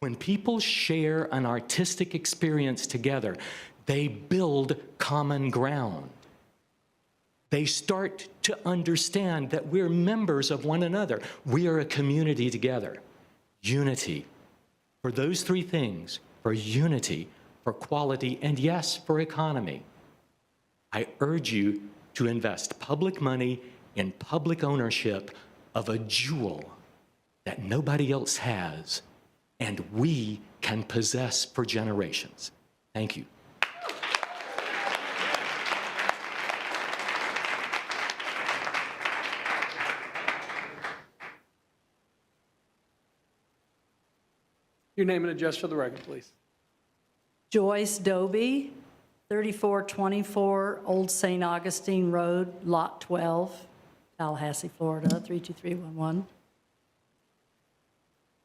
When people share an artistic experience together, they build common ground. They start to understand that we're members of one another. We are a community together. Unity. For those 3 things, for unity, for quality, and yes, for economy, I urge you to invest public money in public ownership of a jewel that nobody else has and we can possess for generations. Thank you. Your name and address for the record, please. Joyce Doby, 3424 Old St. Augustine Road, Lot 12, Tallahassee, Florida, 32311.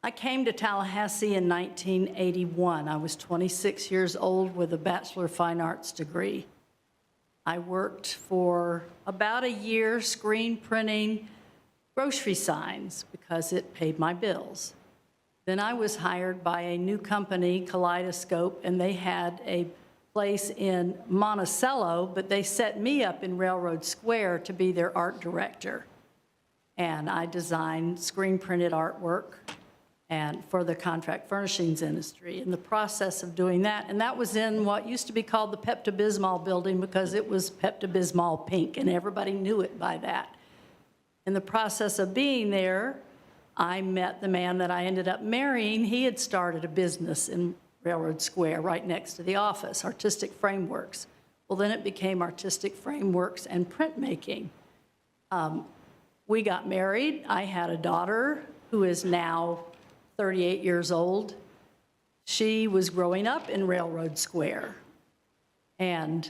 I came to Tallahassee in 1981. I was 26 years old with a Bachelor of Fine Arts degree. I worked for about a year screen printing grocery signs because it paid my bills. Then I was hired by a new company, Kaleidoscope, and they had a place in Monticello, but they set me up in Railroad Square to be their art director. And I designed screen printed artwork and for the contract furnishings industry. In the process of doing that, and that was in what used to be called the Pepto-Bismol building because it was Pepto-Bismol pink and everybody knew it by that. In the process of being there, I met the man that I ended up marrying. He had started a business in Railroad Square right next to the office, Artistic Frameworks. Well, then it became Artistic Frameworks and Printmaking. We got married. I had a daughter who is now 38 years old. She was growing up in Railroad Square. And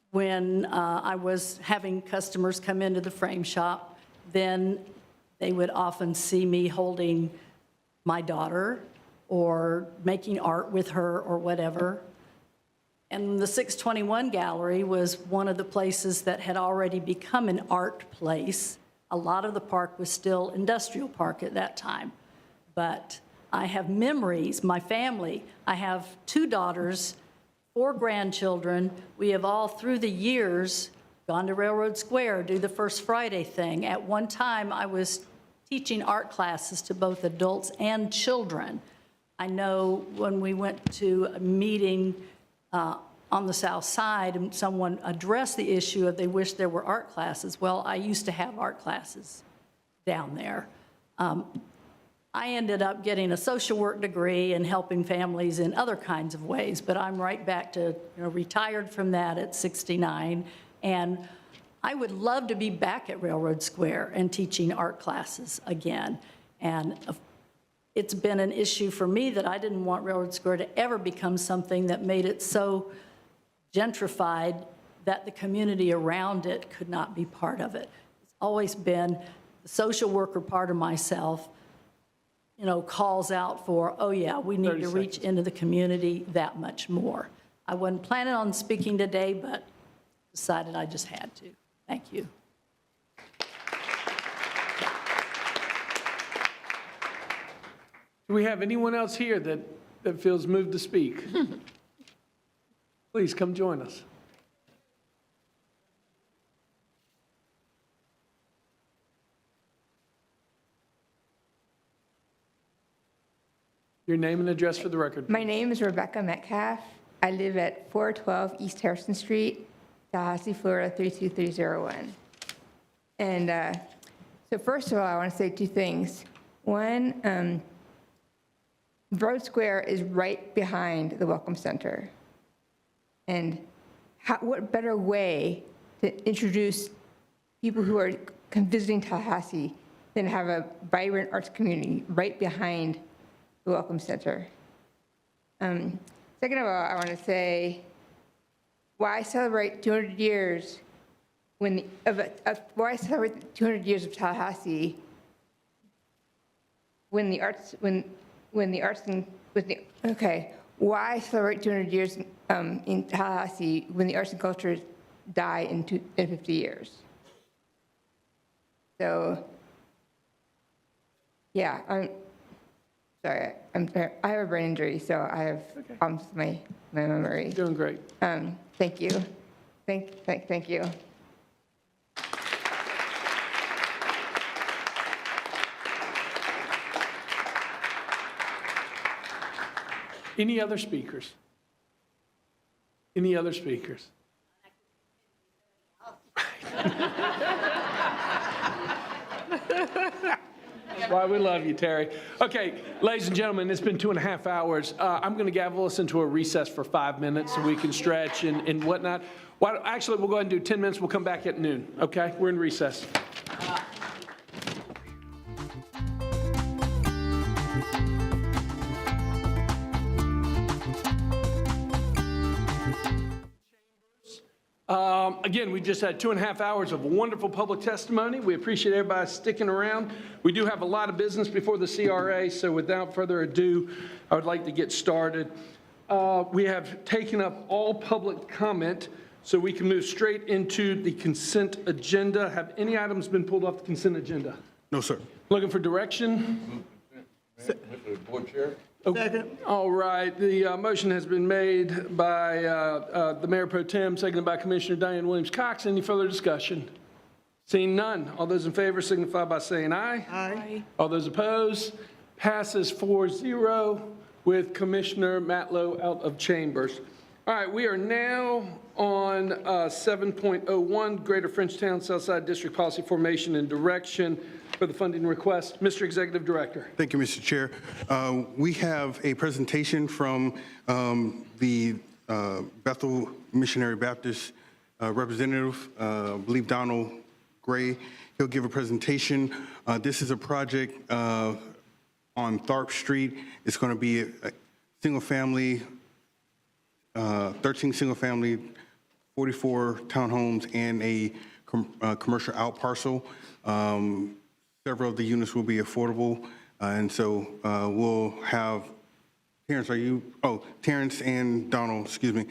when I was having customers come into the frame shop, then they would often see me holding my daughter or making art with her or whatever. And the 621 Gallery was one of the places that had already become an art place A lot of the park was still industrial park at that time. But I have memories, my family, I have 2 daughters, 4 grandchildren. We have all through the years gone to Railroad Square, do the First Friday thing. At one time, I was teaching art classes to both adults and children. I know when we went to a meeting on the south side and someone addressed the issue of they wish there were art classes. Well, I used to have art classes down there. I ended up getting a social work degree and helping families in other kinds of ways, but I'm right back to, retired from that at 69, and I would love to be back at Railroad Square and teaching art classes again. And it's been an issue for me that I didn't want Railroad Square to ever become something that made it so gentrified that the community around it could not be part of it. It's always been the social worker part of myself, calls out for, oh yeah, we need to reach into the community that much more. I wasn't planning on speaking today, but decided I just had to. Thank you. Do we have anyone else here that feels moved to speak? Please come join us. Your name and address for the record. My name is Rebecca Metcalf. I live at 412 East Harrison Street, Tallahassee, Florida 32301. And so first of all, I want to say 2 things. One, Railroad Square is right behind the Welcome Center. And what better way to introduce people who are visiting Tallahassee than have a vibrant arts community right behind the Welcome Center. Second of all, I want to say, why celebrate 200 years why celebrate 200 years of Tallahassee when the arts why celebrate 200 years in Tallahassee when the arts and culture die in 50 years? So, yeah, sorry, I have a brain injury, so I have problems with my memory. Doing great. Thank you. Thank you. Any other speakers? Any other speakers? That's why we love you, Terry. Okay, ladies and gentlemen, it's been 2.5 hours. I'm going to gavel us into a recess for 5 minutes so we can stretch and whatnot. Actually, we'll go ahead and do 10 minutes. We'll come back at noon, okay? We're in recess. Again, we just had 2.5 hours of wonderful public testimony. We appreciate everybody sticking around. We do have a lot of business before the CRA, so without further ado, I would like to get started. We have taken up all public comment, so we can move straight into the consent agenda. Have any items been pulled off the consent agenda? No, sir. Looking for direction? Board Chair. Second. All right, the motion has been made by the Mayor Pro Tem, seconded by Commissioner Diane Williams-Cox. Any further discussion? Seeing none, all those in favor signify by saying aye. Aye. All those opposed, passes 4-0 with Commissioner Matlow out of chambers. All right, we are now on 7.01, Greater Frenchtown Southside District Policy Formation and Direction for the funding request. Mr. Executive Director. Thank you, Mr. Chair. We have a presentation from the Bethel Missionary Baptist representative, I believe Donald Gray. He'll give a presentation. This is a project on Tharp Street. It's going to be a single family, 13 single family, 44 townhomes, and a commercial out parcel. Several of the units will be affordable, and so we'll have Terrence. Terrence and Donald. Excuse me.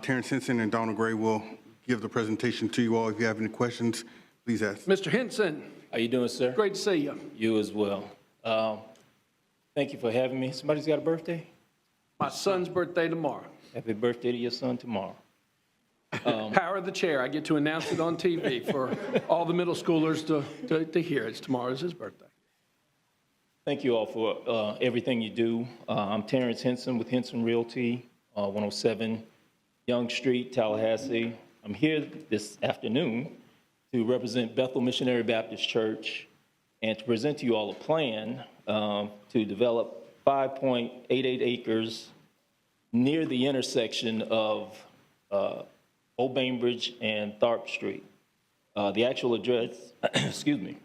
Terrence Henson and Donald Gray will give the presentation to you all. If you have any questions, please ask. Mr. Henson. How you doing, sir? Great to see you. You as well. Thank you for having me. Somebody's got a birthday? My son's birthday tomorrow. Happy birthday to your son tomorrow. Power of the chair. I get to announce it on TV for all the middle schoolers to hear. Tomorrow's his birthday. Thank you all for everything you do. I'm Terrence Henson with Henson Realty, 107 Young Street, Tallahassee. I'm here this afternoon to represent Bethel Missionary Baptist Church and to present to you all a plan to develop 5.88 acres near the intersection of Old Bainbridge and Tharp Street. The actual address, excuse me,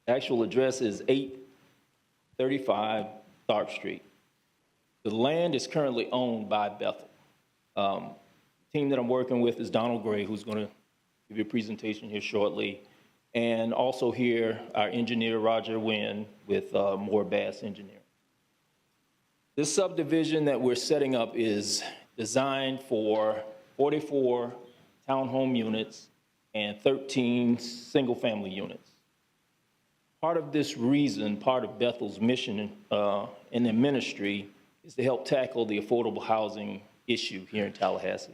actual address is 835 Tharp Street. The land is currently owned by Bethel. The team that I'm working with is Donald Gray, who's going to give you a presentation here shortly, and also here our engineer Roger Wynn with Moore Bass Engineering. This subdivision that we're setting up is designed for 44 townhome units and 13 single-family units. Part of this reason, part of Bethel's mission in their ministry is to help tackle the affordable housing issue here in Tallahassee.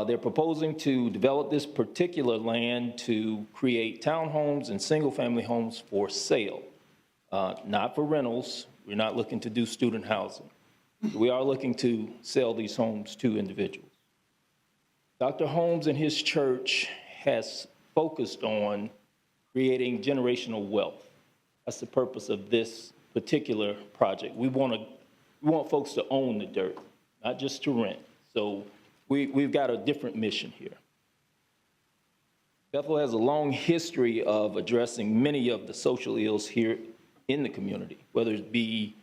They're proposing to develop this particular land to create townhomes and single-family homes for sale, not for rentals. We're not looking to do student housing. We are looking to sell these homes to individuals. Dr. Holmes and his church has focused on creating generational wealth. That's the purpose of this particular project. We want folks to own the dirt, not just to rent. So we've got a different mission here. Bethel has a long history of addressing many of the social ills here in the community, whether it be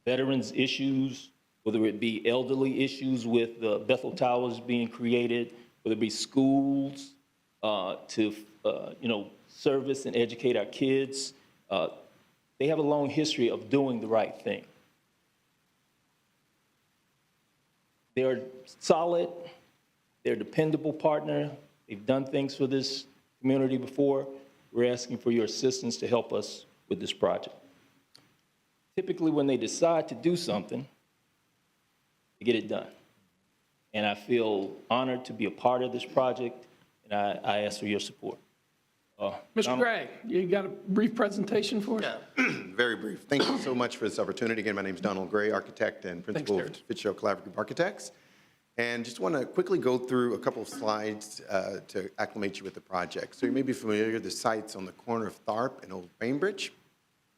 veterans issues, whether it be elderly issues with the Bethel Towers being created, whether it be schools to service and educate our kids. They have a long history of doing the right thing. They're solid, they're a dependable partner. They've done things for this community before. We're asking for your assistance to help us with this project. Typically, when they decide to do something, they get it done. And I feel honored to be a part of this project, and I ask for your support. Mr. Gray, you got a brief presentation for us? Yeah, very brief. Thank you so much for this opportunity. Again, my name is Donald Gray, architect and principal of Fitzgerald Collaborative Architects. And just want to quickly go through a couple of slides to acclimate you with the project. So you may be familiar, the site's on the corner of Tharp and Old Bainbridge.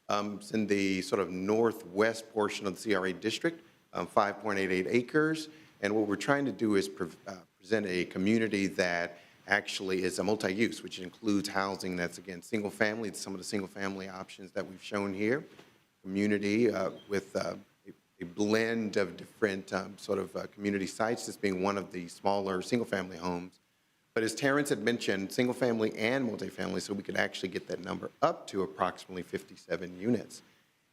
It's in the sort of northwest portion of the CRA district, 5.88 acres. And what we're trying to do is present a community that actually is a multi-use, which includes housing that's, again, single family. Some of the single family options that we've shown here. Community with a blend of different community sites, this being one of the smaller single-family homes. But as Terrence had mentioned, single-family and multifamily, so we could actually get that number up to approximately 57 units.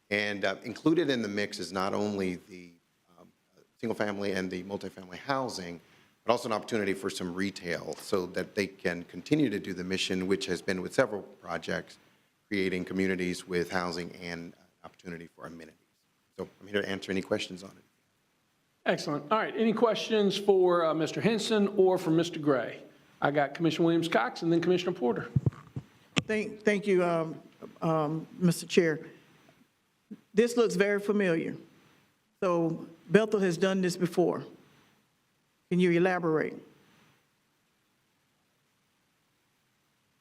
And included in the mix is not only the single-family and the multifamily housing, but also an opportunity for some retail so that they can continue to do the mission, which has been with several projects, creating communities with housing and opportunity for amenities. So I'm here to answer any questions on it. Excellent. All right, any questions for Mr. Henson or for Mr. Gray? I got Commissioner Williams-Cox and then Commissioner Porter. Thank you, Mr. Chair. This looks very familiar. So Bethel has done this before. Can you elaborate?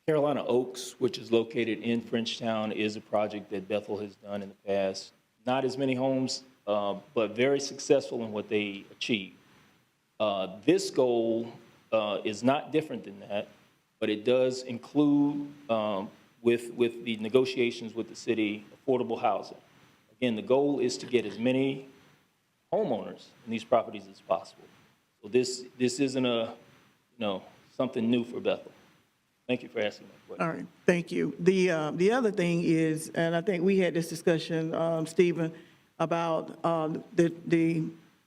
Carolina Oaks, which is located in Frenchtown, is a project that Bethel has done in the past. Not as many homes, but very successful in what they achieved. This goal is not different than that, but it does include, with the negotiations with the city, affordable housing. Again, the goal is to get as many homeowners in these properties as possible. So this isn't something new for Bethel. Thank you for asking that question. All right, thank you. The other thing is, and I think we had this discussion, Stephen, about the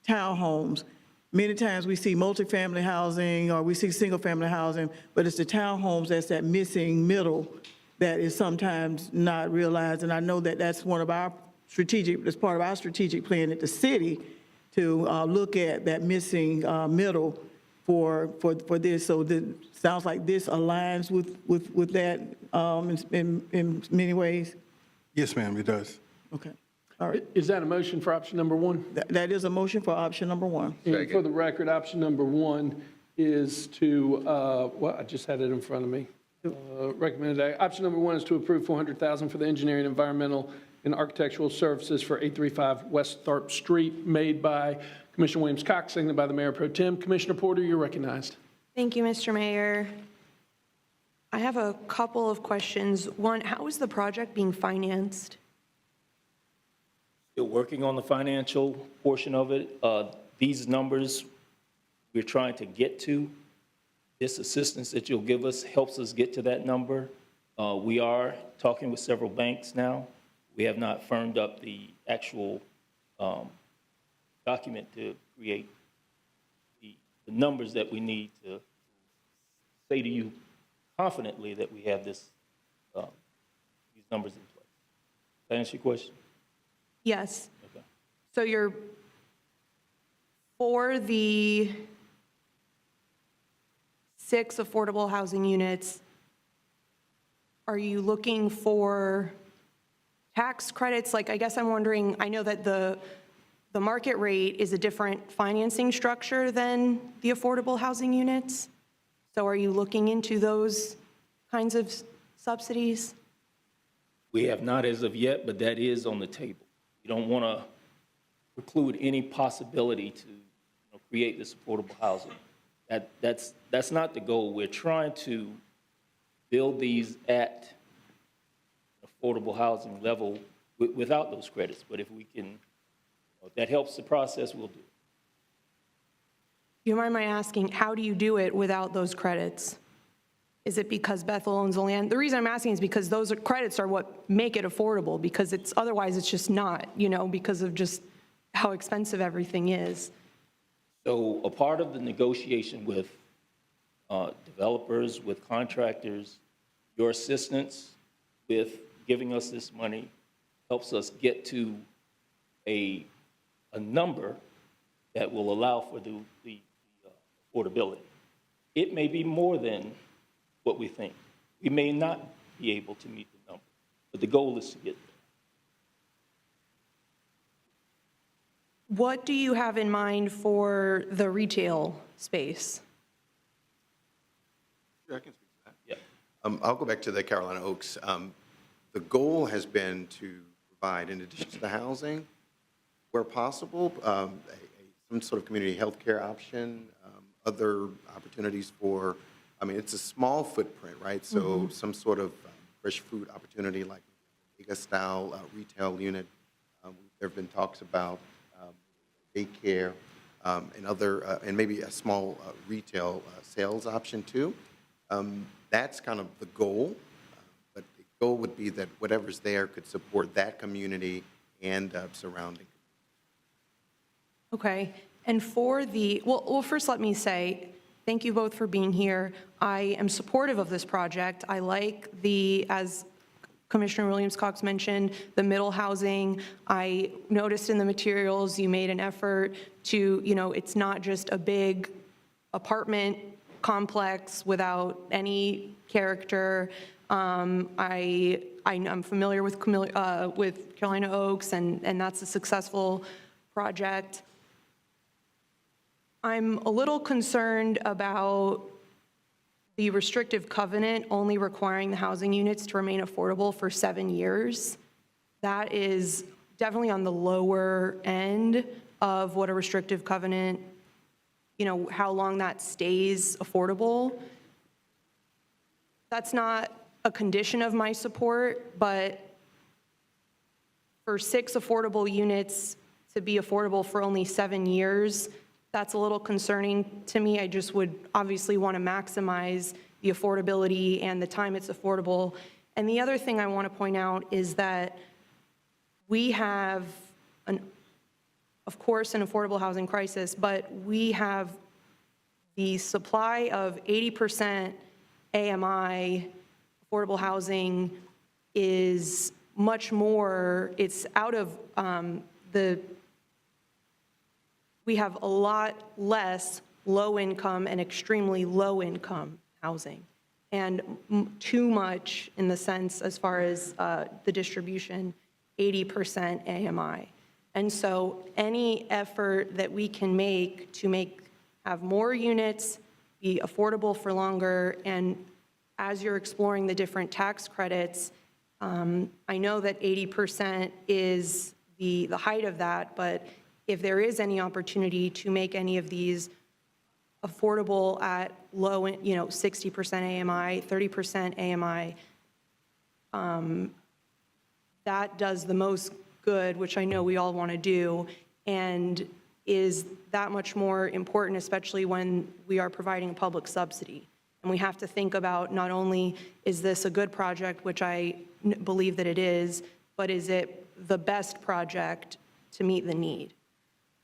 townhomes. Many times we see multifamily housing or we see single-family housing, but it's the townhomes that's that missing middle that is sometimes not realized. And I know that that's one of our that's part of our strategic plan at the city to look at that missing middle for this. So sounds like this aligns with that in many ways. Yes, ma'am, it does. Okay. All right. Is that a motion for option number one? That is a motion for option number one. And for the record, option number one is to, well, I just had it in front of me. Recommended, option number one is to approve $400,000 for the engineering, environmental, and architectural services for 835 West Tharp Street, made by Commissioner Williams Cox, seconded by the Mayor Pro Tem. Commissioner Porter, you're recognized. Thank you, Mr. Mayor. I have a couple of questions. One, how is the project being financed? Still working on the financial portion of it. These numbers we're trying to get to, this assistance that you'll give us helps us get to that number. We are talking with several banks now. We have not firmed up the actual document to create the numbers that we need to say to you confidently that we have this, these numbers in place. Does that answer your question? Yes. Okay. So you're, for the 6 affordable housing units, are you looking for tax credits? Like, I guess I'm wondering, I know that the market rate is a different financing structure than the affordable housing units. So are you looking into those kinds of subsidies? We have not as of yet, but that is on the table. You don't want to preclude any possibility to create this affordable housing. That's not the goal. We're trying to build these at affordable housing level without those credits. But if we can, if that helps the process, we'll do it. Do you mind my asking, how do you do it without those credits? Is it because Bethel owns the land? The reason I'm asking is because those credits are what make it affordable, because it's otherwise it's just not, because of just how expensive everything is. So a part of the negotiation with developers, with contractors, your assistance with giving us this money helps us get to a number that will allow for the affordability. It may be more than what we think. We may not be able to meet the number, but the goal is to get there. What do you have in mind for the retail space? Sure, I can speak to that. Yeah. I'll go back to the Carolina Oaks. The goal has been to provide, in addition to the housing, where possible, some sort of community health care option, other opportunities for, it's a small footprint, right? So some sort of fresh food opportunity like mega-style retail unit. There have been talks about daycare and other, and maybe a small retail sales option too. That's kind of the goal, but the goal would be that whatever's there could support that community and surrounding. Okay, and for the, well, first let me say, thank you both for being here. I am supportive of this project. I like the, as Commissioner Williams Cox mentioned, the middle housing. I noticed in the materials you made an effort to, it's not just a big apartment complex without any character. I'm familiar with Carolina Oaks, and that's a successful project. I'm a little concerned about the restrictive covenant only requiring the housing units to remain affordable for 7 years. That is definitely on the lower end of what a restrictive covenant, how long that stays affordable. That's not a condition of my support, but for 6 affordable units to be affordable for only 7 years, that's a little concerning to me. I just would obviously want to maximize the affordability and the time it's affordable. And the other thing I want to point out is that we have a of course, an affordable housing crisis, but we have the supply of 80% AMI affordable housing is much more, it's out of we have a lot less low-income and extremely low-income housing, and too much in the sense as far as the distribution, 80% AMI. And so any effort that we can make to have more units, be affordable for longer, and as you're exploring the different tax credits, I know that 80% is the height of that, but if there is any opportunity to make any of these affordable at low, 60% AMI, 30% AMI, that does the most good, which I know we all want to do, and is that much more important, especially when we are providing a public subsidy. And we have to think about not only is this a good project, which I believe that it is, but is it the best project to meet the need?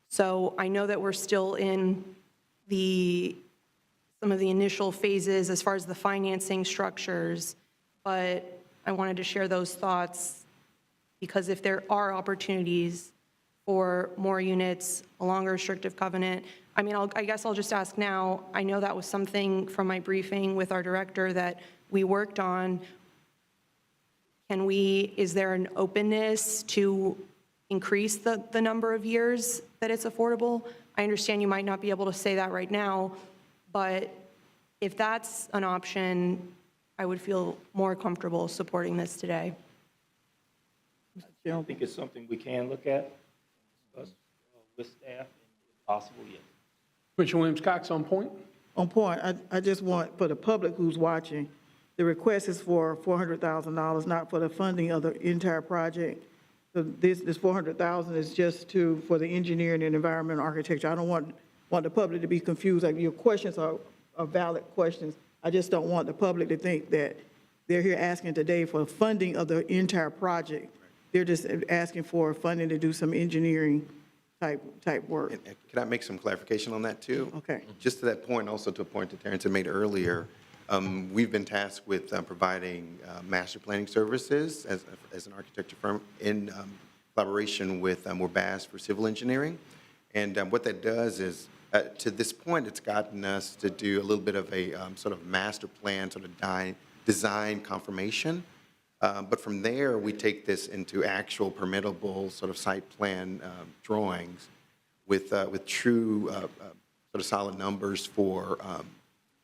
So I know that we're still in some of the initial phases as far as the financing structures, but I wanted to share those thoughts because if there are opportunities for more units, a longer restrictive covenant, I mean, I guess I'll just ask now, I know that was something from my briefing with our director that we worked on. Is there an openness to increase the number of years that it's affordable? I understand you might not be able to say that right now, but if that's an option, I would feel more comfortable supporting this today. I think it's something we can look at, discuss with staff, and if possible, yes. Commissioner Williams-Cox on point? On point, I just want, for the public who's watching, the request is for $400,000, not for the funding of the entire project. So this $400,000 is just for the engineering and environmental architecture. I don't want the public to be confused. Like, your questions are valid questions. I just don't want the public to think that they're here asking today for funding of the entire project. They're just asking for funding to do some engineering type work. Can I make some clarification on that too? Okay. Just to that point, also to a point that Terrence had made earlier, we've been tasked with providing master planning services as an architecture firm in collaboration with Bass for civil engineering. And what that does is, to this point, it's gotten us to do a little bit of a sort of master plan, sort of design confirmation. But from there, we take this into actual permittable sort of site plan drawings with true sort of solid numbers for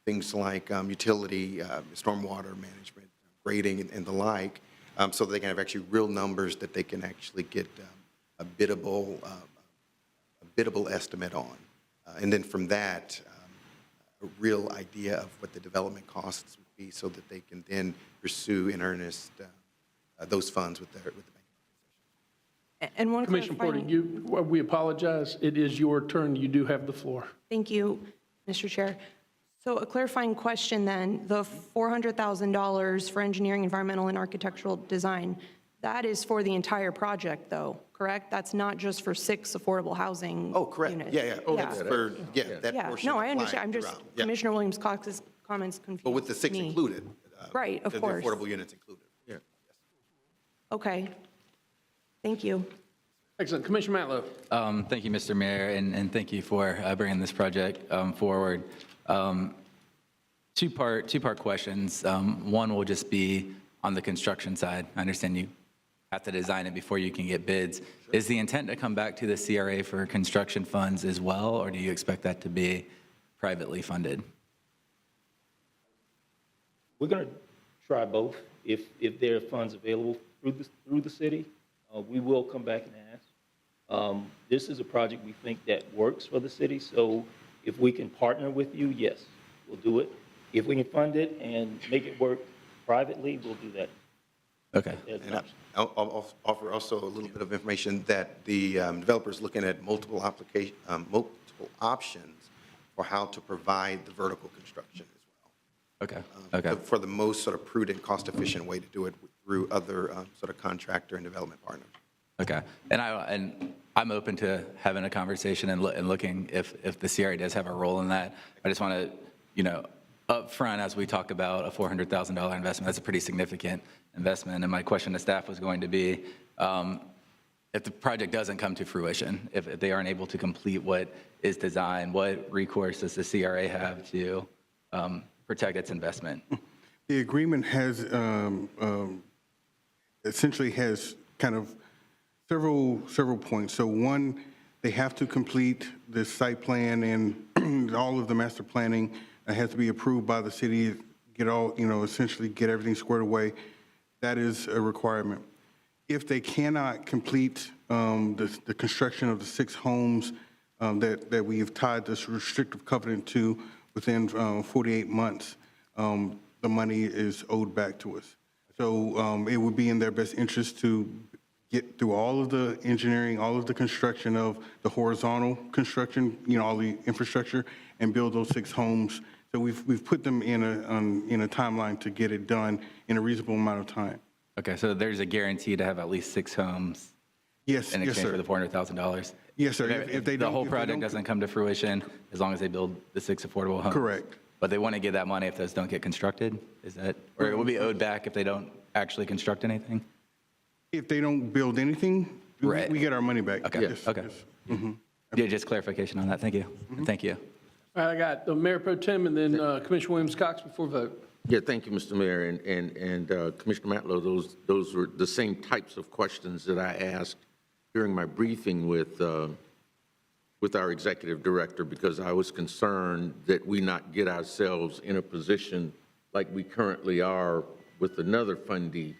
things like utility, stormwater management, grading, and the like, so that they can have actually real numbers that they can actually get a biddable estimate on. And then from that, a real idea of what the development costs would be so that they can then pursue in earnest those funds with the bank. And one Commissioner Porter, we apologize. It is your turn. You do have the floor. Thank you, Mr. Chair. So a clarifying question then, the $400,000 for engineering, environmental, and architectural design, that is for the entire project though, correct? That's not just for 6 affordable housing Oh, correct. units. Yeah. Oh, that's for, that portion. No, I applied understand. I'm just, throughout. Yeah. Commissioner Williams-Cox's comments confused But with the 6 me. included. Right, of course. The affordable units included. Yeah. Okay. Thank you. Excellent. Commissioner Matlow. Thank you, Mr. Mayor, and thank you for bringing this project forward. Two-part questions. One will just be on the construction side. I understand you have to design it before you can get bids. Sure. Is the intent to come back to the CRA for construction funds as well, or do you expect that to be privately funded? We're going to try both. If there are funds available through the city, we will come back and ask. This is a project we think that works for the city, so if we can partner with you, yes, we'll do it. If we can fund it and make it work privately, we'll do that. Okay. And I'll offer also a little bit of information that the developer's looking at multiple options for how to provide the vertical construction as well. Okay. For the most sort of prudent, cost-efficient way to do it through other sort of contractor and development partners. Okay. And I'm open to having a conversation and looking if the CRA does have a role in that. I just want to, up front, as we talk about a $400,000 investment, that's a pretty significant investment. And my question to staff was going to be, if the project doesn't come to fruition, if they aren't able to complete what is designed, what recourse does the CRA have to protect its investment? The agreement has essentially has kind of several points. So one, they have to complete the site plan and all of the master planning has to be approved by the city, get all, essentially get everything squared away. That is a requirement. If they cannot complete the construction of the 6 homes that we have tied this restrictive covenant to within 48 months, the money is owed back to us. So it would be in their best interest to get through all of the engineering, all of the construction of the horizontal construction, all the infrastructure, and build those 6 homes. So we've put them in a timeline to get it done in a reasonable amount of time. Okay, so there's a guarantee to have at least 6 homes. Yes, in exchange sir. for the $400,000. Yes, sir. If the whole project doesn't come to fruition, as long as they build the 6 affordable homes. Correct. But they want to get that money if those don't get constructed. Is that, or it will be owed back if they don't actually construct anything? If they don't build anything, Right. we get our money back. Okay. Yes, Okay. yes. Mhm. Yeah, just clarification on that. Thank you. Thank you. All right, I got the Mayor Pro Tem and then Commissioner Williams-Cox before vote. Yeah, thank you, Mr. Mayor, and Commissioner Matlow. Those were the same types of questions that I asked during my briefing with our executive director, because I was concerned that we not get ourselves in a position like we currently are with another fundee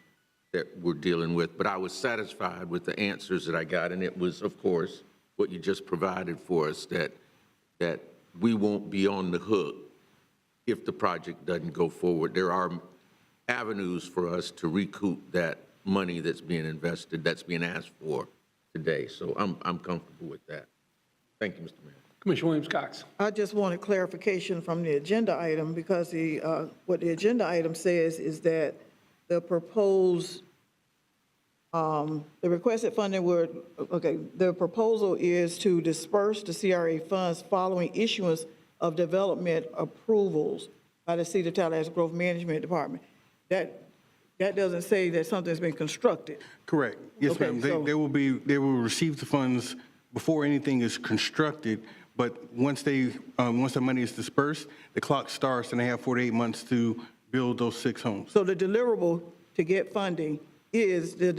that we're dealing with. But I was satisfied with the answers that I got, and it was, of course, what you just provided for us, that we won't be on the hook if the project doesn't go forward. There are avenues for us to recoup that money that's being invested, that's being asked for today. So I'm comfortable with that. Thank you, Mr. Mayor. Commissioner Williams-Cox. I just wanted clarification from the agenda item, because what the agenda item says is that the proposed, the requested funding the proposal is to disperse the CRA funds following issuance of development approvals by the City of Tallahassee Growth Management Department. That doesn't say that something's been constructed. Correct. Yes, Okay, ma'am. so- They will receive the funds before anything is constructed, but once the money is dispersed, the clock starts and they have 48 months to build those 6 homes. So the deliverable to get funding is the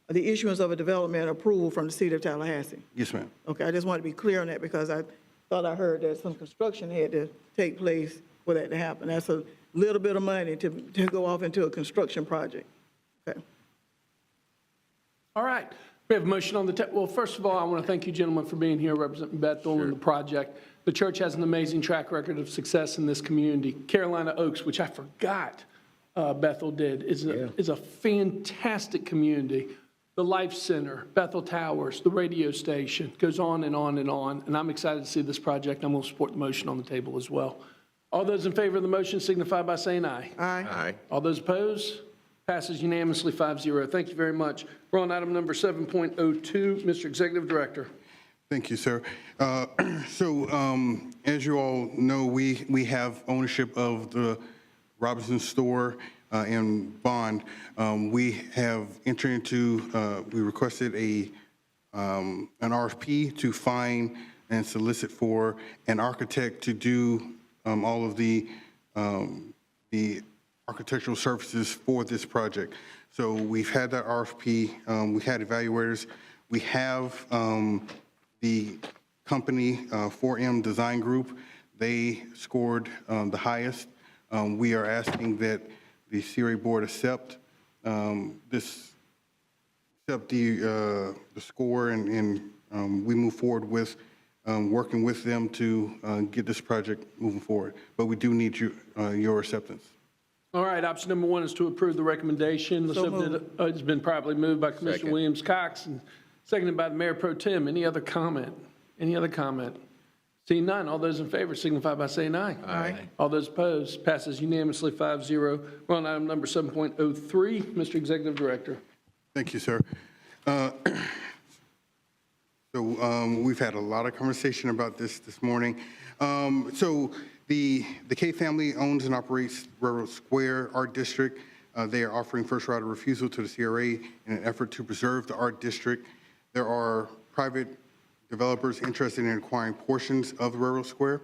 issuance of a development approval from the City of Tallahassee. Yes, ma'am. Okay, I just want to be clear on that, because I thought I heard that some construction had to take place for that to happen. That's a little bit of money to go off into a construction project. Okay. All right, we have a motion on the table. Well, first of all, I want to thank you gentlemen for being here representing Bethel and the project. The church has an amazing track record of success in this community. Carolina Oaks, which I forgot Bethel did, is a fantastic community. The Life Center, Bethel Towers, the radio station, goes on and on and on. And I'm excited to see this project. I'm going to support the motion on the table as well. All those in favor of the motion signify by saying aye. Aye. Aye. All those opposed? Passes unanimously 5-0. Thank you very much. We're on item number 7.02. Mr. Executive Director. Thank you, sir. As you all know, we have ownership of the Robinson store and bond. We have entered into, we requested an RFP to find and solicit for an architect to do all of the architectural services for this project. So we've had that RFP, we had evaluators. We have the company, 4M Design Group. They scored the highest. We are asking that the CRA board accept the score, and we move forward with working with them to get this project moving forward. But we do need your acceptance. All right, option number 1 is to approve the recommendation. So moved. It's been properly moved by Commissioner Second. Williams-Cox and seconded by the Mayor Pro Tem. Any other comment? Any other comment? Seeing none, all those in favor signify by saying aye. Aye. All those opposed, passes unanimously 5-0. We're on item number 7.03. Mr. Executive Director. Thank you, sir. we've had a lot of conversation about this morning. So the K family owns and operates Railroad Square Art District. They are offering first right of refusal to the CRA in an effort to preserve the art district. There are private developers interested in acquiring portions of Railroad Square.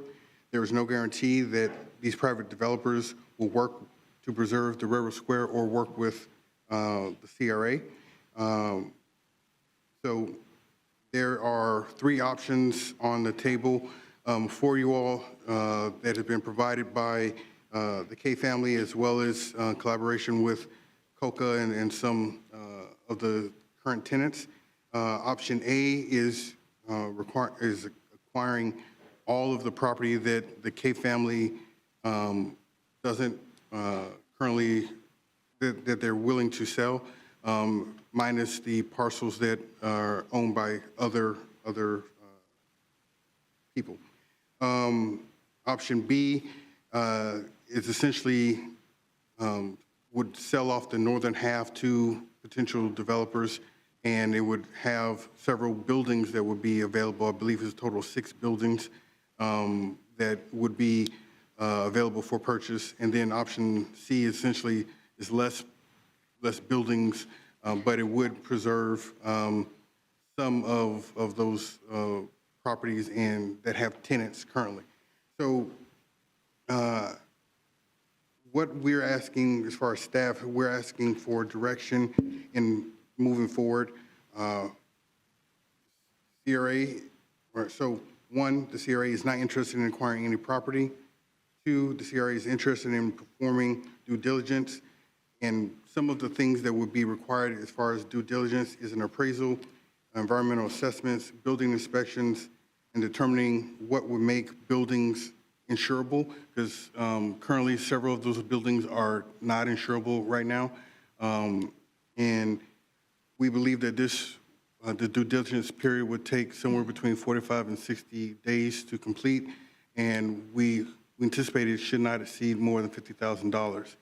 There is no guarantee that these private developers will work to preserve the Railroad Square or work with the CRA. So there are 3 options on the table for you all that have been provided by the K family, as well as collaboration with COCA and some of the current tenants. Option A is acquiring all of the property that the K family doesn't currently, that they're willing to sell, minus the parcels that are owned by other people. Option B is essentially would sell off the northern half to potential developers, and it would have several buildings that would be available. I believe it's a total of 6 buildings that would be available for purchase. And then option C essentially is less buildings, but it would preserve some of those properties and that have tenants currently. So what we're asking as far as staff, we're asking for direction in moving forward. CRA, so 1, the CRA is not interested in acquiring any property. 2, the CRA is interested in performing due diligence. And some of the things that would be required as far as due diligence is an appraisal, environmental assessments, building inspections, and determining what would make buildings insurable, because currently several of those buildings are not insurable right now. And we believe that the due diligence period would take somewhere between 45 and 60 days to complete, and we anticipate it should not exceed more than $50,000.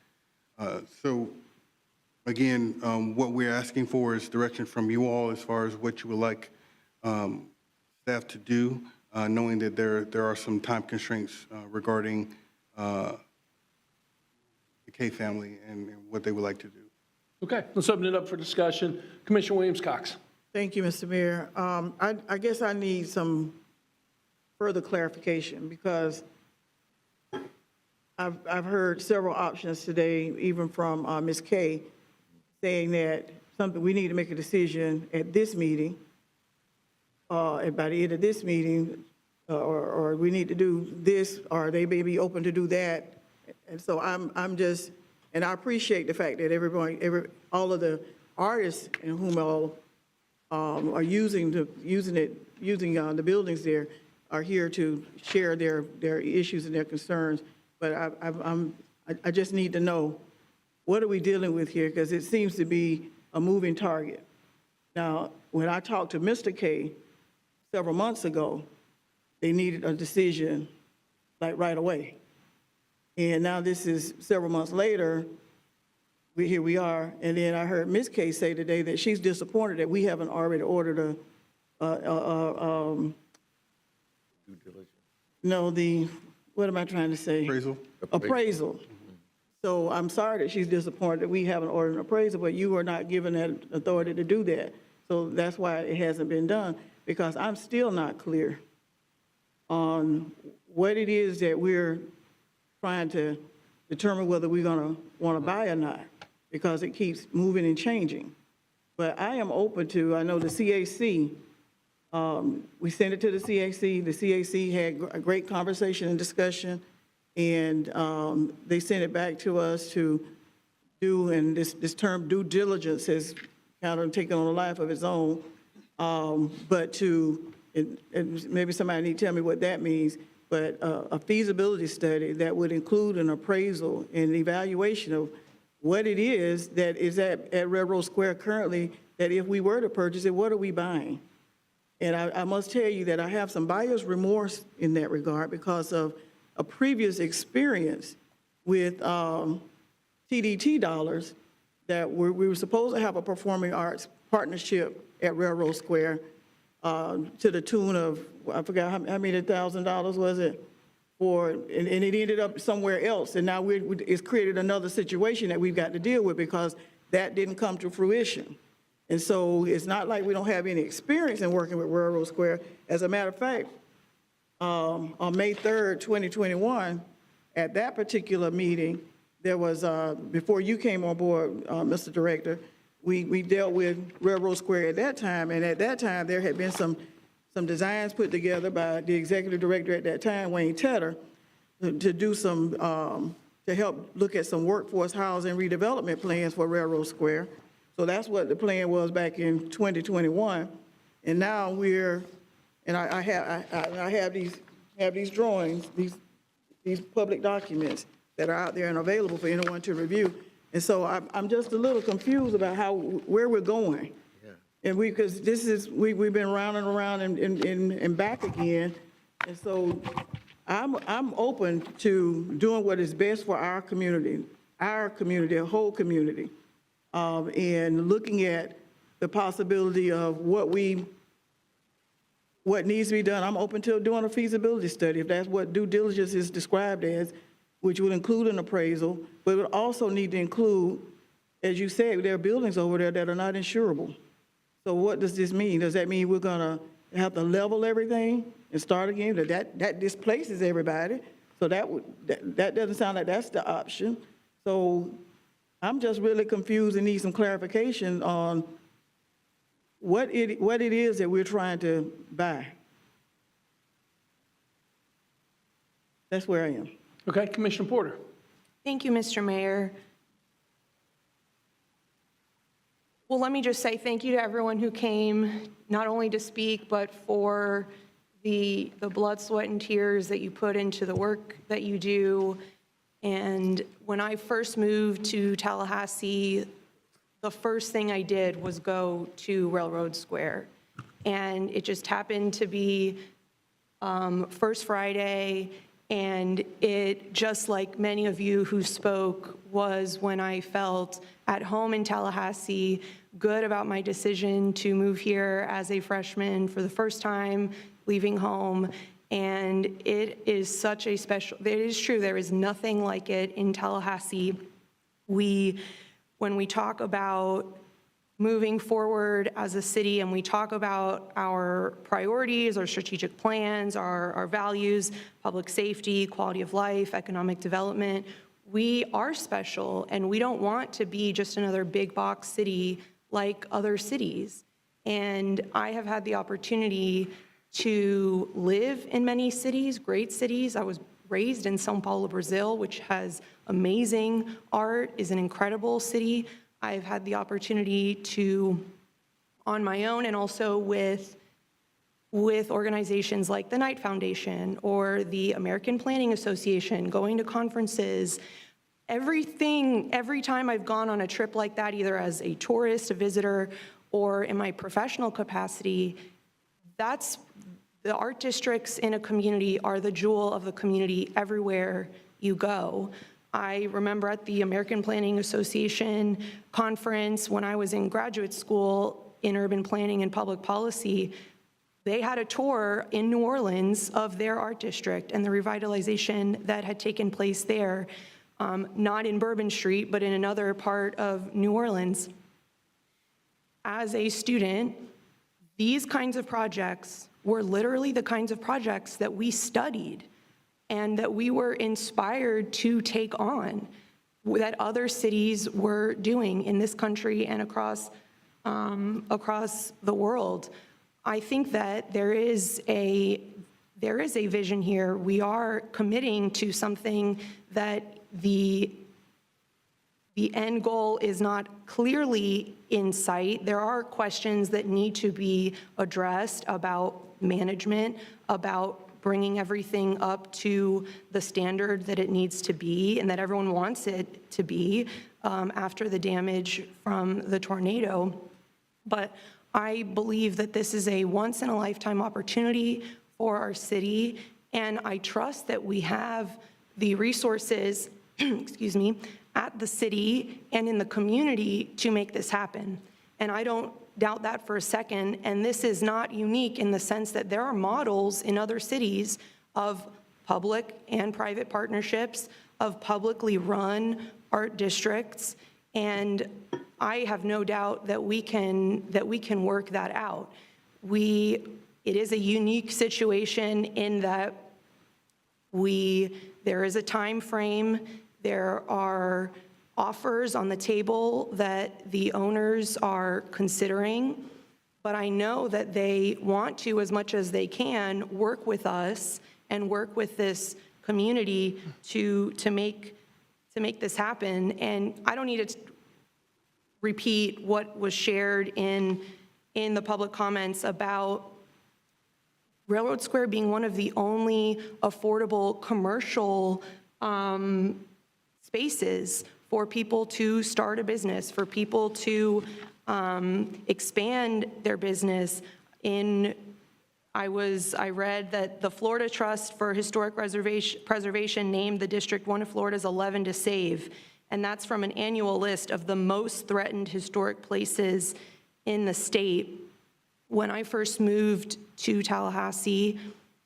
So again, what we're asking for is direction from you all as far as what you would like staff to do, knowing that there are some time constraints regarding the K family and what they would like to do. Okay, let's open it up for discussion. Commissioner Williams-Cox. Thank you, Mr. Mayor. I guess I need some further clarification, because I've heard several options today, even from Ms. Kay, saying that we need to make a decision at this meeting, and by the end of this meeting, or we need to do this, or they may be open to do that. And so I'm just, and I appreciate the fact that all of the artists and whom all are using the buildings there are here to share their issues and their concerns. But I just need to know, what are we dealing with here? Because it seems to be a moving target. Now, when I talked to Mr. K several months ago, they needed a decision like right away. And now this is several months later, here we are. And then I heard Ms. K say today that she's disappointed that we haven't already ordered due diligence. No, what am I trying to say? Appraisal. So I'm sorry that she's disappointed that we haven't ordered an appraisal, but you are not given that authority to do that. So that's why it hasn't been done, because I'm still not clear on what it is that we're trying to determine whether we're going to want to buy or not, because it keeps moving and changing. But I am open to, I know the CAC, we sent it to the CAC. The CAC had a great conversation and discussion, and they sent it back to us to do, and this term due diligence has kind of taken on a life of its own, but to, and maybe somebody need to tell me what that means, but a feasibility study that would include an appraisal and evaluation of what it is that is at Railroad Square currently, that if we were to purchase it, what are we buying? And I must tell you that I have some buyer's remorse in that regard, because of a previous experience with TDT dollars, that we were supposed to have a performing arts partnership at Railroad Square. to the tune of, I forgot how many $1,000 was it? And it ended up somewhere else. And now it's created another situation that we've got to deal with because that didn't come to fruition. And so it's not like we don't have any experience in working with Railroad Square. As a matter of fact, on May 3rd, 2021, at that particular meeting, there was, before you came on board, Mr. Director, we dealt with Railroad Square at that time, and at that time, there had been some designs put together by the executive director at that time, Wayne Tedder, to do some, to help look at some workforce housing redevelopment plans for Railroad Square. So that's what the plan was back in 2021. And now I have these drawings, these public documents that are out there and available for anyone to review. And so I'm just a little confused about where we're going. And because we've been round and around and back again. And so I'm open to doing what is best for our community, a whole community, and looking at the possibility of what needs to be done. I'm open to doing a feasibility study, if that's what due diligence is described as, which would include an appraisal, but it would also need to include, as you said, there are buildings over there that are not insurable. So what does this mean? Does that mean we're gonna have to level everything and start again? That displaces everybody. So that doesn't sound like that's the option. So I'm just really confused and need some clarification on what it is that we're trying to buy. That's where I am. Okay, Commissioner Porter. Thank you, Mr. Mayor. Well, let me just say thank you to everyone who came, not only to speak, but for the blood, sweat, and tears that you put into the work that you do. And when I first moved to Tallahassee, the first thing I did was go to Railroad Square. And it just happened to be First Friday, and it, just like many of you who spoke, was when I felt at home in Tallahassee, good about my decision to move here as a freshman for the first time, leaving home. And it is such a special, it is true, there is nothing like it in Tallahassee. When we talk about moving forward as a city and we talk about our priorities, our strategic plans, our values, public safety, quality of life, economic development, we are special, and we don't want to be just another big box city like other cities. And I have had the opportunity to live in many cities, great cities. I was raised in São Paulo, Brazil, which has amazing art, is an incredible city. I've had the opportunity to, on my own and also with organizations like the Knight Foundation or the American Planning Association, going to conferences, every time I've gone on a trip like that, either as a tourist, a visitor, or in my professional capacity, that's the art districts in a community are the jewel of the community everywhere you go. I remember at the American Planning Association conference when I was in graduate school in urban planning and public policy, they had a tour in New Orleans of their art district and the revitalization that had taken place there, not in Bourbon Street, but in another part of New Orleans. As a student, these kinds of projects were literally the kinds of projects that we studied and that we were inspired to take on, that other cities were doing in this country and across the world. I think that there is a vision here. We are committing to something that the end goal is not clearly in sight. There are questions that need to be addressed about management, about bringing everything up to the standard that it needs to be and that everyone wants it to be after the damage from the tornado. But I believe that this is a once-in-a-lifetime opportunity for our city, and I trust that we have the resources, excuse me, at the city and in the community to make this happen. And I don't doubt that for a second. And this is not unique in the sense that there are models in other cities of public and private partnerships, of publicly run art districts. And I have no doubt that we can work that out. It is a unique situation in that there is a time frame, there are offers on the table that the owners are considering, but I know that they want to, as much as they can, work with us and work with this community to make this happen. And I don't need to repeat what was shared in the public comments about Railroad Square being one of the only affordable commercial spaces for people to start a business, for people to expand their business. I read that the Florida Trust for Historic Preservation named the district one of Florida's 11 to save, and that's from an annual list of the most threatened historic places in the state. When I first moved to Tallahassee,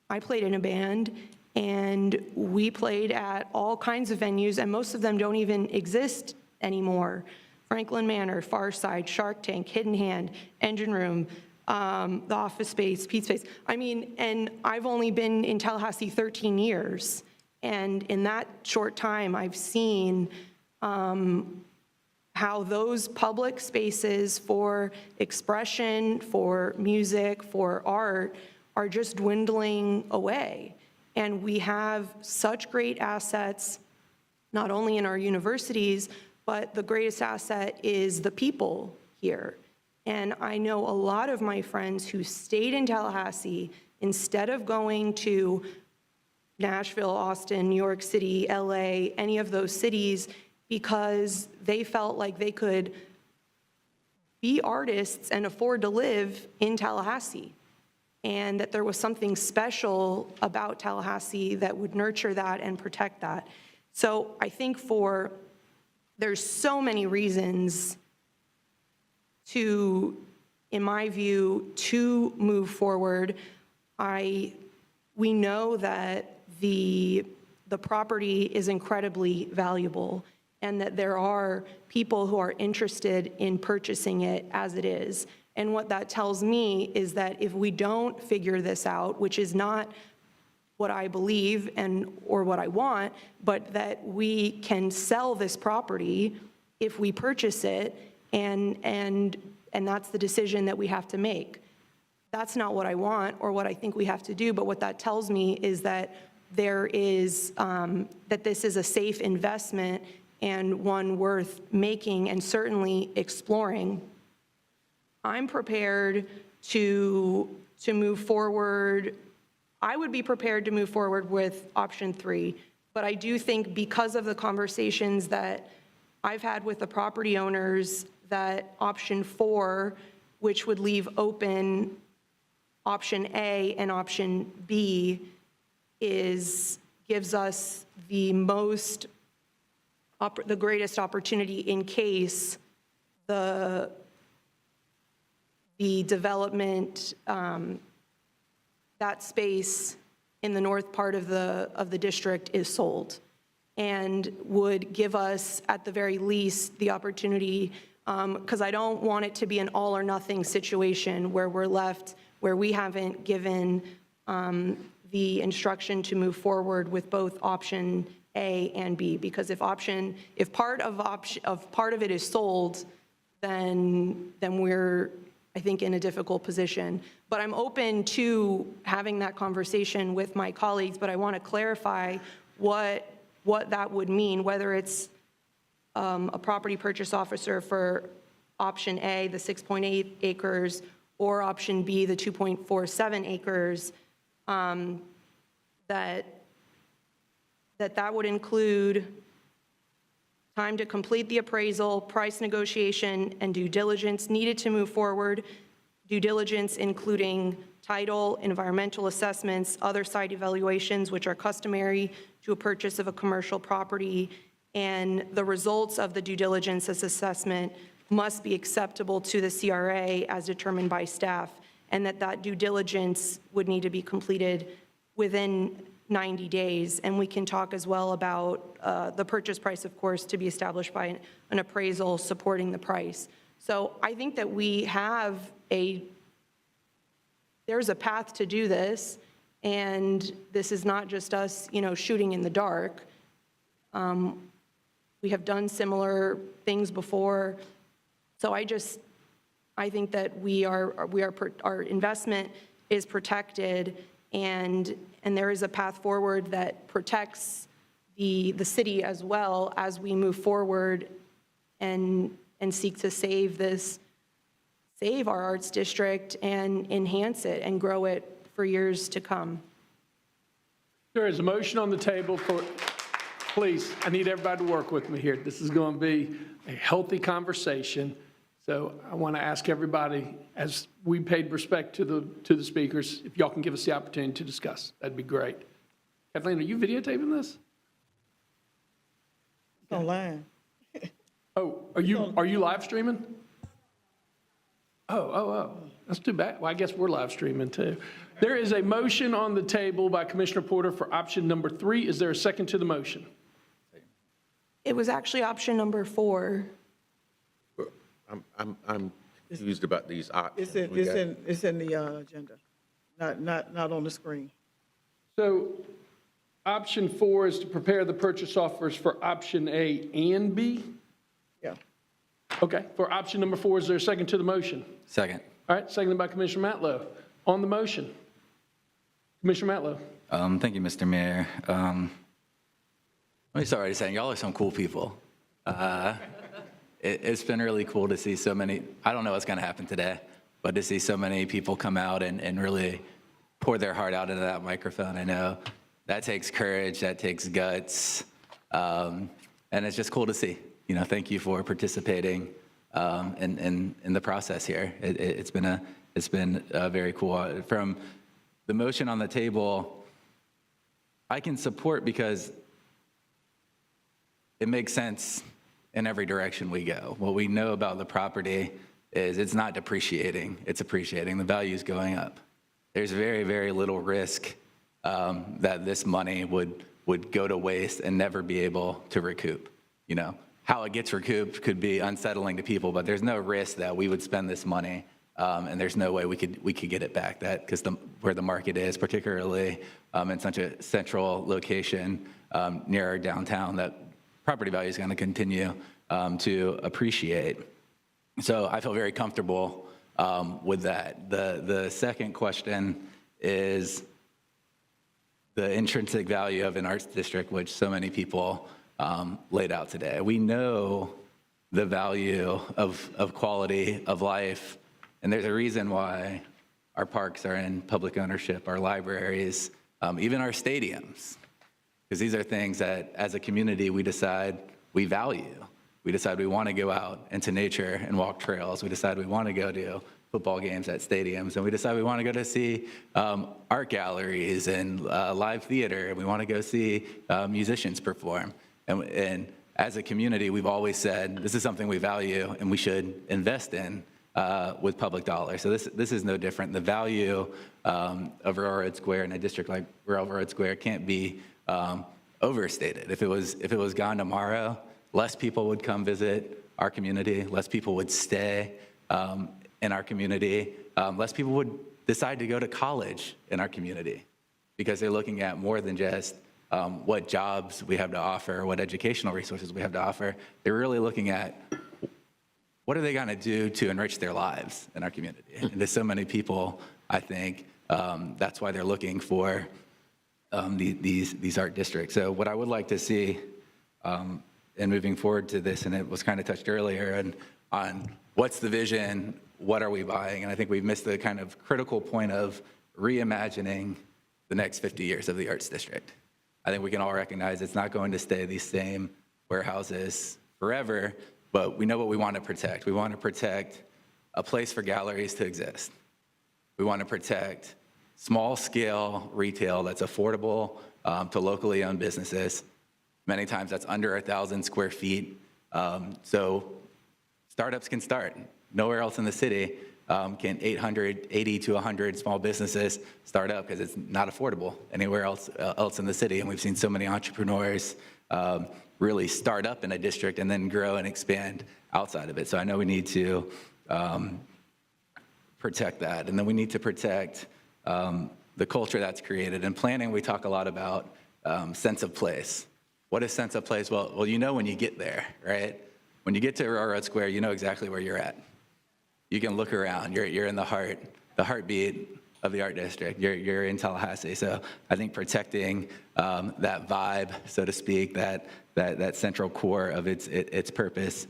I played in a band, and we played at all kinds of venues, and most of them don't even exist anymore. Franklin Manor, Far Side, Shark Tank, Hidden Hand, Engine Room, the Office Space, Pete Space. I mean, and I've only been in Tallahassee 13 years, and in that short time, I've seen how those public spaces for expression, for music, for art are just dwindling away. And we have such great assets, not only in our universities, but the greatest asset is the people here. And I know a lot of my friends who stayed in Tallahassee instead of going to Nashville, Austin, New York City, LA, any of those cities, because they felt like they could be artists and afford to live in Tallahassee, and that there was something special about Tallahassee that would nurture that and protect that. So I think there's so many reasons to, in my view, to move forward. We know that the property is incredibly valuable, and that there are people who are interested in purchasing it as it is. And what that tells me is that if we don't figure this out, which is not what I believe or what I want, but that we can sell this property if we purchase it, and that's the decision that we have to make. That's not what I want or what I think we have to do, but what that tells me is that that this is a safe investment and one worth making and certainly exploring. I'm prepared to move forward. I would be prepared to move forward with option 3, but I do think because of the conversations that I've had with the property owners, that option 4, which would leave open option A and option B, gives us the greatest opportunity in case the development, that space in the north part of the district is sold, and would give us, at the very least, the opportunity, because I don't want it to be an all or nothing situation where we haven't given the instruction to move forward with both option A and B, because if part of it is sold, then we're, I think, in a difficult position. But I'm open to having that conversation with my colleagues, but I want to clarify what that would mean, whether it's a property purchase officer for option A, the 6.8 acres, or option B, the 2.47 acres, that would include time to complete the appraisal, price negotiation, and due diligence needed to move forward. Due diligence including title, environmental assessments, other site evaluations, which are customary to a purchase of a commercial property, and the results of the due diligence assessment must be acceptable to the CRA as determined by staff, and that due diligence would need to be completed within 90 days. And we can talk as well about the purchase price, of course, to be established by an appraisal supporting the price. So I think that we have there's a path to do this, and this is not just us, shooting in the dark. We have done similar things before. So I think that our investment is protected, and there is a path forward that protects the city as well as we move forward and seek to save our arts district and enhance it and grow it for years to come. There is a motion on the table for, please, I need everybody to work with me here. This is going to be a healthy conversation. So I want to ask everybody, as we paid respect to the speakers, if y'all can give us the opportunity to discuss, that'd be great. Kathleen, are you videotaping this? It's online. Oh, are you live streaming? Oh, that's too bad. Well, I guess we're live streaming too. There is a motion on the table by Commissioner Porter for option number 3. Is there a second to the motion? It was actually option number 4. I'm confused about these options. It's in the agenda, not on the screen. So option 4 is to prepare the purchase offers for option A and B? Yeah. Okay, for option number 4, is there a second to the motion? Second. All right, seconded by Commissioner Matlow. On the motion, Commissioner Matlow. Thank you, Mr. Mayor. Let me start by saying y'all are some cool people. It's been really cool to see so many, I don't know what's going to happen today, but to see so many people come out and really pour their heart out into that microphone. I know that takes courage, that takes guts, and it's just cool to see. Thank you for participating in the process here. It's been very cool. From the motion on the table, I can support because it makes sense in every direction we go. What we know about the property is it's not depreciating, it's appreciating. The value is going up. There's very, very little risk that this money would go to waste and never be able to recoup. How it gets recouped could be unsettling to people, but there's no risk that we would spend this money and there's no way we could get it back. That because where the market is, particularly in such a central location near our downtown, that property value is going to continue to appreciate. So I feel very comfortable with that. The second question is the intrinsic value of an arts district, which so many people laid out today. We know the value of quality of life, and there's a reason why our parks are in public ownership, our libraries, even our stadiums, because these are things that as a community we decide we value. We decide we want to go out into nature and walk trails. We decide we want to go to football games at stadiums, and we decide we want to go to see art galleries and live theater, and we want to go see musicians perform. And as a community, we've always said this is something we value and we should invest in with public dollars. So this is no different. The value of Railroad Square in a district like Railroad Square can't be overstated. If it was gone tomorrow, less people would come visit our community, less people would stay in our community, less people would decide to go to college in our community because they're looking at more than just what jobs we have to offer, what educational resources we have to offer. They're really looking at what are they going to do to enrich their lives in our community. And there's so many people, I think, that's why they're looking for these art districts. So what I would like to see in moving forward to this, and it was kind of touched earlier, and on what's the vision, what are we buying? And I think we've missed the kind of critical point of reimagining the next 50 years of the arts district. I think we can all recognize it's not going to stay these same warehouses forever, but we know what we want to protect. We want to protect a place for galleries to exist. We want to protect small-scale retail that's affordable to locally owned businesses. Many times that's under 1,000 square feet. So startups can start. Nowhere else in the city can 80 to 100 small businesses start up because it's not affordable anywhere else in the city. And we've seen so many entrepreneurs really start up in a district and then grow and expand outside of it. So I know we need to protect that. And then we need to protect the culture that's created. In planning, we talk a lot about sense of place. What is sense of place? Well, you know when you get there, right? When you get to Railroad Square, you know exactly where you're at. You can look around. You're in the heartbeat of the art district. You're in Tallahassee. So I think protecting that vibe, so to speak, that central core of its purpose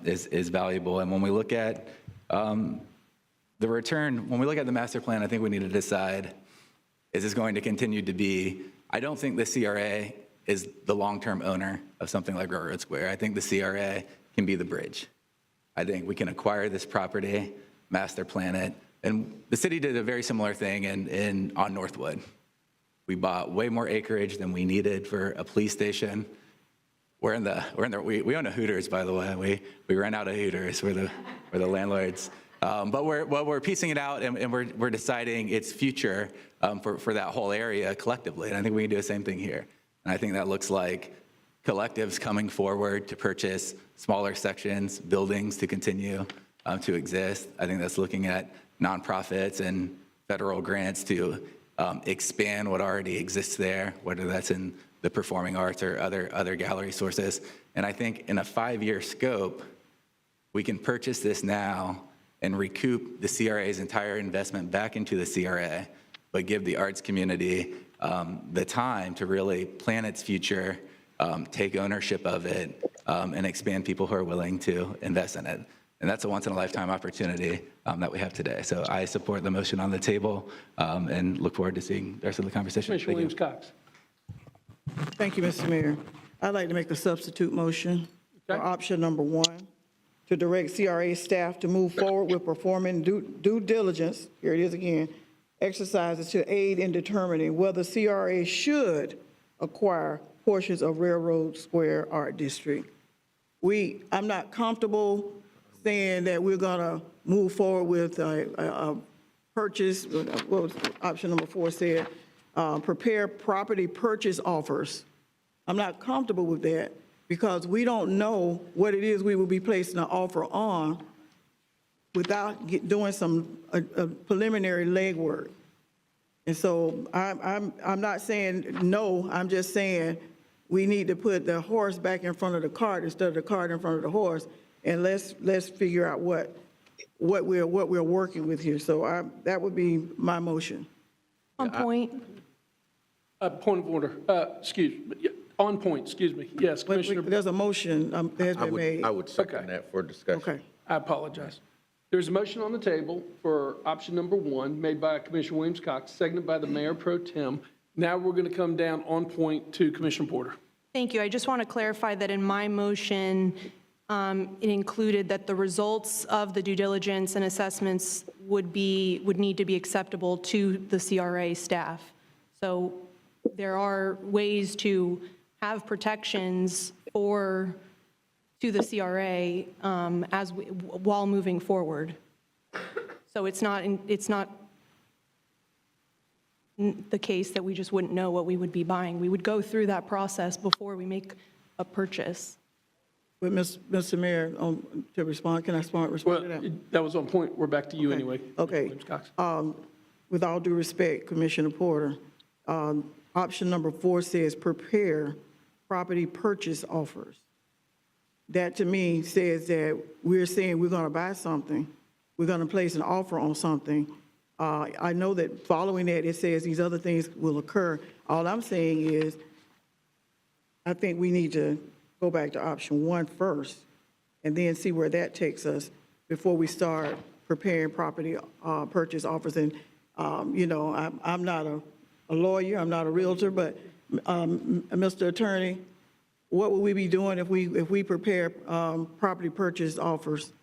is valuable. And when we look at the return, when we look at the master plan, I think we need to decide, is this going to continue to be, I don't think the CRA is the long-term owner of something like Railroad Square. I think the CRA can be the bridge. I think we can acquire this property, master plan it, and the city did a very similar thing on Northwood. We bought way more acreage than we needed for a police station. We own a Hooters, by the way. We ran out of Hooters. We're the landlords. But we're piecing it out, and we're deciding its future for that whole area collectively. And I think we can do the same thing here. And I think that looks like collectives coming forward to purchase smaller sections, buildings to continue to exist. I think that's looking at nonprofits and federal grants to expand what already exists there, whether that's in the performing arts or other gallery sources. And I think in a 5-year scope, we can purchase this now and recoup the CRA's entire investment back into the CRA, but give the arts community the time to really plan its future, take ownership of it, and expand people who are willing to invest in it. And that's a once-in-a-lifetime opportunity that we have today. So I support the motion on the table and look forward to seeing the rest of the conversation. Commissioner Williams-Cox. Thank you, Mr. Mayor. I'd like to make a substitute motion for option number 1, to direct CRA staff to move forward with performing due diligence, here it is again, exercises to aid in determining whether CRA should acquire portions of Railroad Square Art District. I'm not comfortable saying that we're gonna move forward with a purchase, what was option number 4 said, prepare property purchase offers. I'm not comfortable with that because we don't know what it is we will be placing an offer on without doing some preliminary legwork. And so I'm not saying no, I'm just saying we need to put the horse back in front of the cart instead of the cart in front of the horse, and let's figure out what we're working with here. So that would be my motion. On point. Point of order. Excuse me. On point, excuse me. Yes, Commissioner. There's a motion that has been made. I would second that for discussion. Okay. I apologize. There's a motion on the table for option number 1 made by Commissioner Williams-Cox, seconded by the Mayor Pro Tem. Now we're going to come down on point to Commissioner Porter. Thank you. I just want to clarify that in my motion, it included that the results of the due diligence and assessments would need to be acceptable to the CRA staff. So there are ways to have protections to the CRA while moving forward. So it's not the case that we just wouldn't know what we would be buying. We would go through that process before we make a purchase. But Mr. Mayor, to respond, can I respond to that? That was on point. We're back to you anyway. Okay. With all due respect, Commissioner Porter, option number 4 says prepare property purchase offers. That to me says that we're saying we're going to buy something, we're going to place an offer on something. I know that following that, it says these other things will occur. All I'm saying is I think we need to go back to option 1 first and then see where that takes us before we start preparing property purchase offers. And, you know, I'm not a lawyer, I'm not a realtor, but Mr. Attorney, what will we be doing if we prepare property purchase offers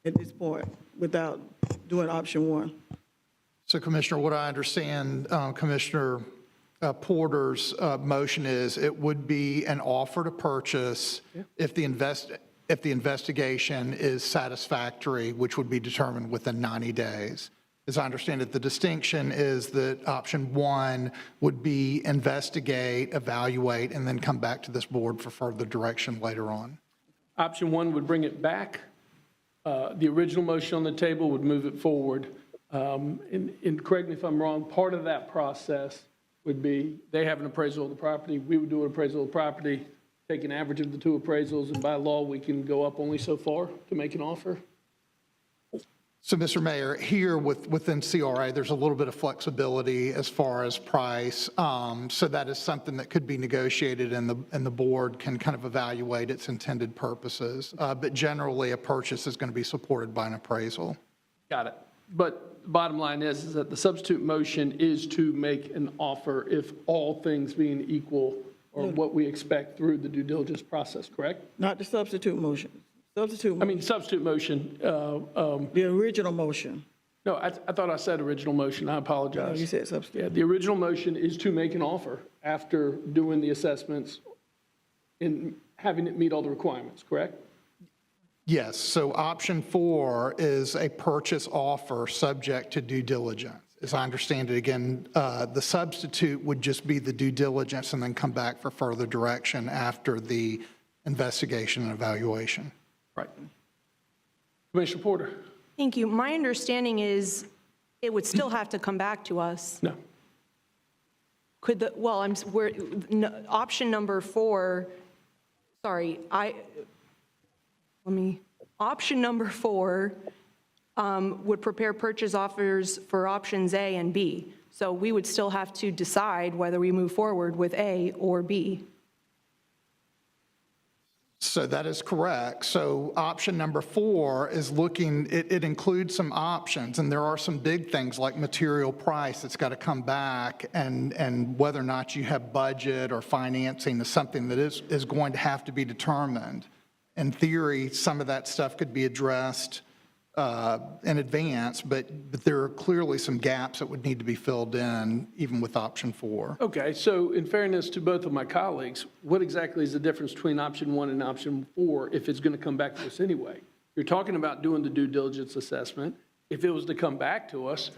at this point without doing option 1? So, Commissioner, what I understand Commissioner Porter's motion is it would be an offer to purchase if the if the investigation is satisfactory, which would be determined within 90 days. As I understand it, the distinction is that option 1 would be investigate, evaluate, and then come back to this board for further direction later on. Option 1 would bring it back. The original motion on the table would move it forward. And correct me if I'm wrong, part of that process would be they have an appraisal of the property, we would do an appraisal of the property, take an average of the two appraisals, and by law, we can go up only so far to make an offer. So, Mr. Mayor, here within CRA, there's a little bit of flexibility as far as price. So that is something that could be negotiated, and the board can kind of evaluate its intended purposes. But generally, a purchase is going to be supported by an appraisal. Got it. But the bottom line is that the substitute motion is to make an offer if all things being equal or what we expect through the due diligence process, correct? Not the substitute motion. Substitute. Substitute motion. The original motion. No, I thought I said original motion. I apologize. No, you said substitute. Yeah, the original motion is to make an offer after doing the assessments and having it meet all the requirements, correct? Yes, so option 4 is a purchase offer subject to due diligence. As I understand it, again, the substitute would just be the due diligence and then come back for further direction after the investigation and evaluation. Right. Commissioner Porter. Thank you. My understanding is it would still have to come back to us. No. Could the, well, option number 4, sorry, option number 4 would prepare purchase offers for options A and B. So we would still have to decide whether we move forward with A or B. So that is correct. So option number 4 is looking, it includes some options, and there are some big things like material price that's got to come back, and whether or not you have budget or financing is something that is going to have to be determined. In theory, some of that stuff could be addressed in advance, but there are clearly some gaps that would need to be filled in, even with option 4. Okay, so in fairness to both of my colleagues, what exactly is the difference between option 1 and option 4 if it's going to come back to us anyway? You're talking about doing the due diligence assessment. If it was to come back to us,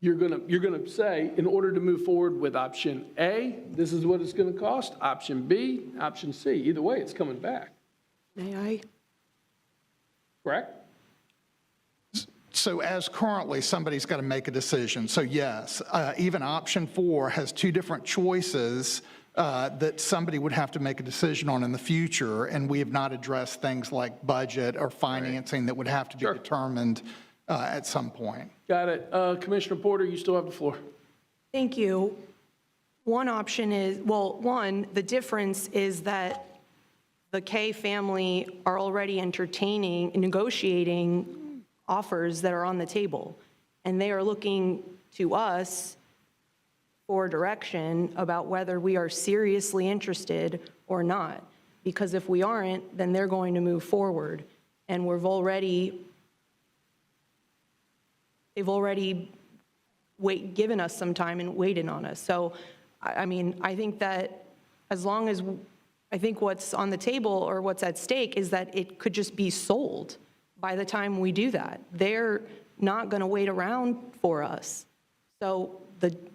you're going to say, in order to move forward with option A, this is what it's going to cost, option B, option C. Either way, it's coming back. May I? Correct? So as currently, somebody's got to make a decision. So yes, even option 4 has 2 different choices that somebody would have to make a decision on in the future, and we have not addressed things like budget or financing that would have to be determined at some point. Got it. Commissioner Porter, you still have the floor. Thank you. One option is, well, the difference is that the K family are already entertaining, negotiating offers that are on the table, and they are looking to us for direction about whether we are seriously interested or not. Because if we aren't, then they're going to move forward, and they've already given us some time and waited on us. So, I mean, I think that as long as, I think what's on the table or what's at stake is that it could just be sold by the time we do that. They're not going to wait around for us. So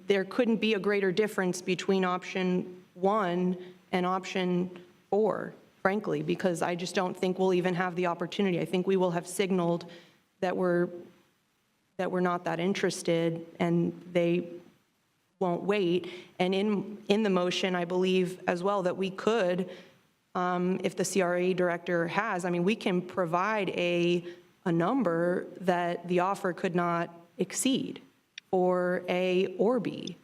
there couldn't be a greater difference between option 1 and option 4, frankly, because I just don't think we'll even have the opportunity. I think we will have signaled that we're not that interested, and they won't wait. And in the motion, I believe as well that we could, if the CRA director has, I mean, we can provide a number that the offer could not exceed for A or B.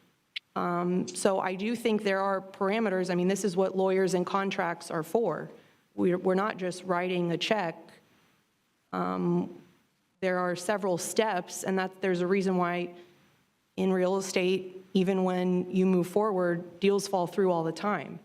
So I do think there are parameters. I mean, this is what lawyers and contracts are for. We're not just writing a check. There are several steps, and there's a reason why in real estate, even when you move forward, deals fall through all the time.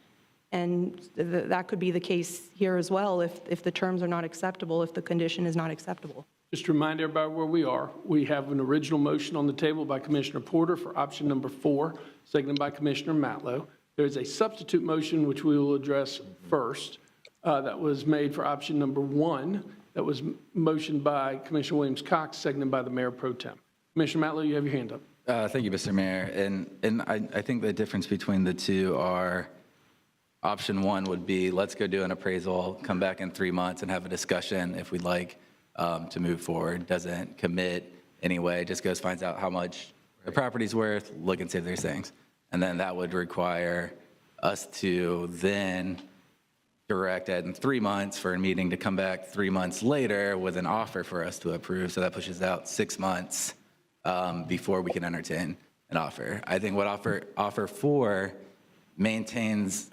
And that could be the case here as well if the terms are not acceptable, if the condition is not acceptable. Just to remind everybody where we are, we have an original motion on the table by Commissioner Porter for option number 4, seconded by Commissioner Matlow. There's a substitute motion which we will address first. that was made for option number 1, that was motioned by Commissioner Williams Cox, seconded by the Mayor Pro Tem. Commissioner Matlow, you have your hand up. Thank you, Mr. Mayor. And I think the difference between the two are option 1 would be, let's go do an appraisal, come back in 3 months and have a discussion if we'd like to move forward. Doesn't commit anyway, just goes, finds out how much the property's worth, look and see if there's things. And then that would require us to then direct Ed in 3 months for a meeting to come back 3 months later with an offer for us to approve. So that pushes out 6 months before we can entertain an offer. I think what offer 4 maintains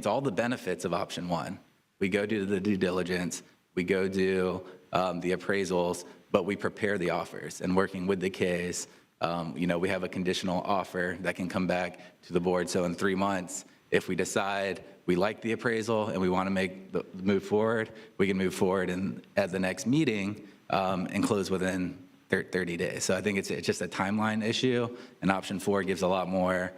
all the benefits of option 1. We go do the due diligence, we go do the appraisals, but we prepare the offers. And working with the case, we have a conditional offer that can come back to the board. So in 3 months, if we decide we like the appraisal and we want to make the move forward, we can move forward and at the next meeting and close within 30 days. So I think it's just a timeline issue, and option 4 gives a lot more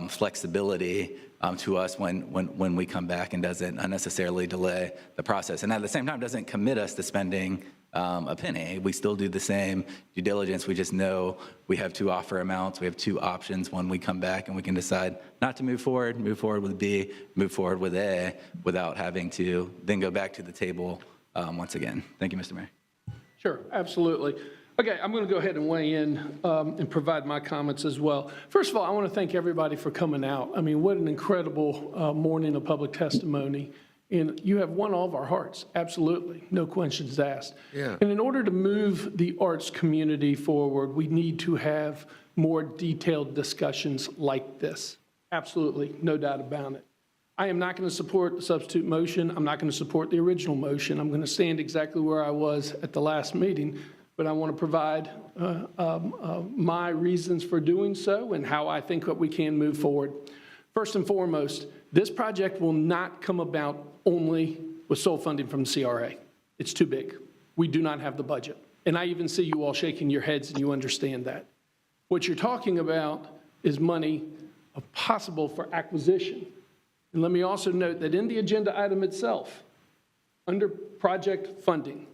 flexibility to us when we come back and doesn't unnecessarily delay the process. And at the same time, doesn't commit us to spending a penny. We still do the same due diligence. We just know we have 2 offer amounts. We have 2 options when we come back, and we can decide not to move forward with B, move forward with A, without having to then go back to the table once again. Thank you, Mr. Mayor. Sure, absolutely. Okay, I'm going to go ahead and weigh in and provide my comments as well. First of all, I want to thank everybody for coming out. I mean, what an incredible morning of public testimony. And you have won all of our hearts, absolutely, no questions asked. Yeah. And in order to move the arts community forward, we need to have more detailed discussions like this. Absolutely, no doubt about it. I am not going to support the substitute motion. I'm not going to support the original motion. I'm going to stand exactly where I was at the last meeting, but I want to provide my reasons for doing so and how I think that we can move forward. First and foremost, this project will not come about only with sole funding from the CRA. It's too big. We do not have the budget. And I even see you all shaking your heads and you understand that. What you're talking about is money possible for acquisition. And let me also note that in the agenda item itself, under project funding,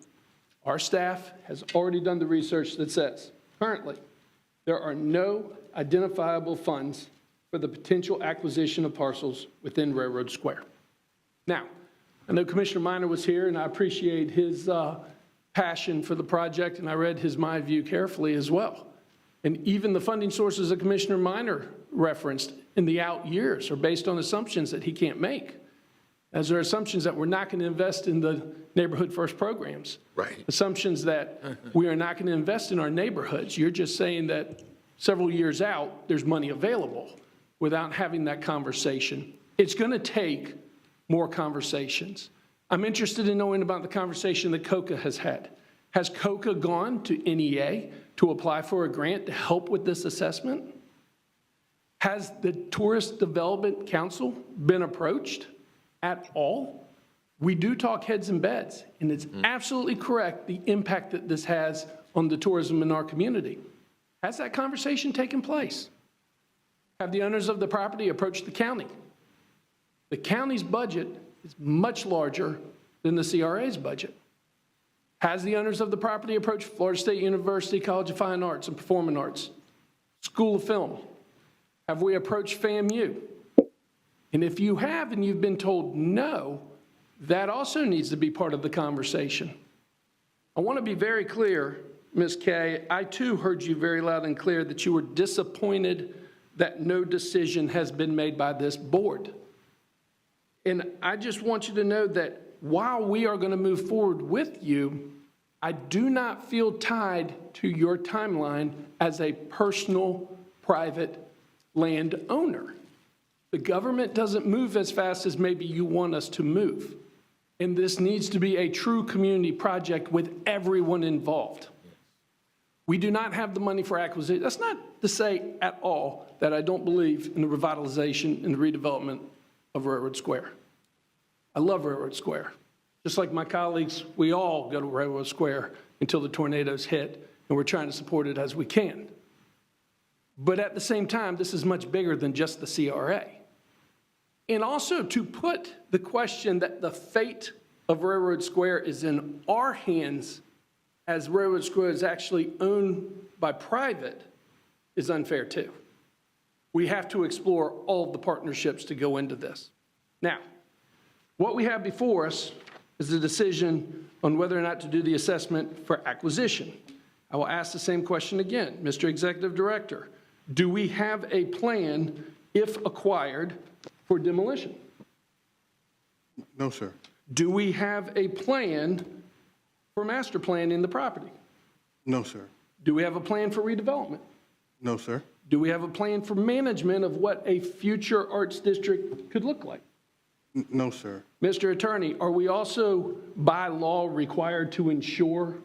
our staff has already done the research that says, currently, there are no identifiable funds for the potential acquisition of parcels within Railroad Square. Now, I know Commissioner Minor was here, and I appreciate his passion for the project, and I read his My View carefully as well. And even the funding sources that Commissioner Minor referenced in the out years are based on assumptions that he can't make, as there are assumptions that we're not going to invest in the neighborhood first programs. Right. Assumptions that we are not going to invest in our neighborhoods. You're just saying that several years out, there's money available without having that conversation. It's going to take more conversations. I'm interested in knowing about the conversation that COCA has had. Has COCA gone to NEA to apply for a grant to help with this assessment? Has the Tourist Development Council been approached at all? We do talk heads and beds, and it's absolutely correct the impact that this has on the tourism in our community. Has that conversation taken place? Have the owners of the property approached the county? The county's budget is much larger than the CRA's budget. Has the owners of the property approached Florida State University College of Fine Arts and Performing Arts, School of Film? Have we approached FAMU? And if you have and you've been told no, that also needs to be part of the conversation. I want to be very clear, Ms. Kay, I too heard you very loud and clear that you were disappointed that no decision has been made by this board. And I just want you to know that while we are going to move forward with you, I do not feel tied to your timeline as a personal, private landowner. The government doesn't move as fast as maybe you want us to move. And this needs to be a true community project with everyone involved. We do not have the money for acquisition. That's not to say at all that I don't believe in the revitalization and the redevelopment of Railroad Square. I love Railroad Square. Just like my colleagues, we all go to Railroad Square until the tornadoes hit, and we're trying to support it as we can. But at the same time, this is much bigger than just the CRA. And also to put the question that the fate of Railroad Square is in our hands as Railroad Square is actually owned by private is unfair too. We have to explore all of the partnerships to go into this. Now, what we have before us is a decision on whether or not to do the assessment for acquisition. I will ask the same question again. Mr. Executive Director, do we have a plan, if acquired, for demolition? No, sir. Do we have a plan for master plan in the property? No, sir. Do we have a plan for redevelopment? No, sir. Do we have a plan for management of what a future arts district could look like? No, sir. Mr. Attorney, are we also by law required to ensure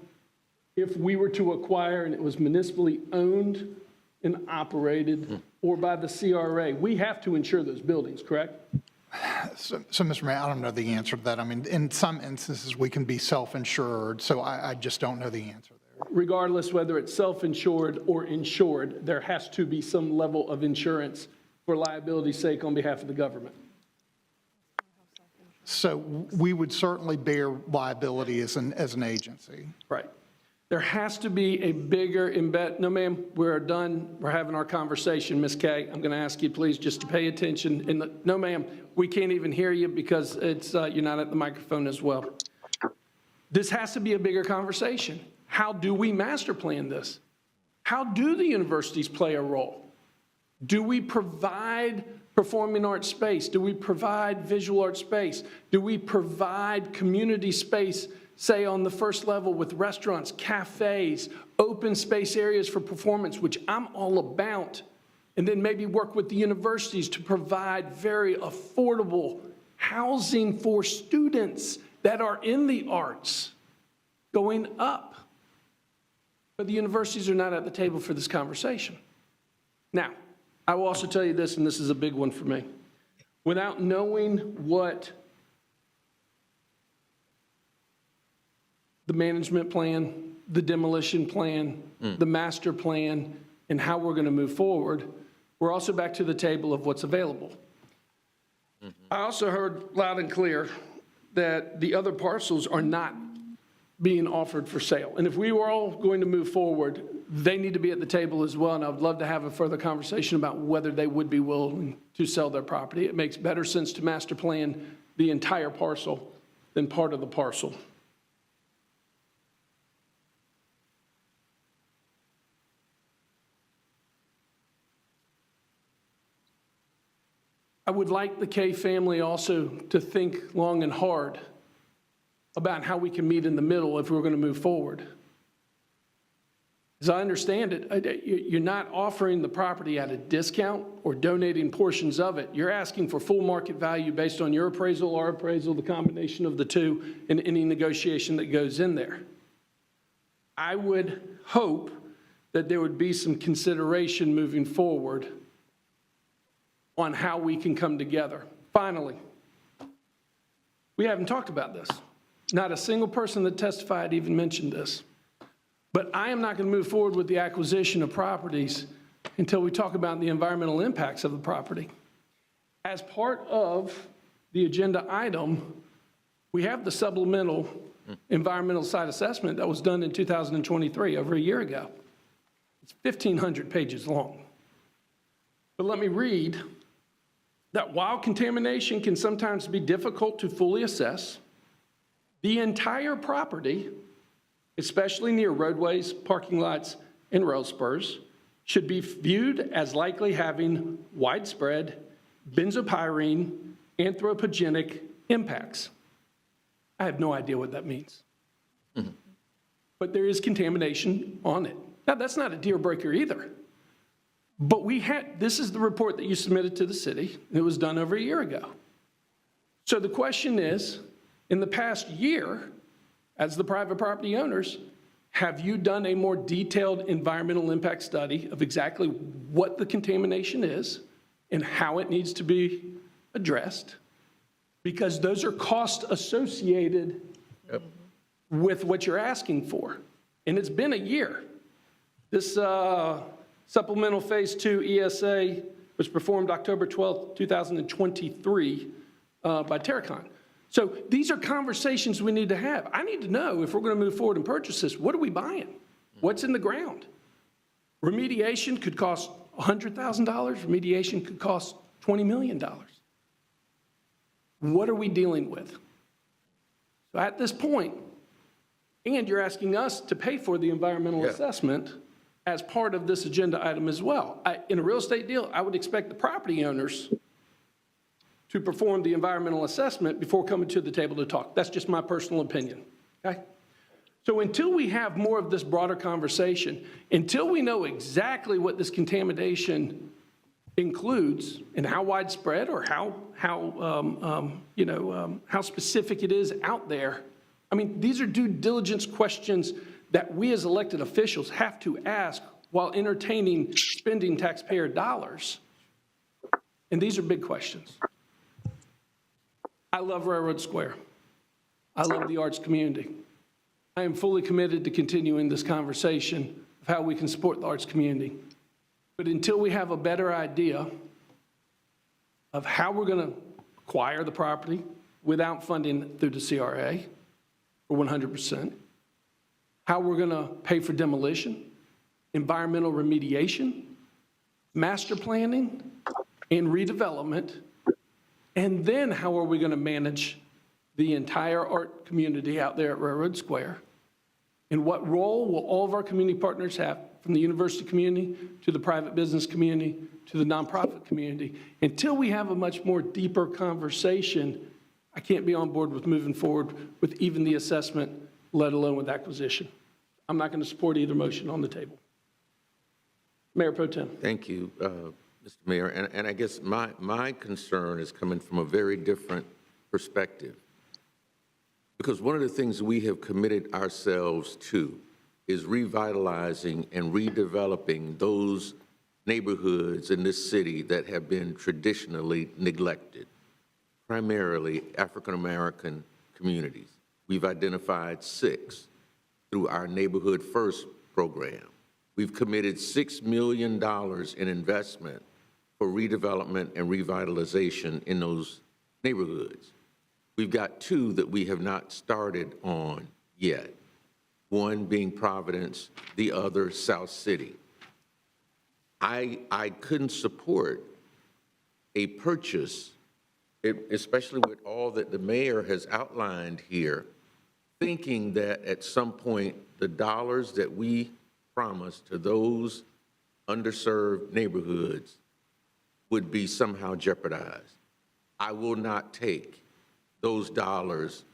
if we were to acquire and it was municipally owned and operated or by the CRA, we have to insure those buildings, correct? So, Mr. Mayor, I don't know the answer to that. I mean, in some instances, we can be self-insured, so I just don't know the answer there. Regardless whether it's self-insured or insured, there has to be some level of insurance for liability's sake on behalf of the government. So we would certainly bear liability as an agency. Right. There has to be a bigger embed. No, ma'am, we're done. We're having our conversation. Ms. Kay, I'm going to ask you, please, just to pay attention. And no, ma'am, we can't even hear you because it's you're not at the microphone as well. This has to be a bigger conversation. How do we master plan this? How do the universities play a role? Do we provide performing arts space? Do we provide visual arts space? Do we provide community space, say on the first level with restaurants, cafes, open space areas for performance, which I'm all about, and then maybe work with the universities to provide very affordable housing for students that are in the arts going up. But the universities are not at the table for this conversation. Now, I will also tell you this, and this is a big one for me. Without knowing what the management plan, the demolition plan, the master plan, and how we're going to move forward, we're also back to the table of what's available. I also heard loud and clear that the other parcels are not being offered for sale. And if we were all going to move forward, they need to be at the table as well, and I would love to have a further conversation about whether they would be willing to sell their property. It makes better sense to master plan the entire parcel than part of the parcel. I would like the Kay family also to think long and hard about how we can meet in the middle if we're going to move forward. As I understand it, you're not offering the property at a discount or donating portions of it. You're asking for full market value based on your appraisal, our appraisal, the combination of the two, and any negotiation that goes in there. I would hope that there would be some consideration moving forward on how we can come together. Finally, we haven't talked about this. Not a single person that testified even mentioned this. But I am not going to move forward with the acquisition of properties until we talk about the environmental impacts of the property. As part of the agenda item, we have the supplemental environmental site assessment that was done in 2023, over a year ago. It's 1,500 pages long. But let me read that while contamination can sometimes be difficult to fully assess, the entire property, especially near roadways, parking lots, and rail spurs, should be viewed as likely having widespread benzopyrene anthropogenic impacts. I have no idea what that means. But there is contamination on it. Now, that's not a deal breaker either. But this is the report that you submitted to the city, and it was done over a year ago. So the question is, in the past year, as the private property owners, have you done a more detailed environmental impact study of exactly what the contamination is and how it needs to be addressed? Because those are costs associated with what you're asking for. And it's been a year. This supplemental Phase 2 ESA was performed October 12th, 2023 by Terracon. So these are conversations we need to have. I need to know if we're going to move forward and purchase this, what are we buying? What's in the ground? Remediation could cost $100,000. Remediation could cost $20 million. What are we dealing with? So at this point, and you're asking us to pay for the environmental assessment as part of this agenda item as well. In a real estate deal, I would expect the property owners to perform the environmental assessment before coming to the table to talk. That's just my personal opinion, okay? So until we have more of this broader conversation, until we know exactly what this contamination includes and how widespread or how specific it is out there, I mean, these are due diligence questions that we as elected officials have to ask while entertaining spending taxpayer dollars. And these are big questions. I love Railroad Square. I love the arts community. I am fully committed to continuing this conversation of how we can support the arts community. But until we have a better idea of how we're going to acquire the property without funding through the CRA for 100%, how we're going to pay for demolition, environmental remediation, master planning, and redevelopment, and then how are we going to manage the entire art community out there at Railroad Square? And what role will all of our community partners have, from the university community to the private business community to the nonprofit community? Until we have a much more deeper conversation, I can't be on board with moving forward with even the assessment, let alone with acquisition. I'm not going to support either motion on the table. Mayor Pro Tem. Thank you, Mr. Mayor. And I guess my concern is coming from a very different perspective. Because one of the things we have committed ourselves to is revitalizing and redeveloping those neighborhoods in this city that have been traditionally neglected, primarily African-American communities. We've identified 6 through our Neighborhood First program. We've committed $6 million in investment for redevelopment and revitalization in those neighborhoods. We've got 2 that we have not started on yet, one being Providence, the other South City. I couldn't support a purchase, especially with all that the mayor has outlined here, thinking that at some point the dollars that we promised to those underserved neighborhoods would be somehow jeopardized. I will not take those dollars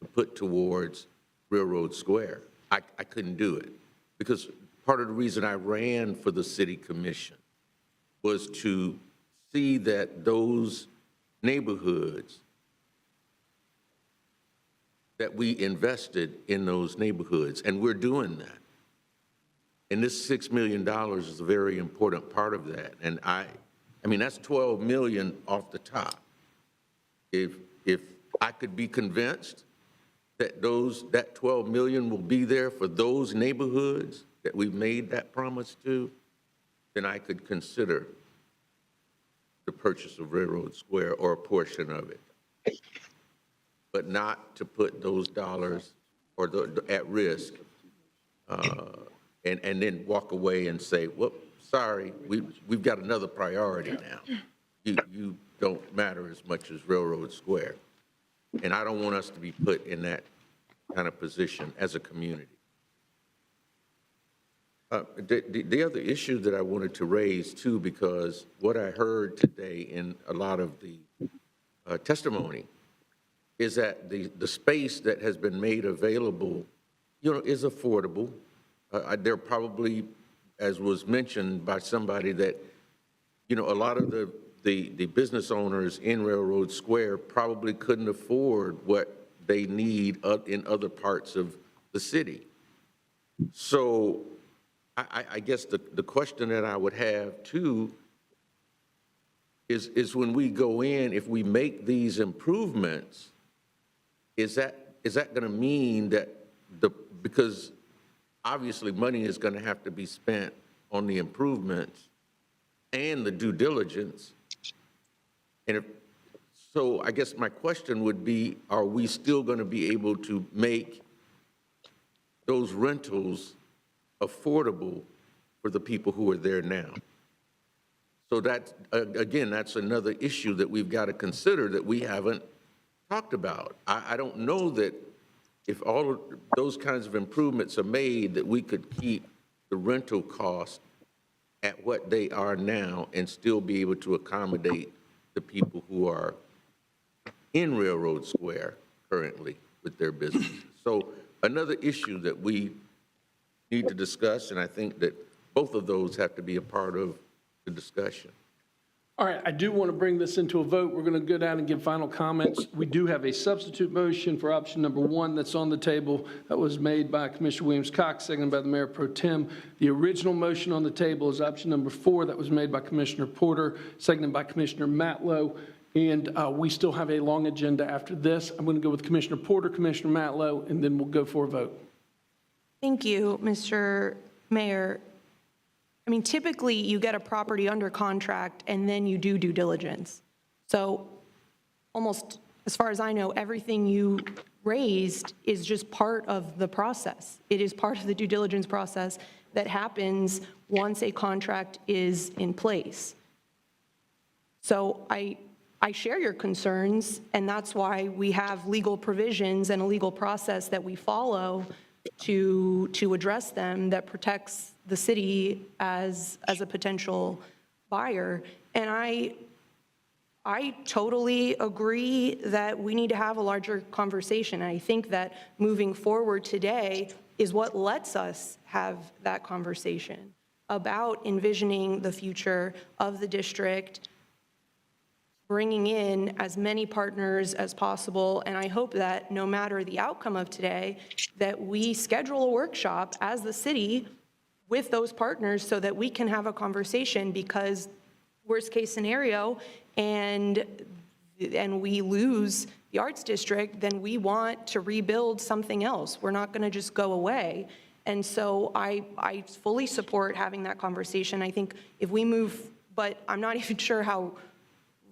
to put towards Railroad Square. I couldn't do it, because part of the reason I ran for the city commission was to see that those neighborhoods, that we invested in those neighborhoods, and we're doing that. And this $6 million is a very important part of that. And I mean, that's $12 million off the top. If I could be convinced that that $12 million will be there for those neighborhoods that we've made that promise to, then I could consider the purchase of Railroad Square or a portion of it, but not to put those dollars at risk and then walk away and say, well, sorry, we've got another priority now. You don't matter as much as Railroad Square. And I don't want us to be put in that kind of position as a community. The other issue that I wanted to raise too, because what I heard today in a lot of the testimony is that the space that has been made available, is affordable. There probably, as was mentioned by somebody, that, a lot of the business owners in Railroad Square probably couldn't afford what they need in other parts of the city. So I guess the question that I would have too is when we go in, if we make these improvements, is that going to mean that because obviously money is going to have to be spent on the improvements, and the due diligence. And if, so I guess my question would be, are we still going to be able to make those rentals affordable for the people who are there now? So that, again, that's another issue that we've got to consider that we haven't talked about. I don't know that if all of those kinds of improvements are made, that we could keep the rental costs at what they are now and still be able to accommodate the people who are in Railroad Square currently with their businesses. So another issue that we need to discuss, and I think that both of those have to be a part of the discussion. All right, I do want to bring this into a vote. We're going to go down and give final comments. We do have a substitute motion for option number 1 that's on the table that was made by Commissioner Williams-Cox, seconded by the Mayor Pro Tem. The original motion on the table is option number 4 that was made by Commissioner Porter, seconded by Commissioner Matlow. And we still have a long agenda after this. I'm going to go with Commissioner Porter, Commissioner Matlow, and then we'll go for a vote. Thank you, Mr. Mayor. I mean, typically, you get a property under contract, and then you do due diligence. So almost, as far as I know, everything you raised is just part of the process. It is part of the due diligence process that happens once a contract is in place. So I share your concerns, and that's why we have legal provisions and a legal process that we follow to address them that protects the city as a potential buyer. And I totally agree that we need to have a larger conversation. I think that moving forward today is what lets us have that conversation about envisioning the future of the district, bringing in as many partners as possible. And I hope that no matter the outcome of today, that we schedule a workshop as the city with those partners so that we can have a conversation, because worst case scenario, and we lose the arts district, then we want to rebuild something else. We're not going to just go away. And so I fully support having that conversation. I think if we move, but I'm not even sure how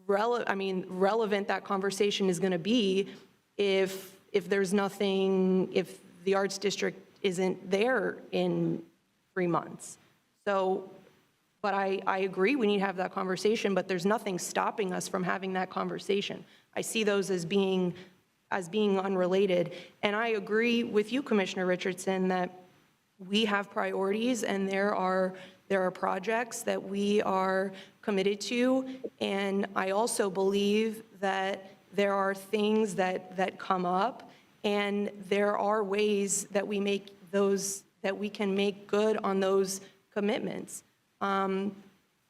relevant that conversation is going to be if there's nothing, if the arts district isn't there in 3 months. So, but I agree we need to have that conversation, but there's nothing stopping us from having that conversation. I see those as being unrelated. And I agree with you, Commissioner Richardson, that we have priorities, and there are projects that we are committed to. And I also believe that there are things that come up, and there are ways that we make those, that we can make good on those commitments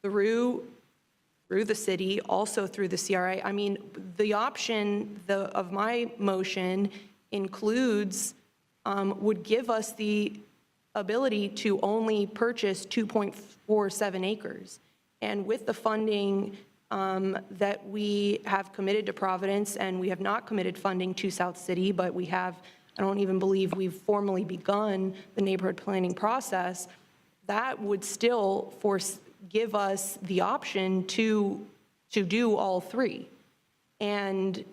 through the city, also through the CRA. I mean, the option of my motion includes, would give us the ability to only purchase 2.47 acres. And with the funding that we have committed to Providence, and we have not committed funding to South City, but we have, I don't even believe we've formally begun the neighborhood planning process, that would still give us the option to do all 3. And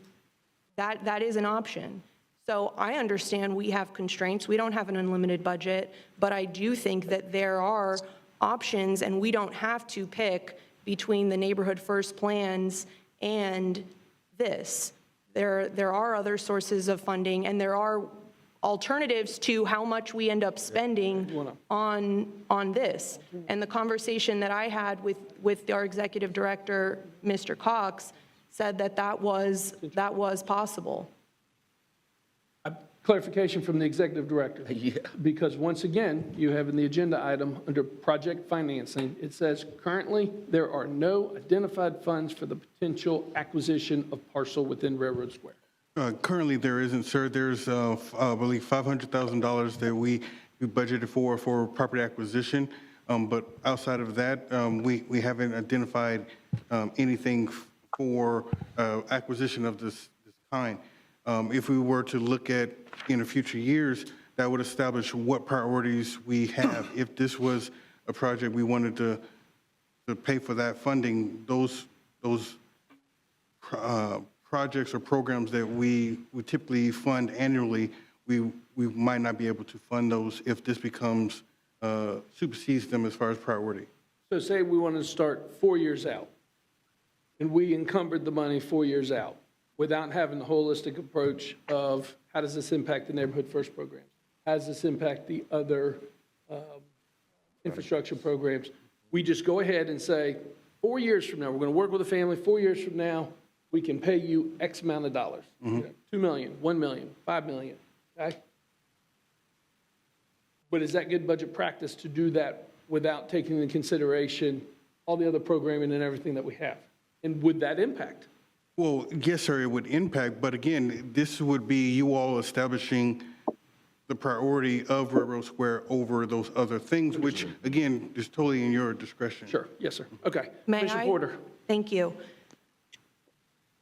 that is an option. So I understand we have constraints. We don't have an unlimited budget, but I do think that there are options, and we don't have to pick between the neighborhood first plans and this. There are other sources of funding, and there are alternatives to how much we end up spending on this. And the conversation that I had with our executive director, Mr. Cox, said that was possible. Clarification from the executive director. Yeah. Because once again, you have in the agenda item under project financing, it says currently there are no identified funds for the potential acquisition of parcel within Railroad Square. Currently, there isn't, sir. There's, I believe, $500,000 that we budgeted for property acquisition. But outside of that, we haven't identified anything for acquisition of this kind. If we were to look at in the future years, that would establish what priorities we have. If this was a project we wanted to to pay for that funding, those projects or programs that we typically fund annually, we might not be able to fund those if this becomes, supersedes them as far as priority. So say we wanted to start 4 years out, and we encumbered the money 4 years out without having the holistic approach of how does this impact the Neighborhood First programs? How does this impact the other infrastructure programs? We just go ahead and say, 4 years from now, we're going to work with a family. 4 years from now, we can pay you X amount of dollars. You know, $2 million, $1 million, $5 million, okay? But is that good budget practice to do that without taking into consideration all the other programming and everything that we have? And would that impact? Well, yes, sir, it would impact, but again, this would be you all establishing the priority of Railroad Square over those other things, which, again, is totally in your discretion. Sure, yes, sir. Okay. May Commissioner I? Porter. Thank you.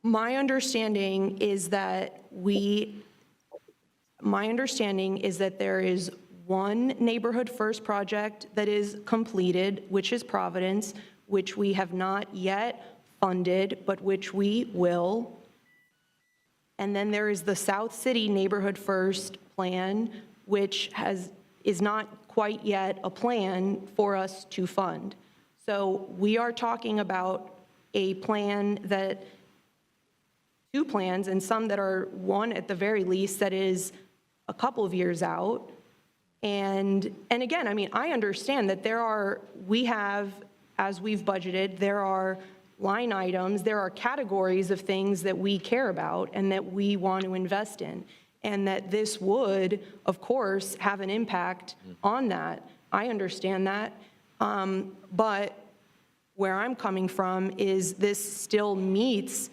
My understanding is that there is one Neighborhood First project that is completed, which is Providence, which we have not yet funded, but which we will. And then there is the South City Neighborhood First plan, which is not quite yet a plan for us to fund. So we are talking about a plan that, two plans, and some that are one at the very least that is a couple of years out. And again, I mean, I understand that we have, as we've budgeted, there are line items, there are categories of things that we care about and that we want to invest in, and that this would, of course, have an impact on that. I understand that. But where I'm coming from is this still meets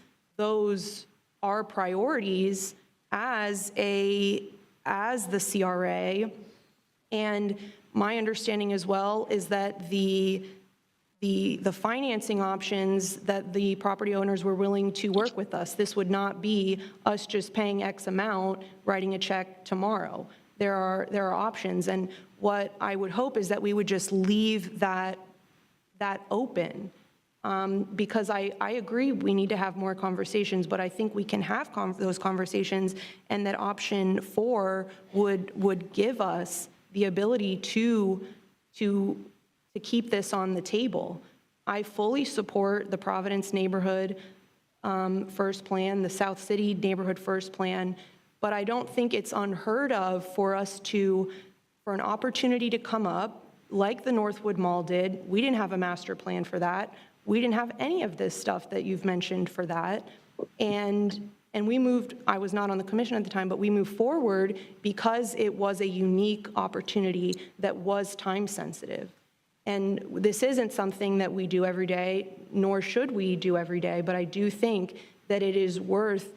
our priorities as the CRA. And my understanding as well is that the financing options that the property owners were willing to work with us, this would not be us just paying X amount, writing a check tomorrow. There are options, and what I would hope is that we would just leave that open. Because I agree we need to have more conversations, but I think we can have those conversations, and that option 4 would give us the ability to keep this on the table. I fully support the Providence Neighborhood First Plan, the South City Neighborhood First Plan, but I don't think it's unheard of for an opportunity to come up like the Northwood Mall did. We didn't have a master plan for that. We didn't have any of this stuff that you've mentioned for that. And we moved, I was not on the commission at the time, but we moved forward because it was a unique opportunity that was time sensitive. And this isn't something that we do every day, nor should we do every day, but I do think that it is worth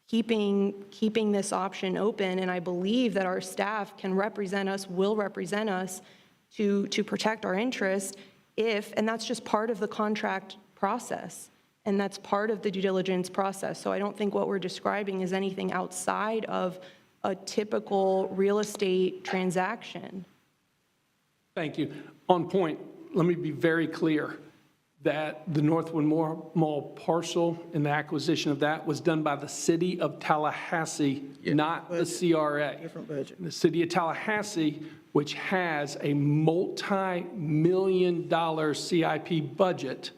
keeping this option open, and I believe that our staff can represent us, will represent us to protect our interests and that's just part of the contract process, and that's part of the due diligence process. So I don't think what we're describing is anything outside of a typical real estate transaction. Thank you. On point, let me be very clear that the Northwood Mall parcel and the acquisition of that was done by the City of Tallahassee, not the CRA. Different budget. The City of Tallahassee, which has a multi-million-dollar CIP budget,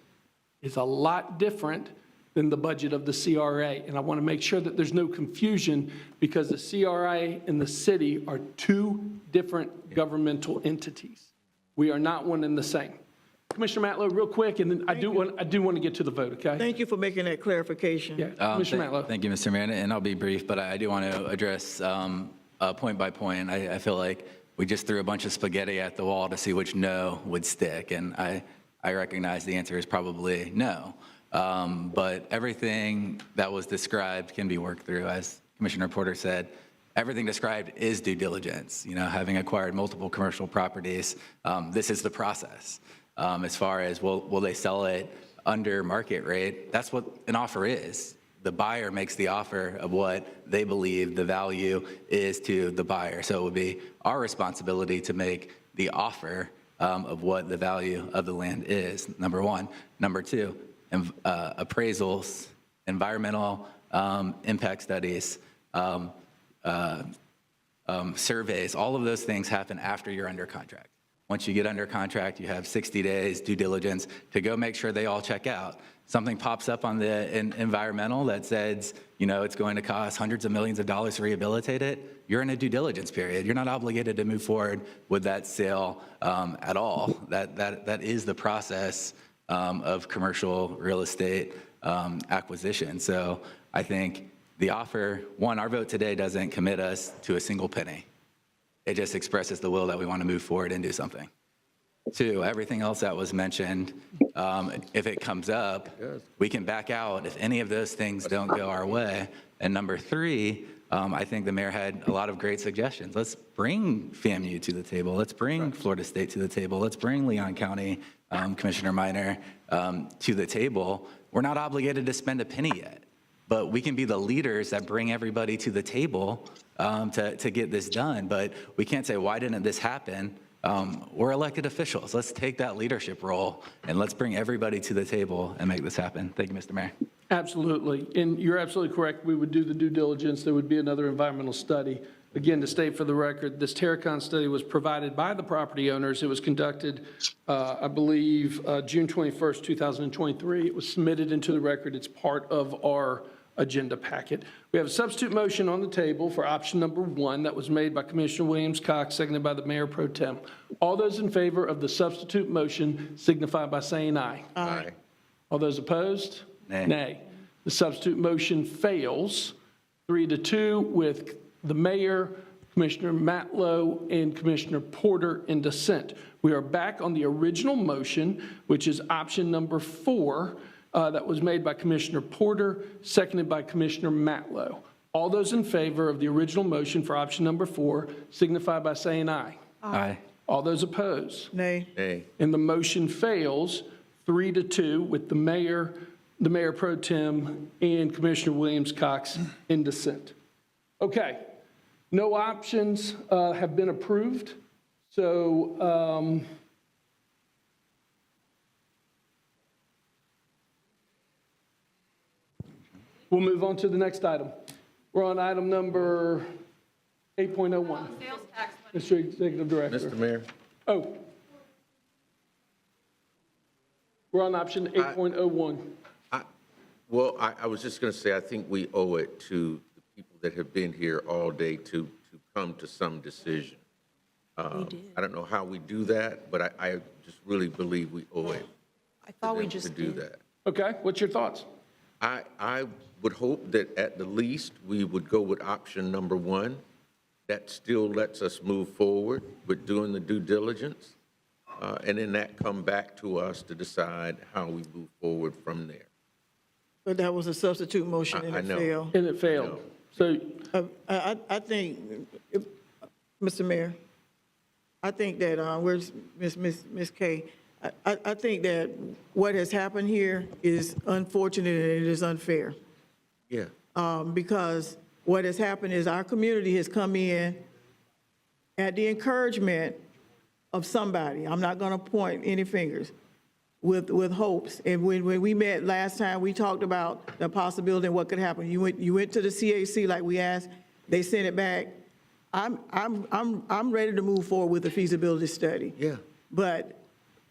is a lot different than the budget of the CRA. And I want to make sure that there's no confusion, because the CRA and the city are two different governmental entities. We are not one and the same. Commissioner Matlow, real quick, and then I do want to get to the vote, okay? Thank you for making that clarification. Yeah, Commissioner Matlow. Thank you, Mr. Mayor, and I'll be brief, but I do want to address point by point. I feel like we just threw a bunch of spaghetti at the wall to see which no would stick, and I recognize the answer is probably no. But everything that was described can be worked through. As Commissioner Porter said, everything described is due diligence. You know, having acquired multiple commercial properties, this is the process. As far as will they sell it under market rate, that's what an offer is. The buyer makes the offer of what they believe the value is to the buyer. So it would be our responsibility to make the offer of what the value of the land is, number one. Number two, appraisals, environmental impact studies, surveys, all of those things happen after you're under contract. Once you get under contract, you have 60 days due diligence to go make sure they all check out. Something pops up on the environmental that says, you know, it's going to cost hundreds of millions of dollars to rehabilitate it. You're in a due diligence period. You're not obligated to move forward with that sale at all. That is the process of commercial real estate acquisition. So I think the offer, one, our vote today doesn't commit us to a single penny. It just expresses the will that we want to move forward and do something. Two, everything else that was mentioned, if it comes up, we can back out if any of those things don't go our way. And number three, I think the mayor had a lot of great suggestions. Let's bring FAMU to the table. Let's bring Florida State to the table. Let's bring Leon County Commissioner Minor to the table. We're not obligated to spend a penny yet, but we can be the leaders that bring everybody to the table to get this done. But we can't say, why didn't this happen? We're elected officials. Let's take that leadership role and let's bring everybody to the table and make this happen. Thank you, Mr. Mayor. Absolutely. And you're absolutely correct. We would do the due diligence. There would be another environmental study. Again, to state for the record, this Terracon study was provided by the property owners. It was conducted, I believe, June 21st, 2023. It was submitted into the record. It's part of our agenda packet. We have a substitute motion on the table for option number 1 that was made by Commissioner Williams-Cox, seconded by the Mayor Pro Tem. All those in favor of the substitute motion signify by saying aye. Aye. All those opposed? Nay. Nay. The substitute motion fails 3-2 with the mayor, Commissioner Matlow, and Commissioner Porter in dissent. We are back on the original motion, which is option number 4, that was made by Commissioner Porter, seconded by Commissioner Matlow. All those in favor of the original motion for option number 4 signify by saying aye. Aye. All those opposed? Nay. Nay. And the motion fails 3-2 with the mayor pro tem, and Commissioner Williams-Cox in dissent. Okay, no options have been approved. So we'll move on to the next item. We're on item number 8.01. Mr. Executive Director. Mr. Mayor. Oh. We're on option 8.01. Well, I was just going to say, I think we owe it to the people that have been here all day to come to some decision. I don't know how we do that, but I just really believe we owe it to do that. Okay, what's your thoughts? I would hope that at the least, we would go with option number 1. That still lets us move forward with doing the due diligence. And then that come back to us to decide how we move forward from there. But that was a substitute motion and I it know. failed. And it failed. So I think, Mr. Mayor, I think that, where's Ms. Kay? I think that what has happened here is unfortunate and it is unfair. Yeah. Because what has happened is our community has come in at the encouragement of somebody. I'm not going to point any fingers. With hopes. And when we met last time, we talked about the possibility of what could happen. You went to the CAC like we asked. They sent it back. I'm ready to move forward with the feasibility study. Yeah. But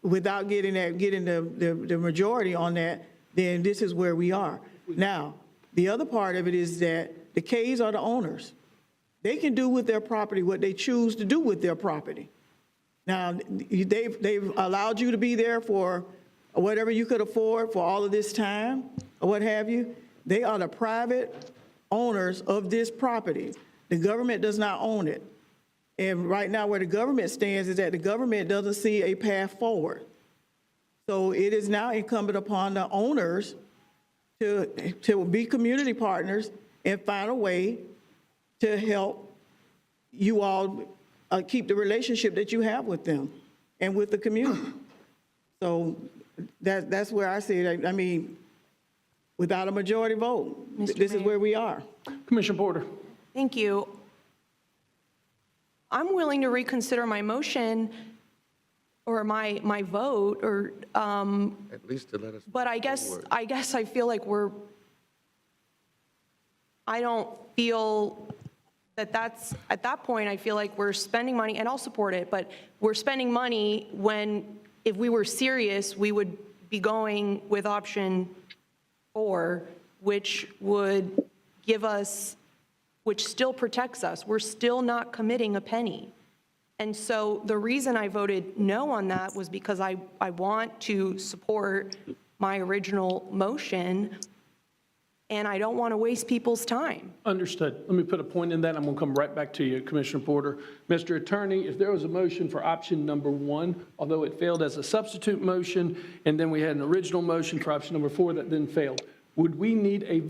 without getting the majority on that, then this is where we are. Now, the other part of it is that the Ks are the owners. They can do with their property what they choose to do with their property. Now, they've allowed you to be there for whatever you could afford for all of this time, or what have you. They are the private owners of this property. The government does not own it. And right now, where the government stands is that the government doesn't see a path forward. So it is now incumbent upon the owners to be community partners and find a way to help you all keep the relationship that you have with them and with the community. So that's where I see it. I mean, without a majority vote, this is where we are. Commissioner Porter. Thank you. I'm willing to reconsider my motion or my vote, or, At least to let us. but I guess I feel like I don't feel that's, at that point, I feel like we're spending money, and I'll support it, but we're spending money when, if we were serious, we would be going with option 4, which would give us, which still protects us. We're still not committing a penny. And so the reason I voted no on that was because I want to support my original motion, and I don't want to waste people's time. Understood. Let me put a point in that. I'm going to come right back to you, Commissioner Porter. Mr. Attorney, if there was a motion for option number 1, although it failed as a substitute motion, and then we had an original motion for option number 4 that then failed, would we need a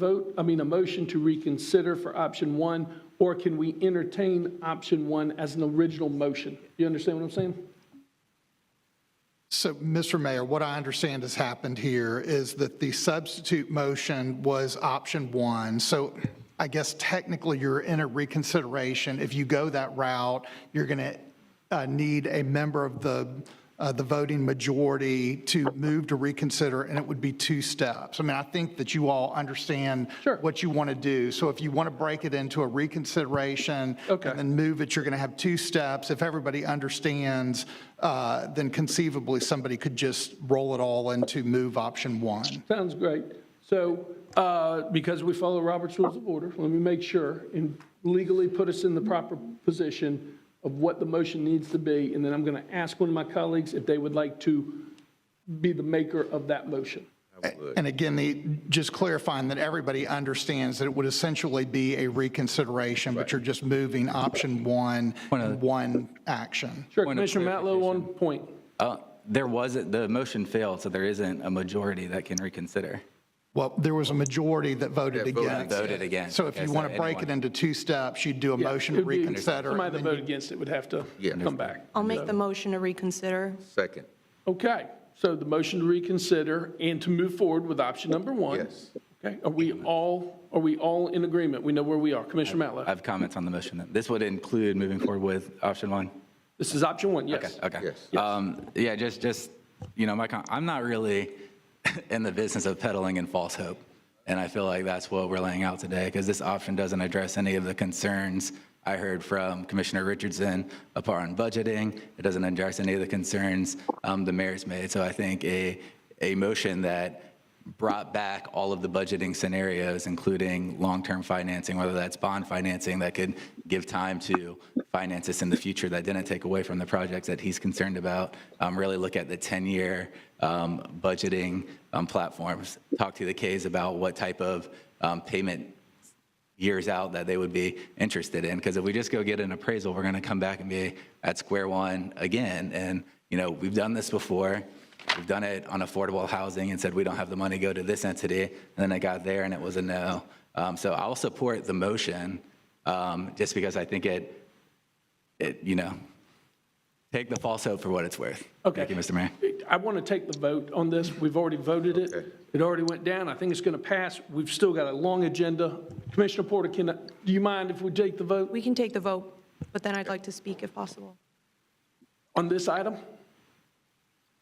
motion to reconsider for option 1, or can we entertain option 1 as an original motion? Do you understand what I'm saying? So, Mr. Mayor, what I understand has happened here is that the substitute motion was option 1. So I guess technically you're in a reconsideration. If you go that route, you're going to need a member of the voting majority to move to reconsider, and it would be 2 steps. I mean, I think that you all understand what you want to do. So if you want to break it into a reconsideration and then move it, you're going to have 2 steps. If everybody understands, then conceivably somebody could just roll it all into move option 1. Sounds great. So because we follow Robert's Rules of Order, let me make sure and legally put us in the proper position of what the motion needs to be, and then I'm going to ask one of my colleagues if they would like to be the maker of that motion. And again, just clarifying that everybody understands that it would essentially be a reconsideration, but you're just moving option 1 in one action. Sure, Commissioner Matlow, on point. The motion failed, so there isn't a majority that can reconsider. Well, there was a majority that voted against. Voted against. So if you want to break it into 2 steps, you'd do a motion to reconsider. Somebody that voted against it would have to come back. I'll make the motion to reconsider. Second. Okay, so the motion to reconsider and to move forward with option number 1. Yes. Okay, are we all in agreement? We know where we are. Commissioner Matlow? I have comments on the motion. This would include moving forward with option 1? This is option 1, yes. Okay. Yes. Just, I'm not really in the business of peddling in false hope. And I feel like that's what we're laying out today, because this option doesn't address any of the concerns I heard from Commissioner Richardson upon budgeting. It doesn't address any of the concerns the mayor's made. So I think a motion that brought back all of the budgeting scenarios, including long-term financing, whether that's bond financing that could give time to finance this in the future, that didn't take away from the projects that he's concerned about. Really look at the 10-year budgeting platforms, talk to the Ks about what type of payment years out that they would be interested in. Because if we just go get an appraisal, we're going to come back and be at square one again. And, we've done this before. We've done it on affordable housing and said we don't have the money, go to this entity. And then I got there and it was a no. So I'll support the motion just because I think it take the false hope for what it's worth. Okay. Thank you, Mr. Mayor. I want to take the vote on this. We've already voted it. It already went down. I think it's going to pass. We've still got a long agenda. Commissioner Porter, do you mind if we take the vote? We can take the vote, but then I'd like to speak if possible. On this item?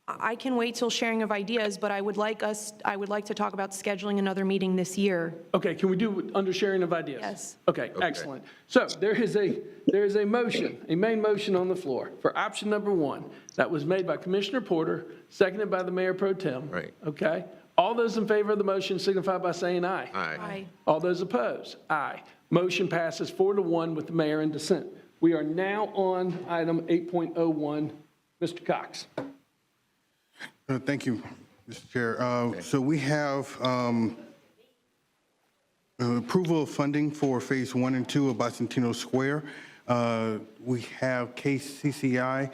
I can wait till sharing of ideas, but I would like to talk about scheduling another meeting this year. Okay, can we do under sharing of ideas? Yes. Okay, excellent. So there is a motion, a main motion on the floor for option number 1 that was made by Commissioner Porter, seconded by the Mayor Pro Tem. Right. Okay. All those in favor of the motion signify by saying aye. Aye. All those opposed? Aye. Motion passes 4-1 with the mayor in dissent. We are now on item 8.01. Mr. Cox. Thank you, Mr. Chair. So we have approval of funding for Phase 1 and 2 of Bicentennial Square. We have KCCI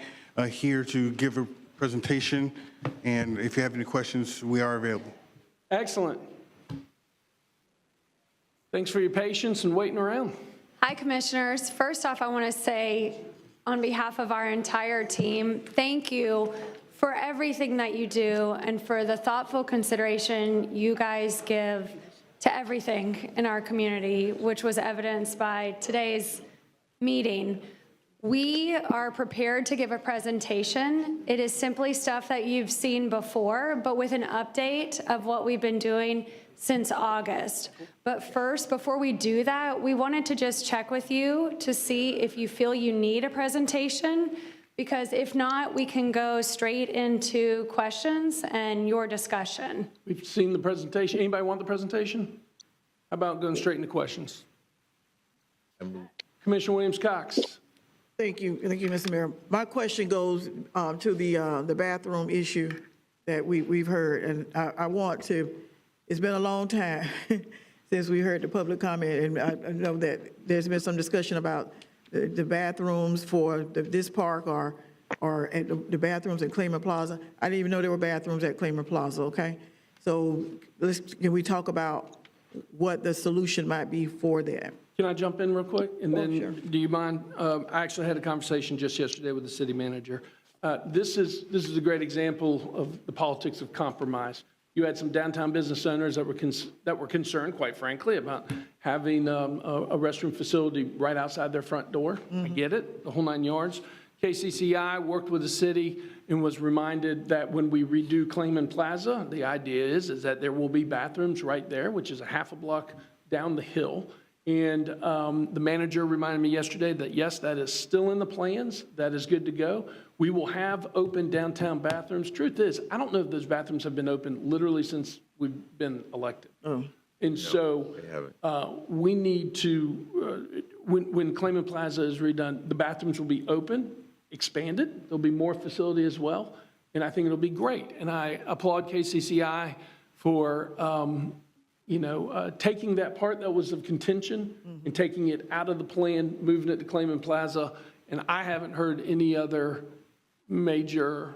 here to give a presentation, and if you have any questions, we are available. Excellent. Thanks for your patience and waiting around. Hi, Commissioners. First off, I want to say, on behalf of our entire team, thank you for everything that you do and for the thoughtful consideration you guys give to everything in our community, which was evidenced by today's meeting. We are prepared to give a presentation. It is simply stuff that you've seen before, but with an update of what we've been doing since August. But first, before we do that, we wanted to just check with you to see if you feel you need a presentation, because if not, we can go straight into questions and your discussion. We've seen the presentation. Anybody want the presentation? How about going straight into questions? Commissioner Williams-Cox. Thank you, Mr. Mayor. My question goes to the bathroom issue that we've heard, and I want to, it's been a long time since we heard the public comment, and I know that there's been some discussion about the bathrooms for this park or at the bathrooms at Claymore Plaza. I didn't even know there were bathrooms at Claymore Plaza, okay? So can we talk about what the solution might be for that? Can I jump in real quick? And then, sure. do you mind? I actually had a conversation just yesterday with the city manager. This is a great example of the politics of compromise. You had some downtown business owners that were concerned, quite frankly, about having a restroom facility right outside their front door. I get it, the whole 9 yards. KCCI worked with the city and was reminded that when we redo Claymore Plaza, the idea is that there will be bathrooms right there, which is a half a block down the hill. And the manager reminded me yesterday that, yes, that is still in the plans. That is good to go. We will have open downtown bathrooms. Truth is, I don't know if those bathrooms have been open literally since we've been elected. Oh. And so we need to, when Claymore Plaza is redone, the bathrooms will be open, expanded. There'll be more facility as well. And I think it'll be great. And I applaud KCCI for taking that part that was of contention and taking it out of the plan, moving it to Claymore Plaza. And I haven't heard any other major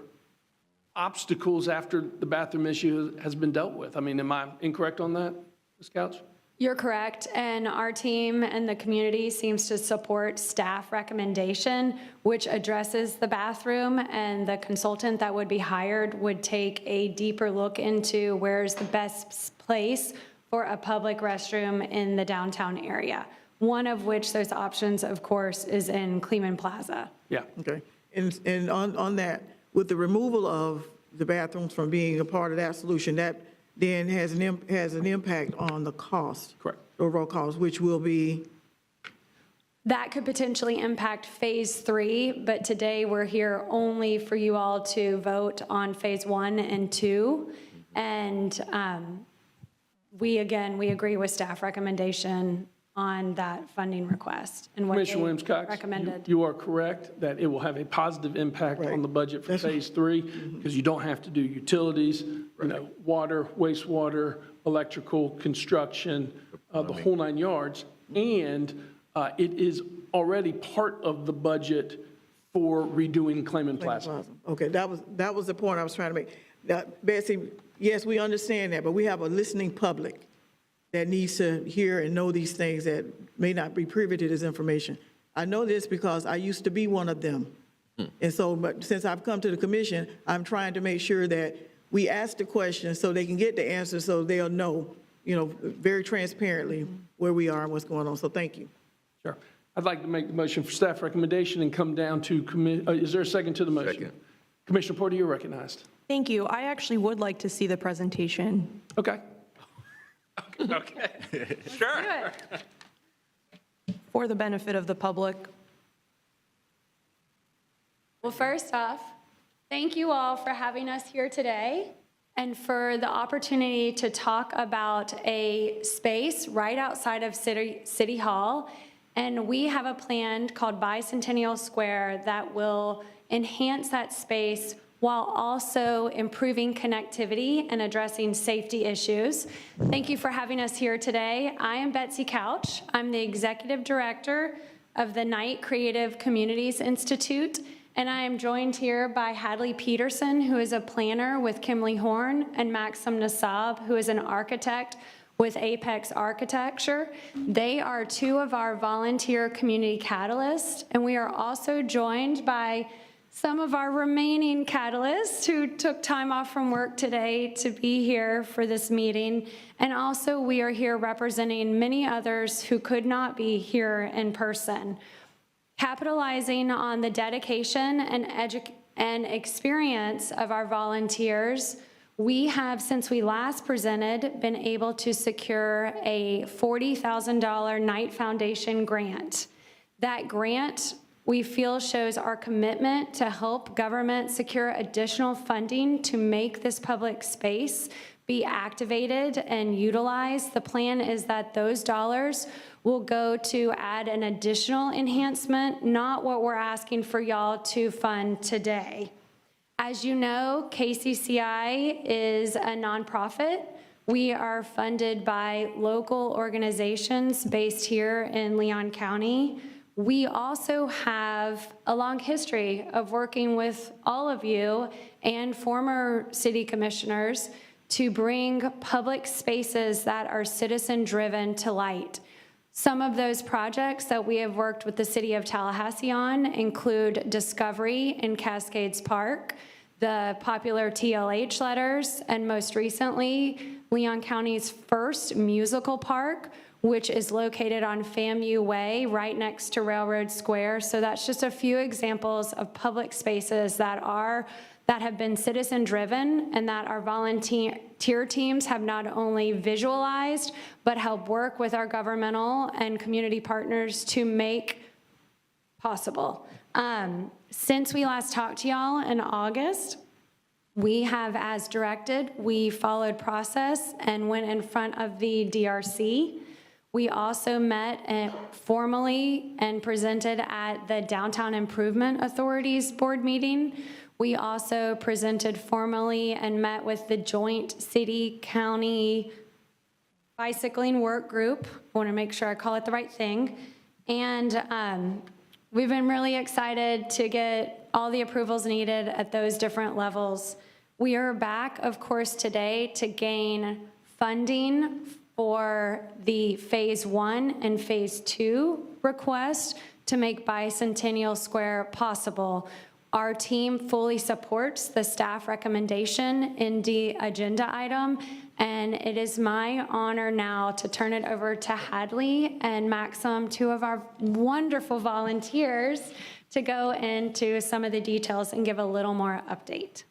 obstacles after the bathroom issue has been dealt with. I mean, am I incorrect on that, Ms. Couch? You're correct, and our team and the community seems to support staff recommendation, which addresses the bathroom, and the consultant that would be hired would take a deeper look into where's the best place for a public restroom in the downtown area. One of which those options, of course, is in Claymore Plaza. Yeah. Okay. And on that, with the removal of the bathrooms from being a part of that solution, that then has an impact on the cost. Correct. Overall cost, which will be? That could potentially impact Phase 3, but today we're here only for you all to vote on Phase 1 and 2. And we agree with staff recommendation on that funding request and what Commissioner they Williams-Cox, recommended. you are correct that it will have a positive impact on the budget for Phase 3 because you don't have to do utilities, water, wastewater, electrical, construction, the whole 9 yards. And it is already part of the budget for redoing Claymore Plaza. Okay, that was the point I was trying to make. Now, Betsy, yes, we understand that, but we have a listening public that needs to hear and know these things that may not be privy to this information. I know this because I used to be one of them. And so, but since I've come to the commission, I'm trying to make sure that we ask the questions so they can get the answers so they'll know, very transparently where we are and what's going on. So thank you. Sure. I'd like to make the motion for staff recommendation and come down to, is there a second to the motion? Second. Commissioner Porter, you're recognized. Thank you. I actually would like to see the presentation. Okay. Okay. Sure. For the benefit of the public. Well, first off, thank you all for having us here today and for the opportunity to talk about a space right outside of City Hall. And we have a plan called Bicentennial Square that will enhance that space while also improving connectivity and addressing safety issues. Thank you for having us here today. I am Betsy Couch. I'm the Executive Director of the Knight Creative Communities Institute, and I am joined here by Hadley Peterson, who is a planner with Kimley Horn, and Maxim Nassab, who is an architect with Apex Architecture. They are two of our volunteer community catalysts, and we are also joined by some of our remaining catalysts who took time off from work today to be here for this meeting. And also we are here representing many others who could not be here in person. Capitalizing on the dedication and experience of our volunteers, we have, since we last presented, been able to secure a $40,000 Knight Foundation grant. That grant, we feel, shows our commitment to help government secure additional funding to make this public space be activated and utilized. The plan is that those dollars will go to add an additional enhancement, not what we're asking for y'all to fund today. As you know, KCCI is a nonprofit. We are funded by local organizations based here in Leon County. We also have a long history of working with all of you and former city commissioners to bring public spaces that are citizen-driven to light. Some of those projects that we have worked with the City of Tallahassee on include Discovery in Cascades Park, the popular TLH letters, and most recently, Leon County's first musical park, which is located on FAMU Way, right next to Railroad Square. So that's just a few examples of public spaces that have been citizen-driven and that our volunteer teams have not only visualized, but help work with our governmental and community partners to make possible. Since we last talked to y'all in August, we have, as directed, we followed process and went in front of the DRC. We also met formally and presented at the Downtown Improvement Authority's board meeting. We also presented formally and met with the joint city-county bicycling work group. I want to make sure I call it the right thing. And we've been really excited to get all the approvals needed at those different levels. We are back, of course, today to gain funding for the Phase 1 and Phase 2 request to make Bicentennial Square possible. Our team fully supports the staff recommendation in the agenda item, and it is my honor now to turn it over to Hadley and Maxim, two of our wonderful volunteers, to go into some of the details and give a little more update.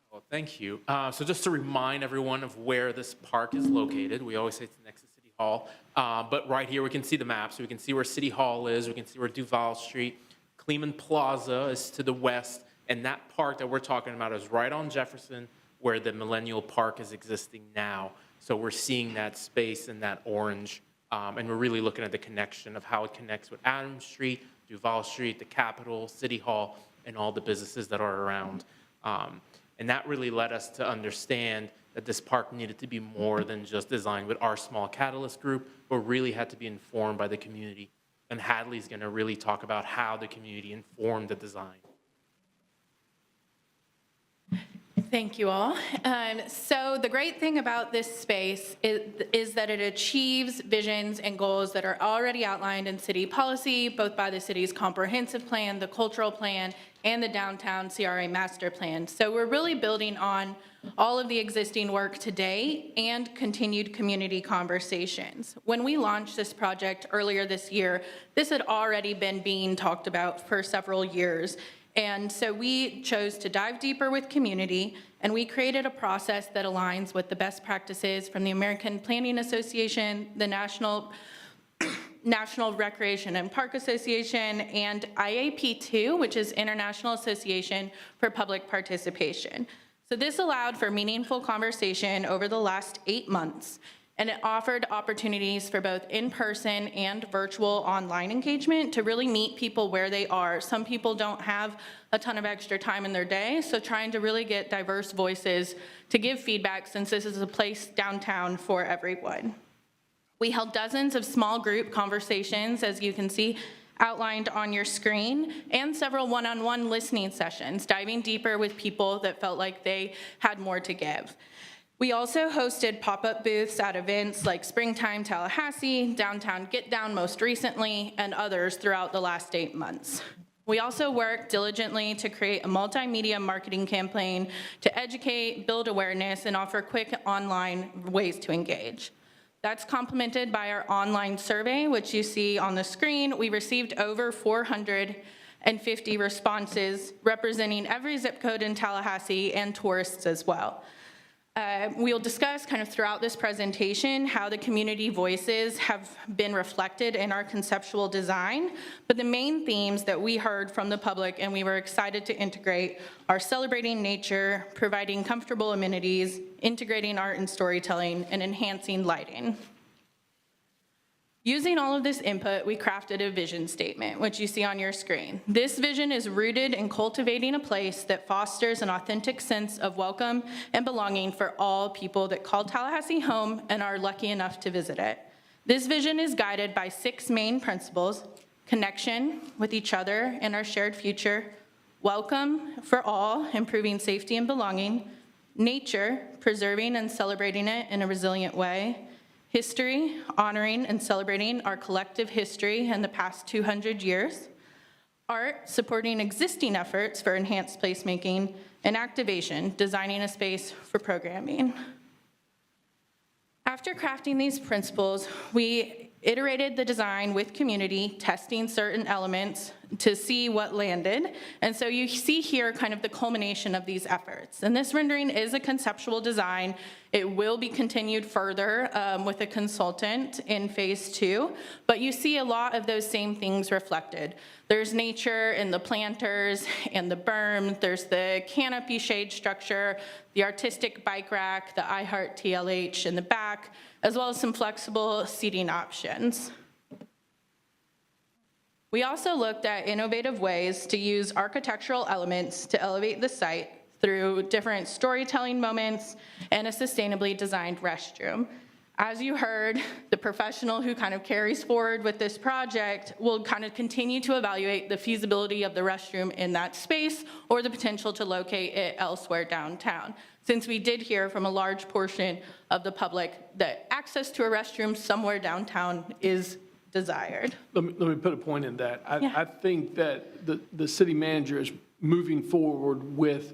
Well, thank you. So just to remind everyone of where this park is located, we always say it's next to City Hall, but right here we can see the map, so we can see where City Hall is, we can see where Duval Street, Kleeman Plaza is to the west, and that park that we're talking about is right on Jefferson, where the Millennial Park is existing now. So we're seeing that space in that orange, and we're really looking at the connection of how it connects with Adams Street, Duval Street, the Capitol, City Hall, and all the businesses that are around. And that really led us to understand that this park needed to be more than just designed with our small catalyst group, but really had to be informed by the community. And Hadley's going to really talk about how the community informed the design. Thank you all. So the great thing about this space is that it achieves visions and goals that are already outlined in city policy, both by the city's comprehensive plan, the cultural plan, and the downtown CRA master plan. So we're really building on all of the existing work today and continued community conversations. When we launched this project earlier this year, this had already been being talked about for several years. And so we chose to dive deeper with community, and we created a process that aligns with the best practices from the American Planning Association, the National Recreation and Park Association, and IAP2, which is International Association for Public Participation. So this allowed for meaningful conversation over the last 8 months, and it offered opportunities for both in-person and virtual online engagement to really meet people where they are. Some people don't have a ton of extra time in their day, so trying to really get diverse voices to give feedback, since this is a place downtown for everyone. We held dozens of small group conversations, as you can see outlined on your screen, and several one-on-one listening sessions, diving deeper with people that felt like they had more to give. We also hosted pop-up booths at events like Springtime Tallahassee, Downtown Get Down most recently, and others throughout the last 8 months. We also worked diligently to create a multimedia marketing campaign to educate, build awareness, and offer quick online ways to engage. That's complemented by our online survey, which you see on the screen. We received over 450 responses representing every zip code in Tallahassee and tourists as well. We'll discuss kind of throughout this presentation how the community voices have been reflected in our conceptual design, but the main themes that we heard from the public and we were excited to integrate are celebrating nature, providing comfortable amenities, integrating art and storytelling, and enhancing lighting. Using all of this input, we crafted a vision statement, which you see on your screen. This vision is rooted in cultivating a place that fosters an authentic sense of welcome and belonging for all people that call Tallahassee home and are lucky enough to visit it. This vision is guided by 6 main principles: connection with each other and our shared future, welcome for all, improving safety and belonging, nature, preserving and celebrating it in a resilient way, history, honoring and celebrating our collective history in the past 200 years, art, supporting existing efforts for enhanced placemaking, and activation, designing a space for programming. After crafting these principles, we iterated the design with community, testing certain elements to see what landed. And so you see here kind of the culmination of these efforts. And this rendering is a conceptual design. It will be continued further with a consultant in phase 2, but you see a lot of those same things reflected. There's nature in the planters and the berm. There's the canopy shade structure, the artistic bike rack, the I Heart TLH in the back, as well as some flexible seating options. We also looked at innovative ways to use architectural elements to elevate the site through different storytelling moments and a sustainably designed restroom. As you heard, the professional who kind of carries forward with this project will kind of continue to evaluate the feasibility of the restroom in that space or the potential to locate it elsewhere downtown, since we did hear from a large portion of the public that access to a restroom somewhere downtown is desired. Let me put a point in that. I think that the city manager is moving forward with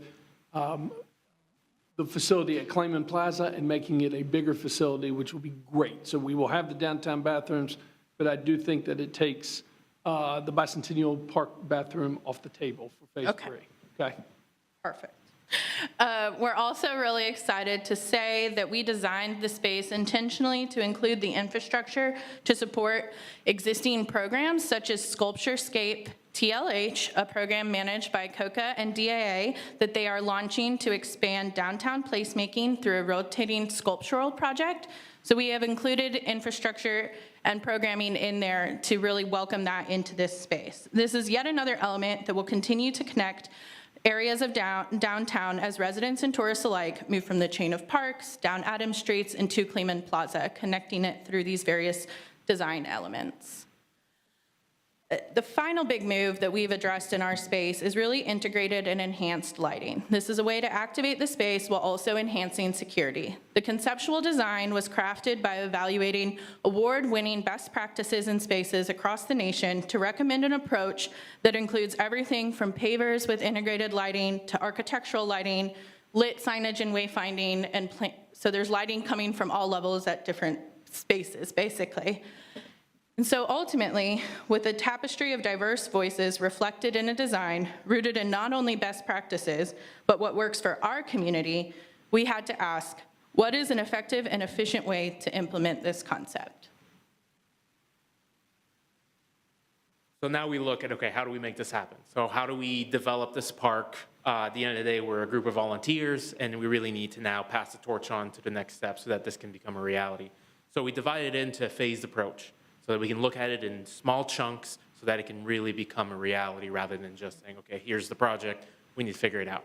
the facility at Clayman Plaza and making it a bigger facility, which will be great. So we will have the downtown bathrooms, but I do think that it takes the Bicentennial Park bathroom off the table for phase 3. Okay. Perfect. We're also really excited to say that we designed the space intentionally to include the infrastructure to support existing programs such as Sculpturescape TLH, a program managed by COCA and DAA that they are launching to expand downtown placemaking through a rotating sculptural project. So we have included infrastructure and programming in there to really welcome that into this space. This is yet another element that will continue to connect areas of downtown as residents and tourists alike move from the chain of parks, down Adams Streets, and to Clayman Plaza, connecting it through these various design elements. The final big move that we've addressed in our space is really integrated and enhanced lighting. This is a way to activate the space while also enhancing security. The conceptual design was crafted by evaluating award-winning best practices in spaces across the nation to recommend an approach that includes everything from pavers with integrated lighting to architectural lighting, lit signage and wayfinding, and so there's lighting coming from all levels at different spaces, basically. And so ultimately, with a tapestry of diverse voices reflected in a design rooted in not only best practices, but what works for our community, we had to ask, what is an effective and efficient way to implement this concept? So now we look at, okay, how do we make this happen? So how do we develop this park? At the end of the day, we're a group of volunteers, and we really need to now pass the torch on to the next step so that this can become a reality. So we divided it into a phased approach, so that we can look at it in small chunks so that it can really become a reality rather than just saying, okay, here's the project, we need to figure it out.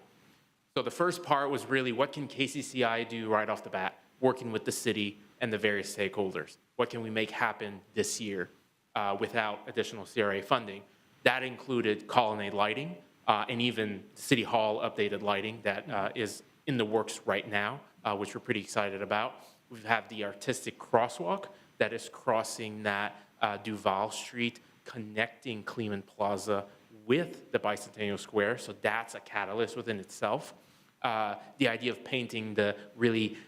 So the first part was really what can KCCI do right off the bat, working with the city and the various stakeholders? What can we make happen this year without additional CRA funding? That included colonnade lighting and even City Hall updated lighting that is in the works right now, which we're pretty excited about. We have the artistic crosswalk that is crossing that Duval Street, connecting Clayman Plaza with the Bicentennial Square, so that's a catalyst within itself. The idea of painting the really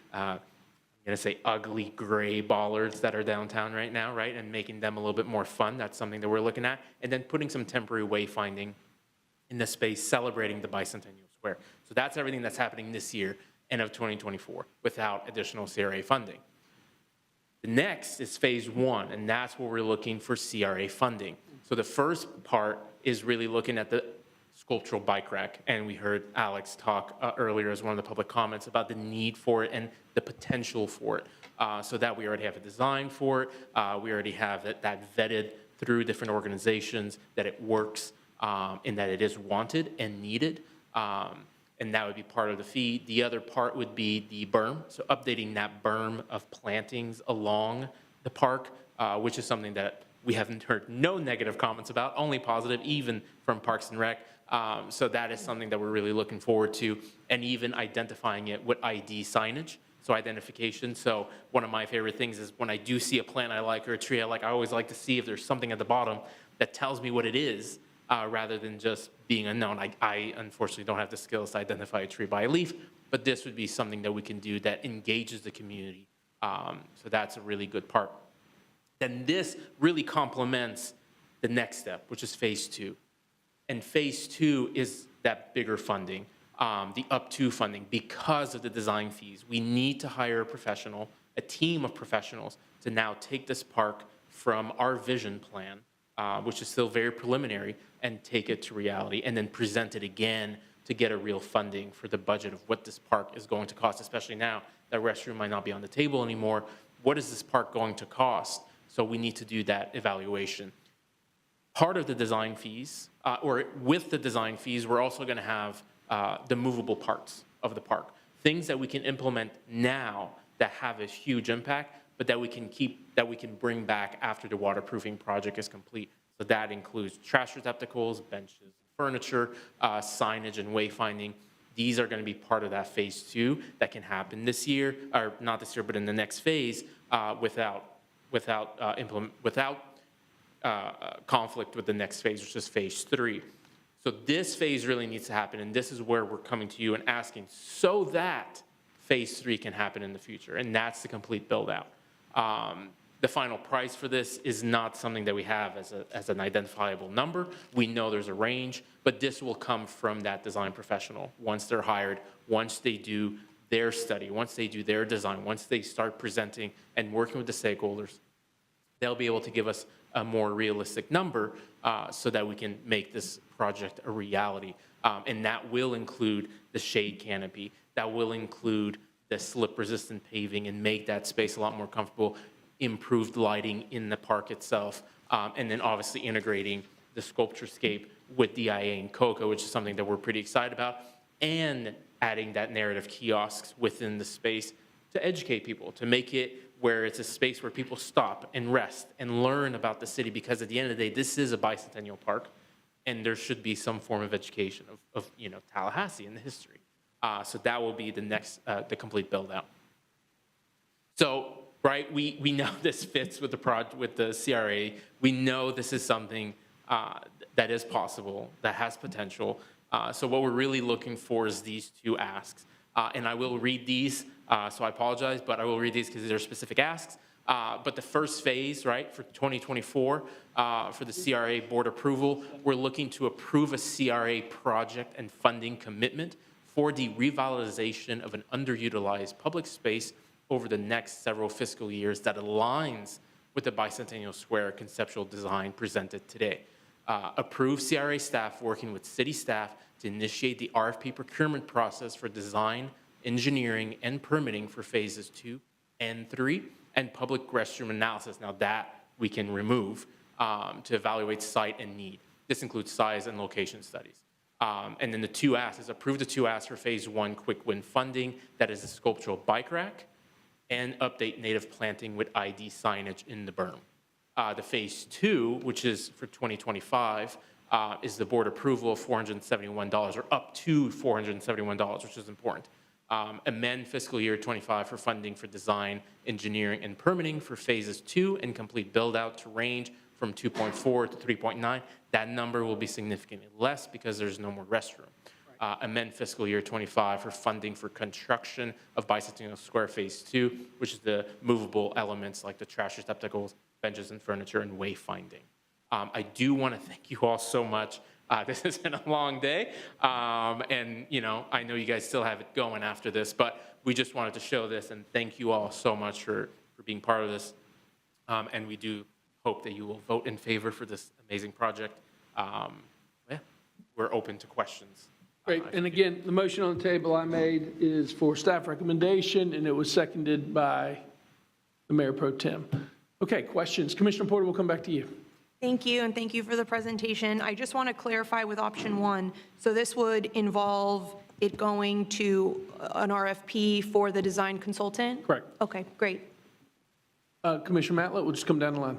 going to say ugly gray bollards that are downtown right now, right? And making them a little bit more fun. That's something that we're looking at. And then putting some temporary wayfinding in the space celebrating the Bicentennial Square. So that's everything that's happening this year and of 2024 without additional CRA funding. The next is phase one, and that's where we're looking for CRA funding. So the first part is really looking at the sculptural bike rack, and we heard Alex talk earlier as one of the public comments about the need for it and the potential for it. So that we already have a design for it, we already have that vetted through different organizations, that it works, and that it is wanted and needed. And that would be part of the fee. The other part would be the berm, so updating that berm of plantings along the park, which is something that we haven't heard no negative comments about, only positive, even from Parks and Rec. So that is something that we're really looking forward to, and even identifying it with ID signage, so identification. So one of my favorite things is when I do see a plant I like or a tree I like, I always like to see if there's something at the bottom that tells me what it is, rather than just being unknown. I unfortunately don't have the skills to identify a tree by a leaf, but this would be something that we can do that engages the community. So that's a really good part. Then this really complements the next step, which is phase two. And phase two is that bigger funding, the up to funding. Because of the design fees, we need to hire a professional, a team of professionals, to now take this park from our vision plan, which is still very preliminary, and take it to reality, and then present it again to get a real funding for the budget of what this park is going to cost, especially now that restroom might not be on the table anymore. What is this park going to cost? So we need to do that evaluation. Part of the design fees, or with the design fees, we're also going to have the movable parts of the park, things that we can implement now that have a huge impact, but that we can keep, that we can bring back after the waterproofing project is complete. So that includes trash receptacles, benches, furniture, signage, and wayfinding. These are going to be part of that phase two that can happen this year, or not this year, but in the next phase, without conflict with the next phase, which is phase three. So this phase really needs to happen, and this is where we're coming to you and asking so that phase three can happen in the future, and that's the complete build out. The final price for this is not something that we have as an identifiable number. We know there's a range, but this will come from that design professional once they're hired, once they do their study, once they do their design, once they start presenting and working with the stakeholders. They'll be able to give us a more realistic number so that we can make this project a reality. And that will include the shade canopy, that will include the slip-resistant paving and make that space a lot more comfortable, improved lighting in the park itself, and then obviously integrating the sculpturescape with DIA and COCA, which is something that we're pretty excited about, and adding that narrative kiosks within the space to educate people, to make it where it's a space where people stop and rest and learn about the city, because at the end of the day, this is a bicentennial park, and there should be some form of education of Tallahassee and the history. So that will be the next, the complete build out. So, right, we know this fits with the project, with the CRA. We know this is something that is possible, that has potential. So what we're really looking for is these two asks. And I will read these, so I apologize, but I will read these because these are specific asks. But the first phase, right, for 2024, for the CRA board approval, we're looking to approve a CRA project and funding commitment for the revitalization of an underutilized public space over the next several fiscal years that aligns with the Bicentennial Square conceptual design presented today. Approve CRA staff working with city staff to initiate the RFP procurement process for design, engineering, and permitting for phases 2 and 3, and public restroom analysis. Now that we can remove to evaluate site and need. This includes size and location studies. And then the two asks is approve the two asks for phase 1 quick win funding, that is a sculptural bike rack, and update native planting with ID signage in the berm. The phase 2, which is for 2025, is the board approval of $471, or up to $471, which is important. Amend fiscal year 25 for funding for design, engineering, and permitting for phases 2 and complete build out to range from 2.4 to 3.9. That number will be significantly less because there's no more restroom. amend fiscal year 25 for funding for construction of Bicentennial Square Phase 2, which is the movable elements like the trash receptacles, benches and furniture, and wayfinding. I do want to thank you all so much. This has been a long day, and I know you guys still have it going after this, but we just wanted to show this and thank you all so much for being part of this. And we do hope that you will vote in favor for this amazing project. Yeah, we're open to questions. Great, and again, the motion on the table I made is for staff recommendation, and it was seconded by the Mayor Pro Tem. Okay, questions? Commissioner Porter, we'll come back to you. Thank you, and thank you for the presentation. I just want to clarify with option one. So this would involve it going to an RFP for the design consultant? Correct. Okay, great. Commissioner Matlett, we'll just come down the line.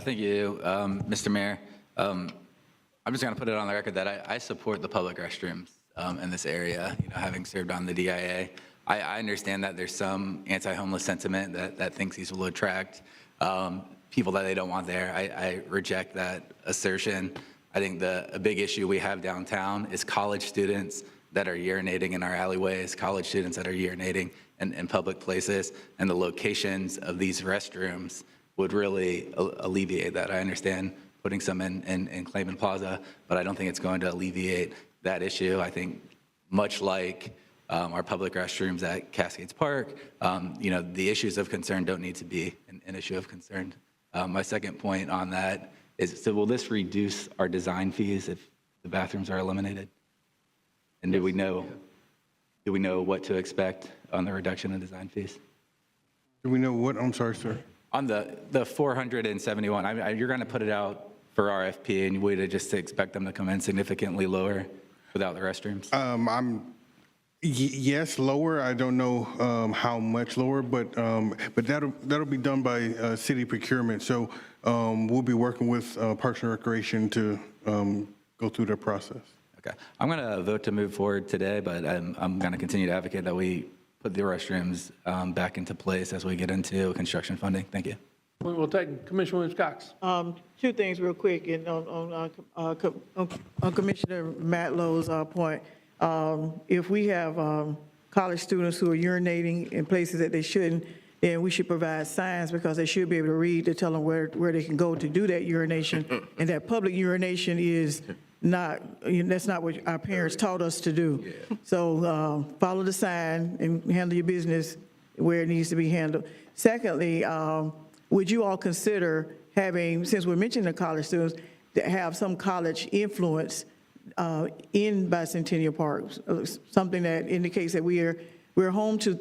Thank you, Mr. Mayor. I'm just going to put it on the record that I support the public restrooms in this area, having served on the DIA. I understand that there's some anti-homeless sentiment that thinks these will attract people that they don't want there. I reject that assertion. I think a big issue we have downtown is college students that are urinating in our alleyways, college students that are urinating in public places, and the locations of these restrooms would really alleviate that. I understand putting some in Clayman Plaza, but I don't think it's going to alleviate that issue. I think much like our public restrooms at Cascades Park, the issues of concern don't need to be an issue of concern. My second point on that is, so will this reduce our design fees if the bathrooms are eliminated? And do we know what to expect on the reduction in design fees? Do we know what? I'm sorry, sir. On the 471, you're going to put it out for RFP, and would just expect them to come in significantly lower without the restrooms? Yes, lower. I don't know how much lower, but that'll be done by city procurement. So we'll be working with Parks and Recreation to go through the process. Okay. I'm going to vote to move forward today, but I'm going to continue to advocate that we put the restrooms back into place as we get into construction funding. Thank you. We'll take Commissioner Williams-Cox. Two things real quick, and on Commissioner Matlow's point. If we have college students who are urinating in places that they shouldn't, then we should provide signs, because they should be able to read to tell them where they can go to do that urination. And that public urination is not, that's not what our parents taught us to do. Yeah. So follow the sign and handle your business where it needs to be handled. Secondly, would you all consider having, since we're mentioning the college students, to have some college influence in Bicentennial Park, something that indicates that we're home to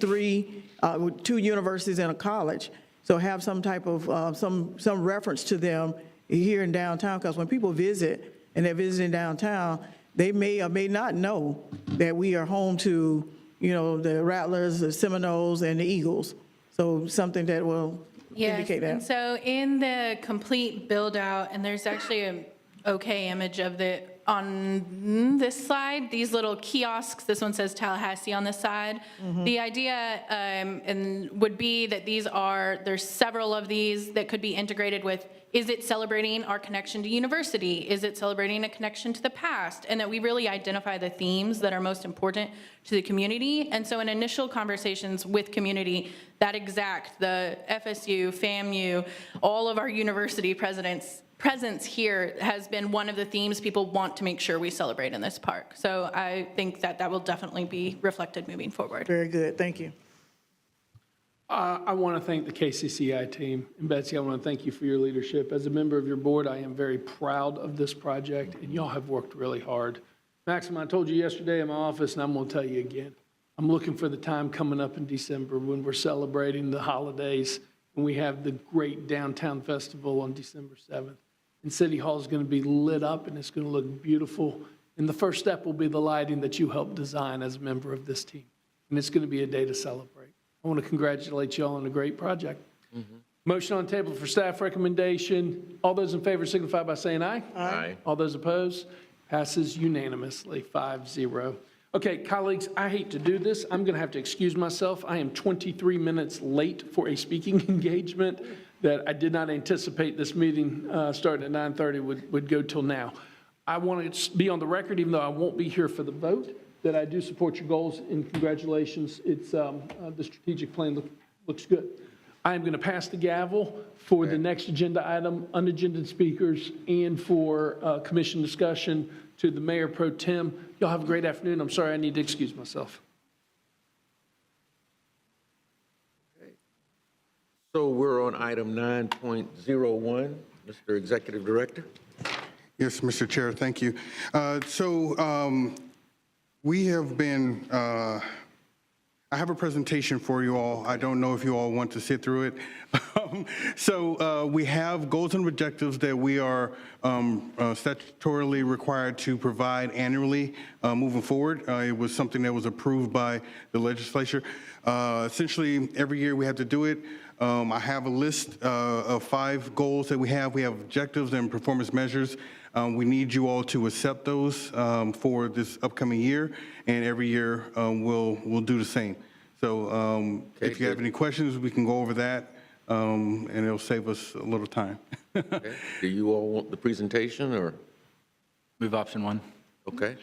two universities and a college. So have some type of some reference to them here in downtown, because when people visit and they're visiting downtown, they may or may not know that we are home to, the Rattlers, the Seminoles, and the Eagles. So something that will indicate that. And so in the complete build out, and there's actually an okay image of on this slide, these little kiosks, this one says Tallahassee on this side. Mm-hmm. The idea would be that there's several of these that could be integrated with, is it celebrating our connection to university? Is it celebrating a connection to the past? And that we really identify the themes that are most important to the community. And so in initial conversations with community, the FSU, FAMU, all of our university presence here has been one of the themes people want to make sure we celebrate in this park. So I think that will definitely be reflected moving forward. Very good, thank you. I want to thank the KCCI team. And Betsy, I want to thank you for your leadership. As a member of your board, I am very proud of this project, and y'all have worked really hard. Maxim, I told you yesterday in my office, and I'm going to tell you again, I'm looking for the time coming up in December when we're celebrating the holidays, when we have the great downtown festival on December 7th. And City Hall is going to be lit up, and it's going to look beautiful. And the first step will be the lighting that you helped design as a member of this team. And it's going to be a day to celebrate. I want to congratulate you all on a great project. Mm-hmm. Motion on the table for staff recommendation. All those in favor signify by saying aye. Aye. All those opposed? Passes unanimously, 5-0. Okay, colleagues, I hate to do this. I'm going to have to excuse myself. I am 23 minutes late for a speaking engagement that I did not anticipate this meeting starting at 9:30 would go till now. I want to be on the record, even though I won't be here for the vote, that I do support your goals, and congratulations. It's, the strategic plan looks good. I am going to pass the gavel for the next agenda item, unagended speakers, and for commission discussion to the Mayor Pro Tem. Y'all have a great afternoon. I'm sorry I need to excuse myself. So we're on item 9.01, Mr. Executive Director. Yes, Mr. Chair, thank you. We have been, I have a presentation for you all. I don't know if you all want to sit through it. We have goals and objectives that we are statutorily required to provide annually moving forward. It was something that was approved by the legislature. Essentially, every year we have to do it. I have a list of 5 goals that we have. We have objectives and performance measures. We need you all to accept those for this upcoming year, and every year we'll do the same. So if you have any questions, we can go over that, and it'll save us a little time. Okay. Do you all want the presentation, or? Move option 1. Okay.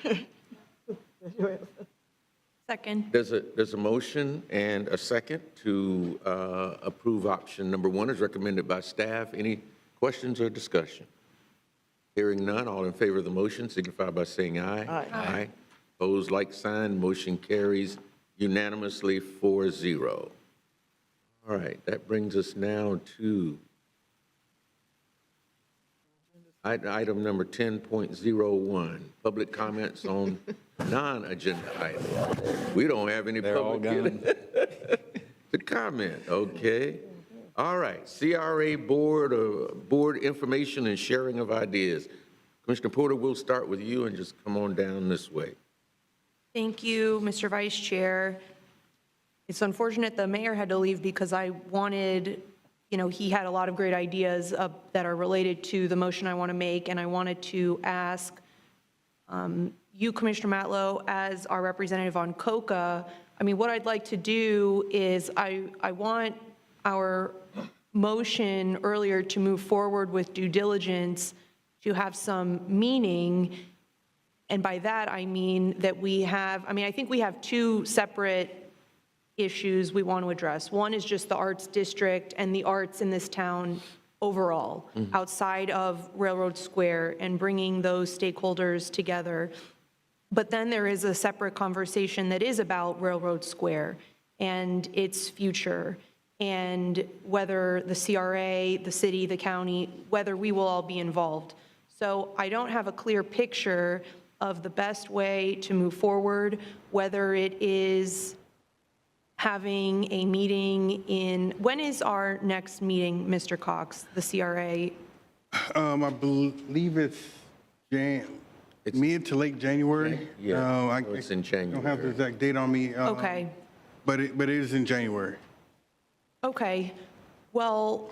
Second. There's a motion and a second to approve option number 1 as recommended by staff. Any questions or discussion? Hearing none, all in favor of the motion signify by saying aye. Aye. Opposed, like sign. Motion carries unanimously 4-0. All right, that brings us now to item number 10.01, public comments on non-agenda items. We don't have any public to comment, okay? All right, CRA board information and sharing of ideas. Commissioner Porter, we'll start with you and just come on down this way. Thank you, Mr. Vice Chair. It's unfortunate the mayor had to leave because I wanted, he had a lot of great ideas that are related to the motion I want to make, and I wanted to ask you, Commissioner Matlow, as our representative on COCA. I mean, what I'd like to do is I want our motion earlier to move forward with due diligence to have some meaning. And by that, I mean that I think we have 2 separate issues we want to address. One is just the arts district and the arts in this town overall, outside of Railroad Square, and bringing those stakeholders together. But then there is a separate conversation that is about Railroad Square and its future, and whether the CRA, the city, the county, whether we will all be involved. So I don't have a clear picture of the best way to move forward, whether it is having a meeting when is our next meeting, Mr. Cox, the CRA? I believe it's mid to late January. Yeah, it's in January. I don't have the exact date on me. Okay. But it is in January. Okay, well,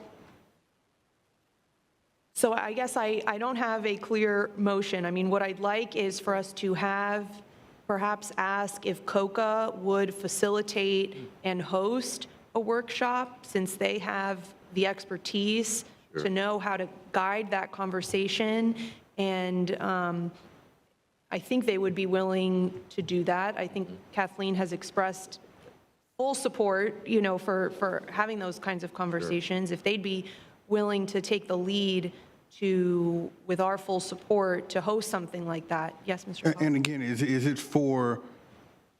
so I guess I don't have a clear motion. I mean, what I'd like is for us to perhaps ask if COCA would facilitate and host a workshop, since they have the expertise to know how to guide that conversation. And I think they would be willing to do that. I think Kathleen has expressed full support, for having those kinds of conversations. If they'd be willing to take the lead with our full support to host something like that. Yes, Mr. Cox? And again, is it for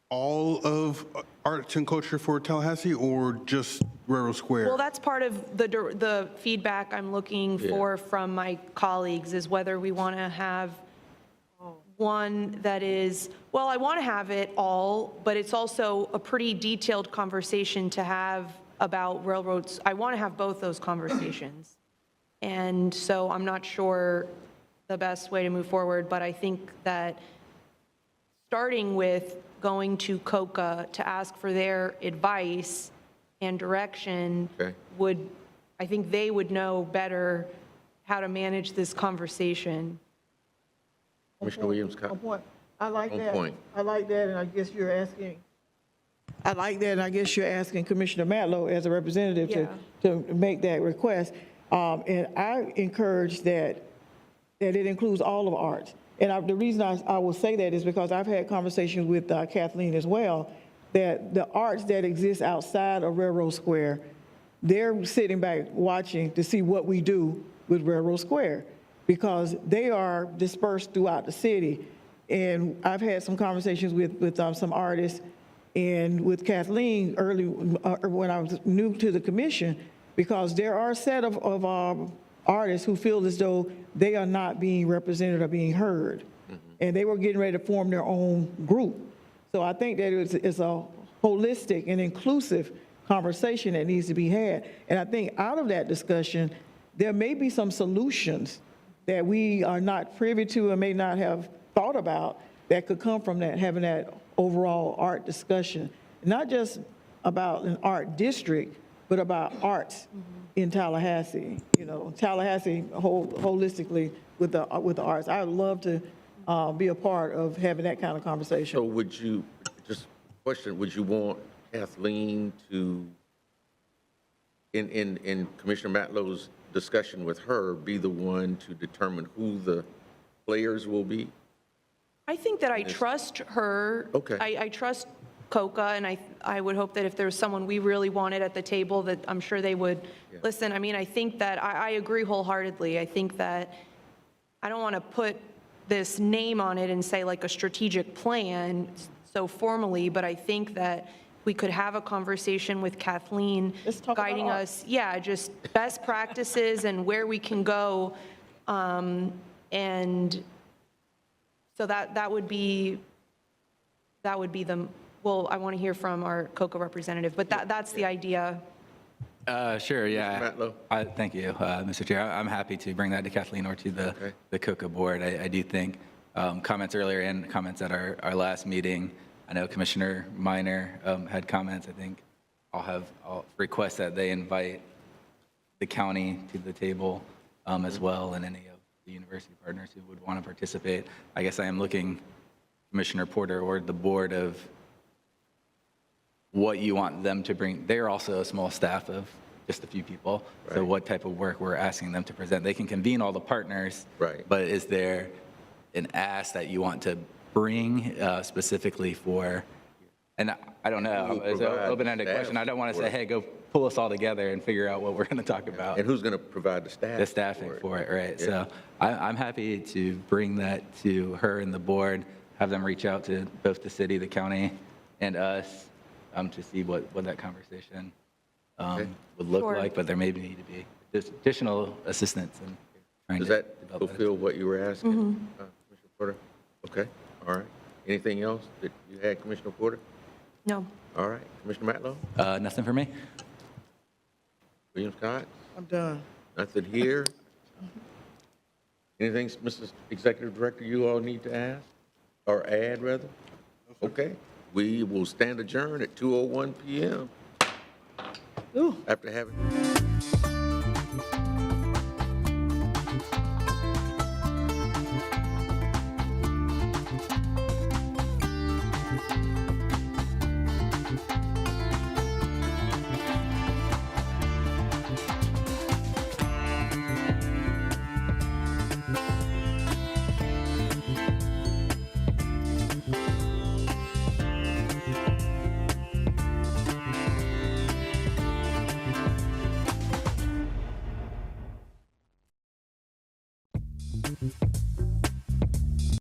all of arts and culture for Tallahassee, or just Railroad Square? Well, that's part of the feedback I'm looking for from my colleagues, is whether we want to have one that is, well, I want to have it all, but it's also a pretty detailed conversation to have about railroads. I want to have both those conversations. And so I'm not sure the best way to move forward, but I think that starting with going to COCA to ask for their advice and direction I think they would know better how to manage this conversation. Commissioner Williams. I like that. Point. I like that, and I guess you're asking Commissioner Matlow as a representative to make that request. And I encourage that it includes all of arts. the reason I will say that is because I've had conversations with Kathleen as well, that the arts that exist outside of Railroad Square, they're sitting back watching to see what we do with Railroad Square, because they are dispersed throughout the city. And I've had some conversations with some artists and with Kathleen early, when I was new to the commission, because there are a set of artists who feel as though they are not being represented or being heard. And they were getting ready to form their own group. So I think that it's a holistic and inclusive conversation that needs to be had. And I think out of that discussion, there may be some solutions that we are not privy to and may not have thought about that could come from that, having that overall art discussion. Not just about an art district, but about arts in Tallahassee. You know, Tallahassee holistically with the arts. I would love to be a part of having that kind of conversation. So would you, just a question, would you want Kathleen to, in Commissioner Matlow's discussion with her, be the one to determine who the players will be? I think that I trust her. Okay. I trust COCA, and I would hope that if there's someone we really wanted at the table, that I'm sure they would listen. I mean, I think that I agree wholeheartedly. I think that I don't want to put this name on it and say like a strategic plan so formally, but I think that we could have a conversation with Kathleen guiding us, just best practices and where we can go. And so that would be the, well, I want to hear from our COCA representative, but that's the idea. Sure, yeah. Mr. Matlow? Thank you, Mr. Chair. I'm happy to bring that to Kathleen or to the COCA board. I do think comments earlier and comments at our last meeting, I know Commissioner Minor had comments. I think I'll request that they invite the county to the table as well, and any of the university partners who would want to participate. I guess I am looking, Commissioner Porter or the board, of what you want them to bring. They're also a small staff of just a few people. Right. So what type of work we're asking them to present. They can convene all the partners, right, but is there an ask that you want to bring specifically for, and I don't know, it's an open-ended question. I don't want to say, hey, go pull us all together and figure out what we're going to talk about. And who's going to provide the staff? The staffing for it, right. Yeah. So I'm happy to bring that to her and the board, have them reach out to both the city, the county, and us to see what that conversation would look like, but there may need to be additional assistance in trying Does to that fulfill what you were asking, Commissioner Porter? Okay, all right. Anything else that you had, Commissioner Porter? No. All right, Commissioner Matlow? Nothing for me. William Scott? I'm done. Nothing here? Anything, Mrs. Executive Director, you all need to ask, or add, rather? Okay, we will stand adjourned at 2:01 p.m. After having...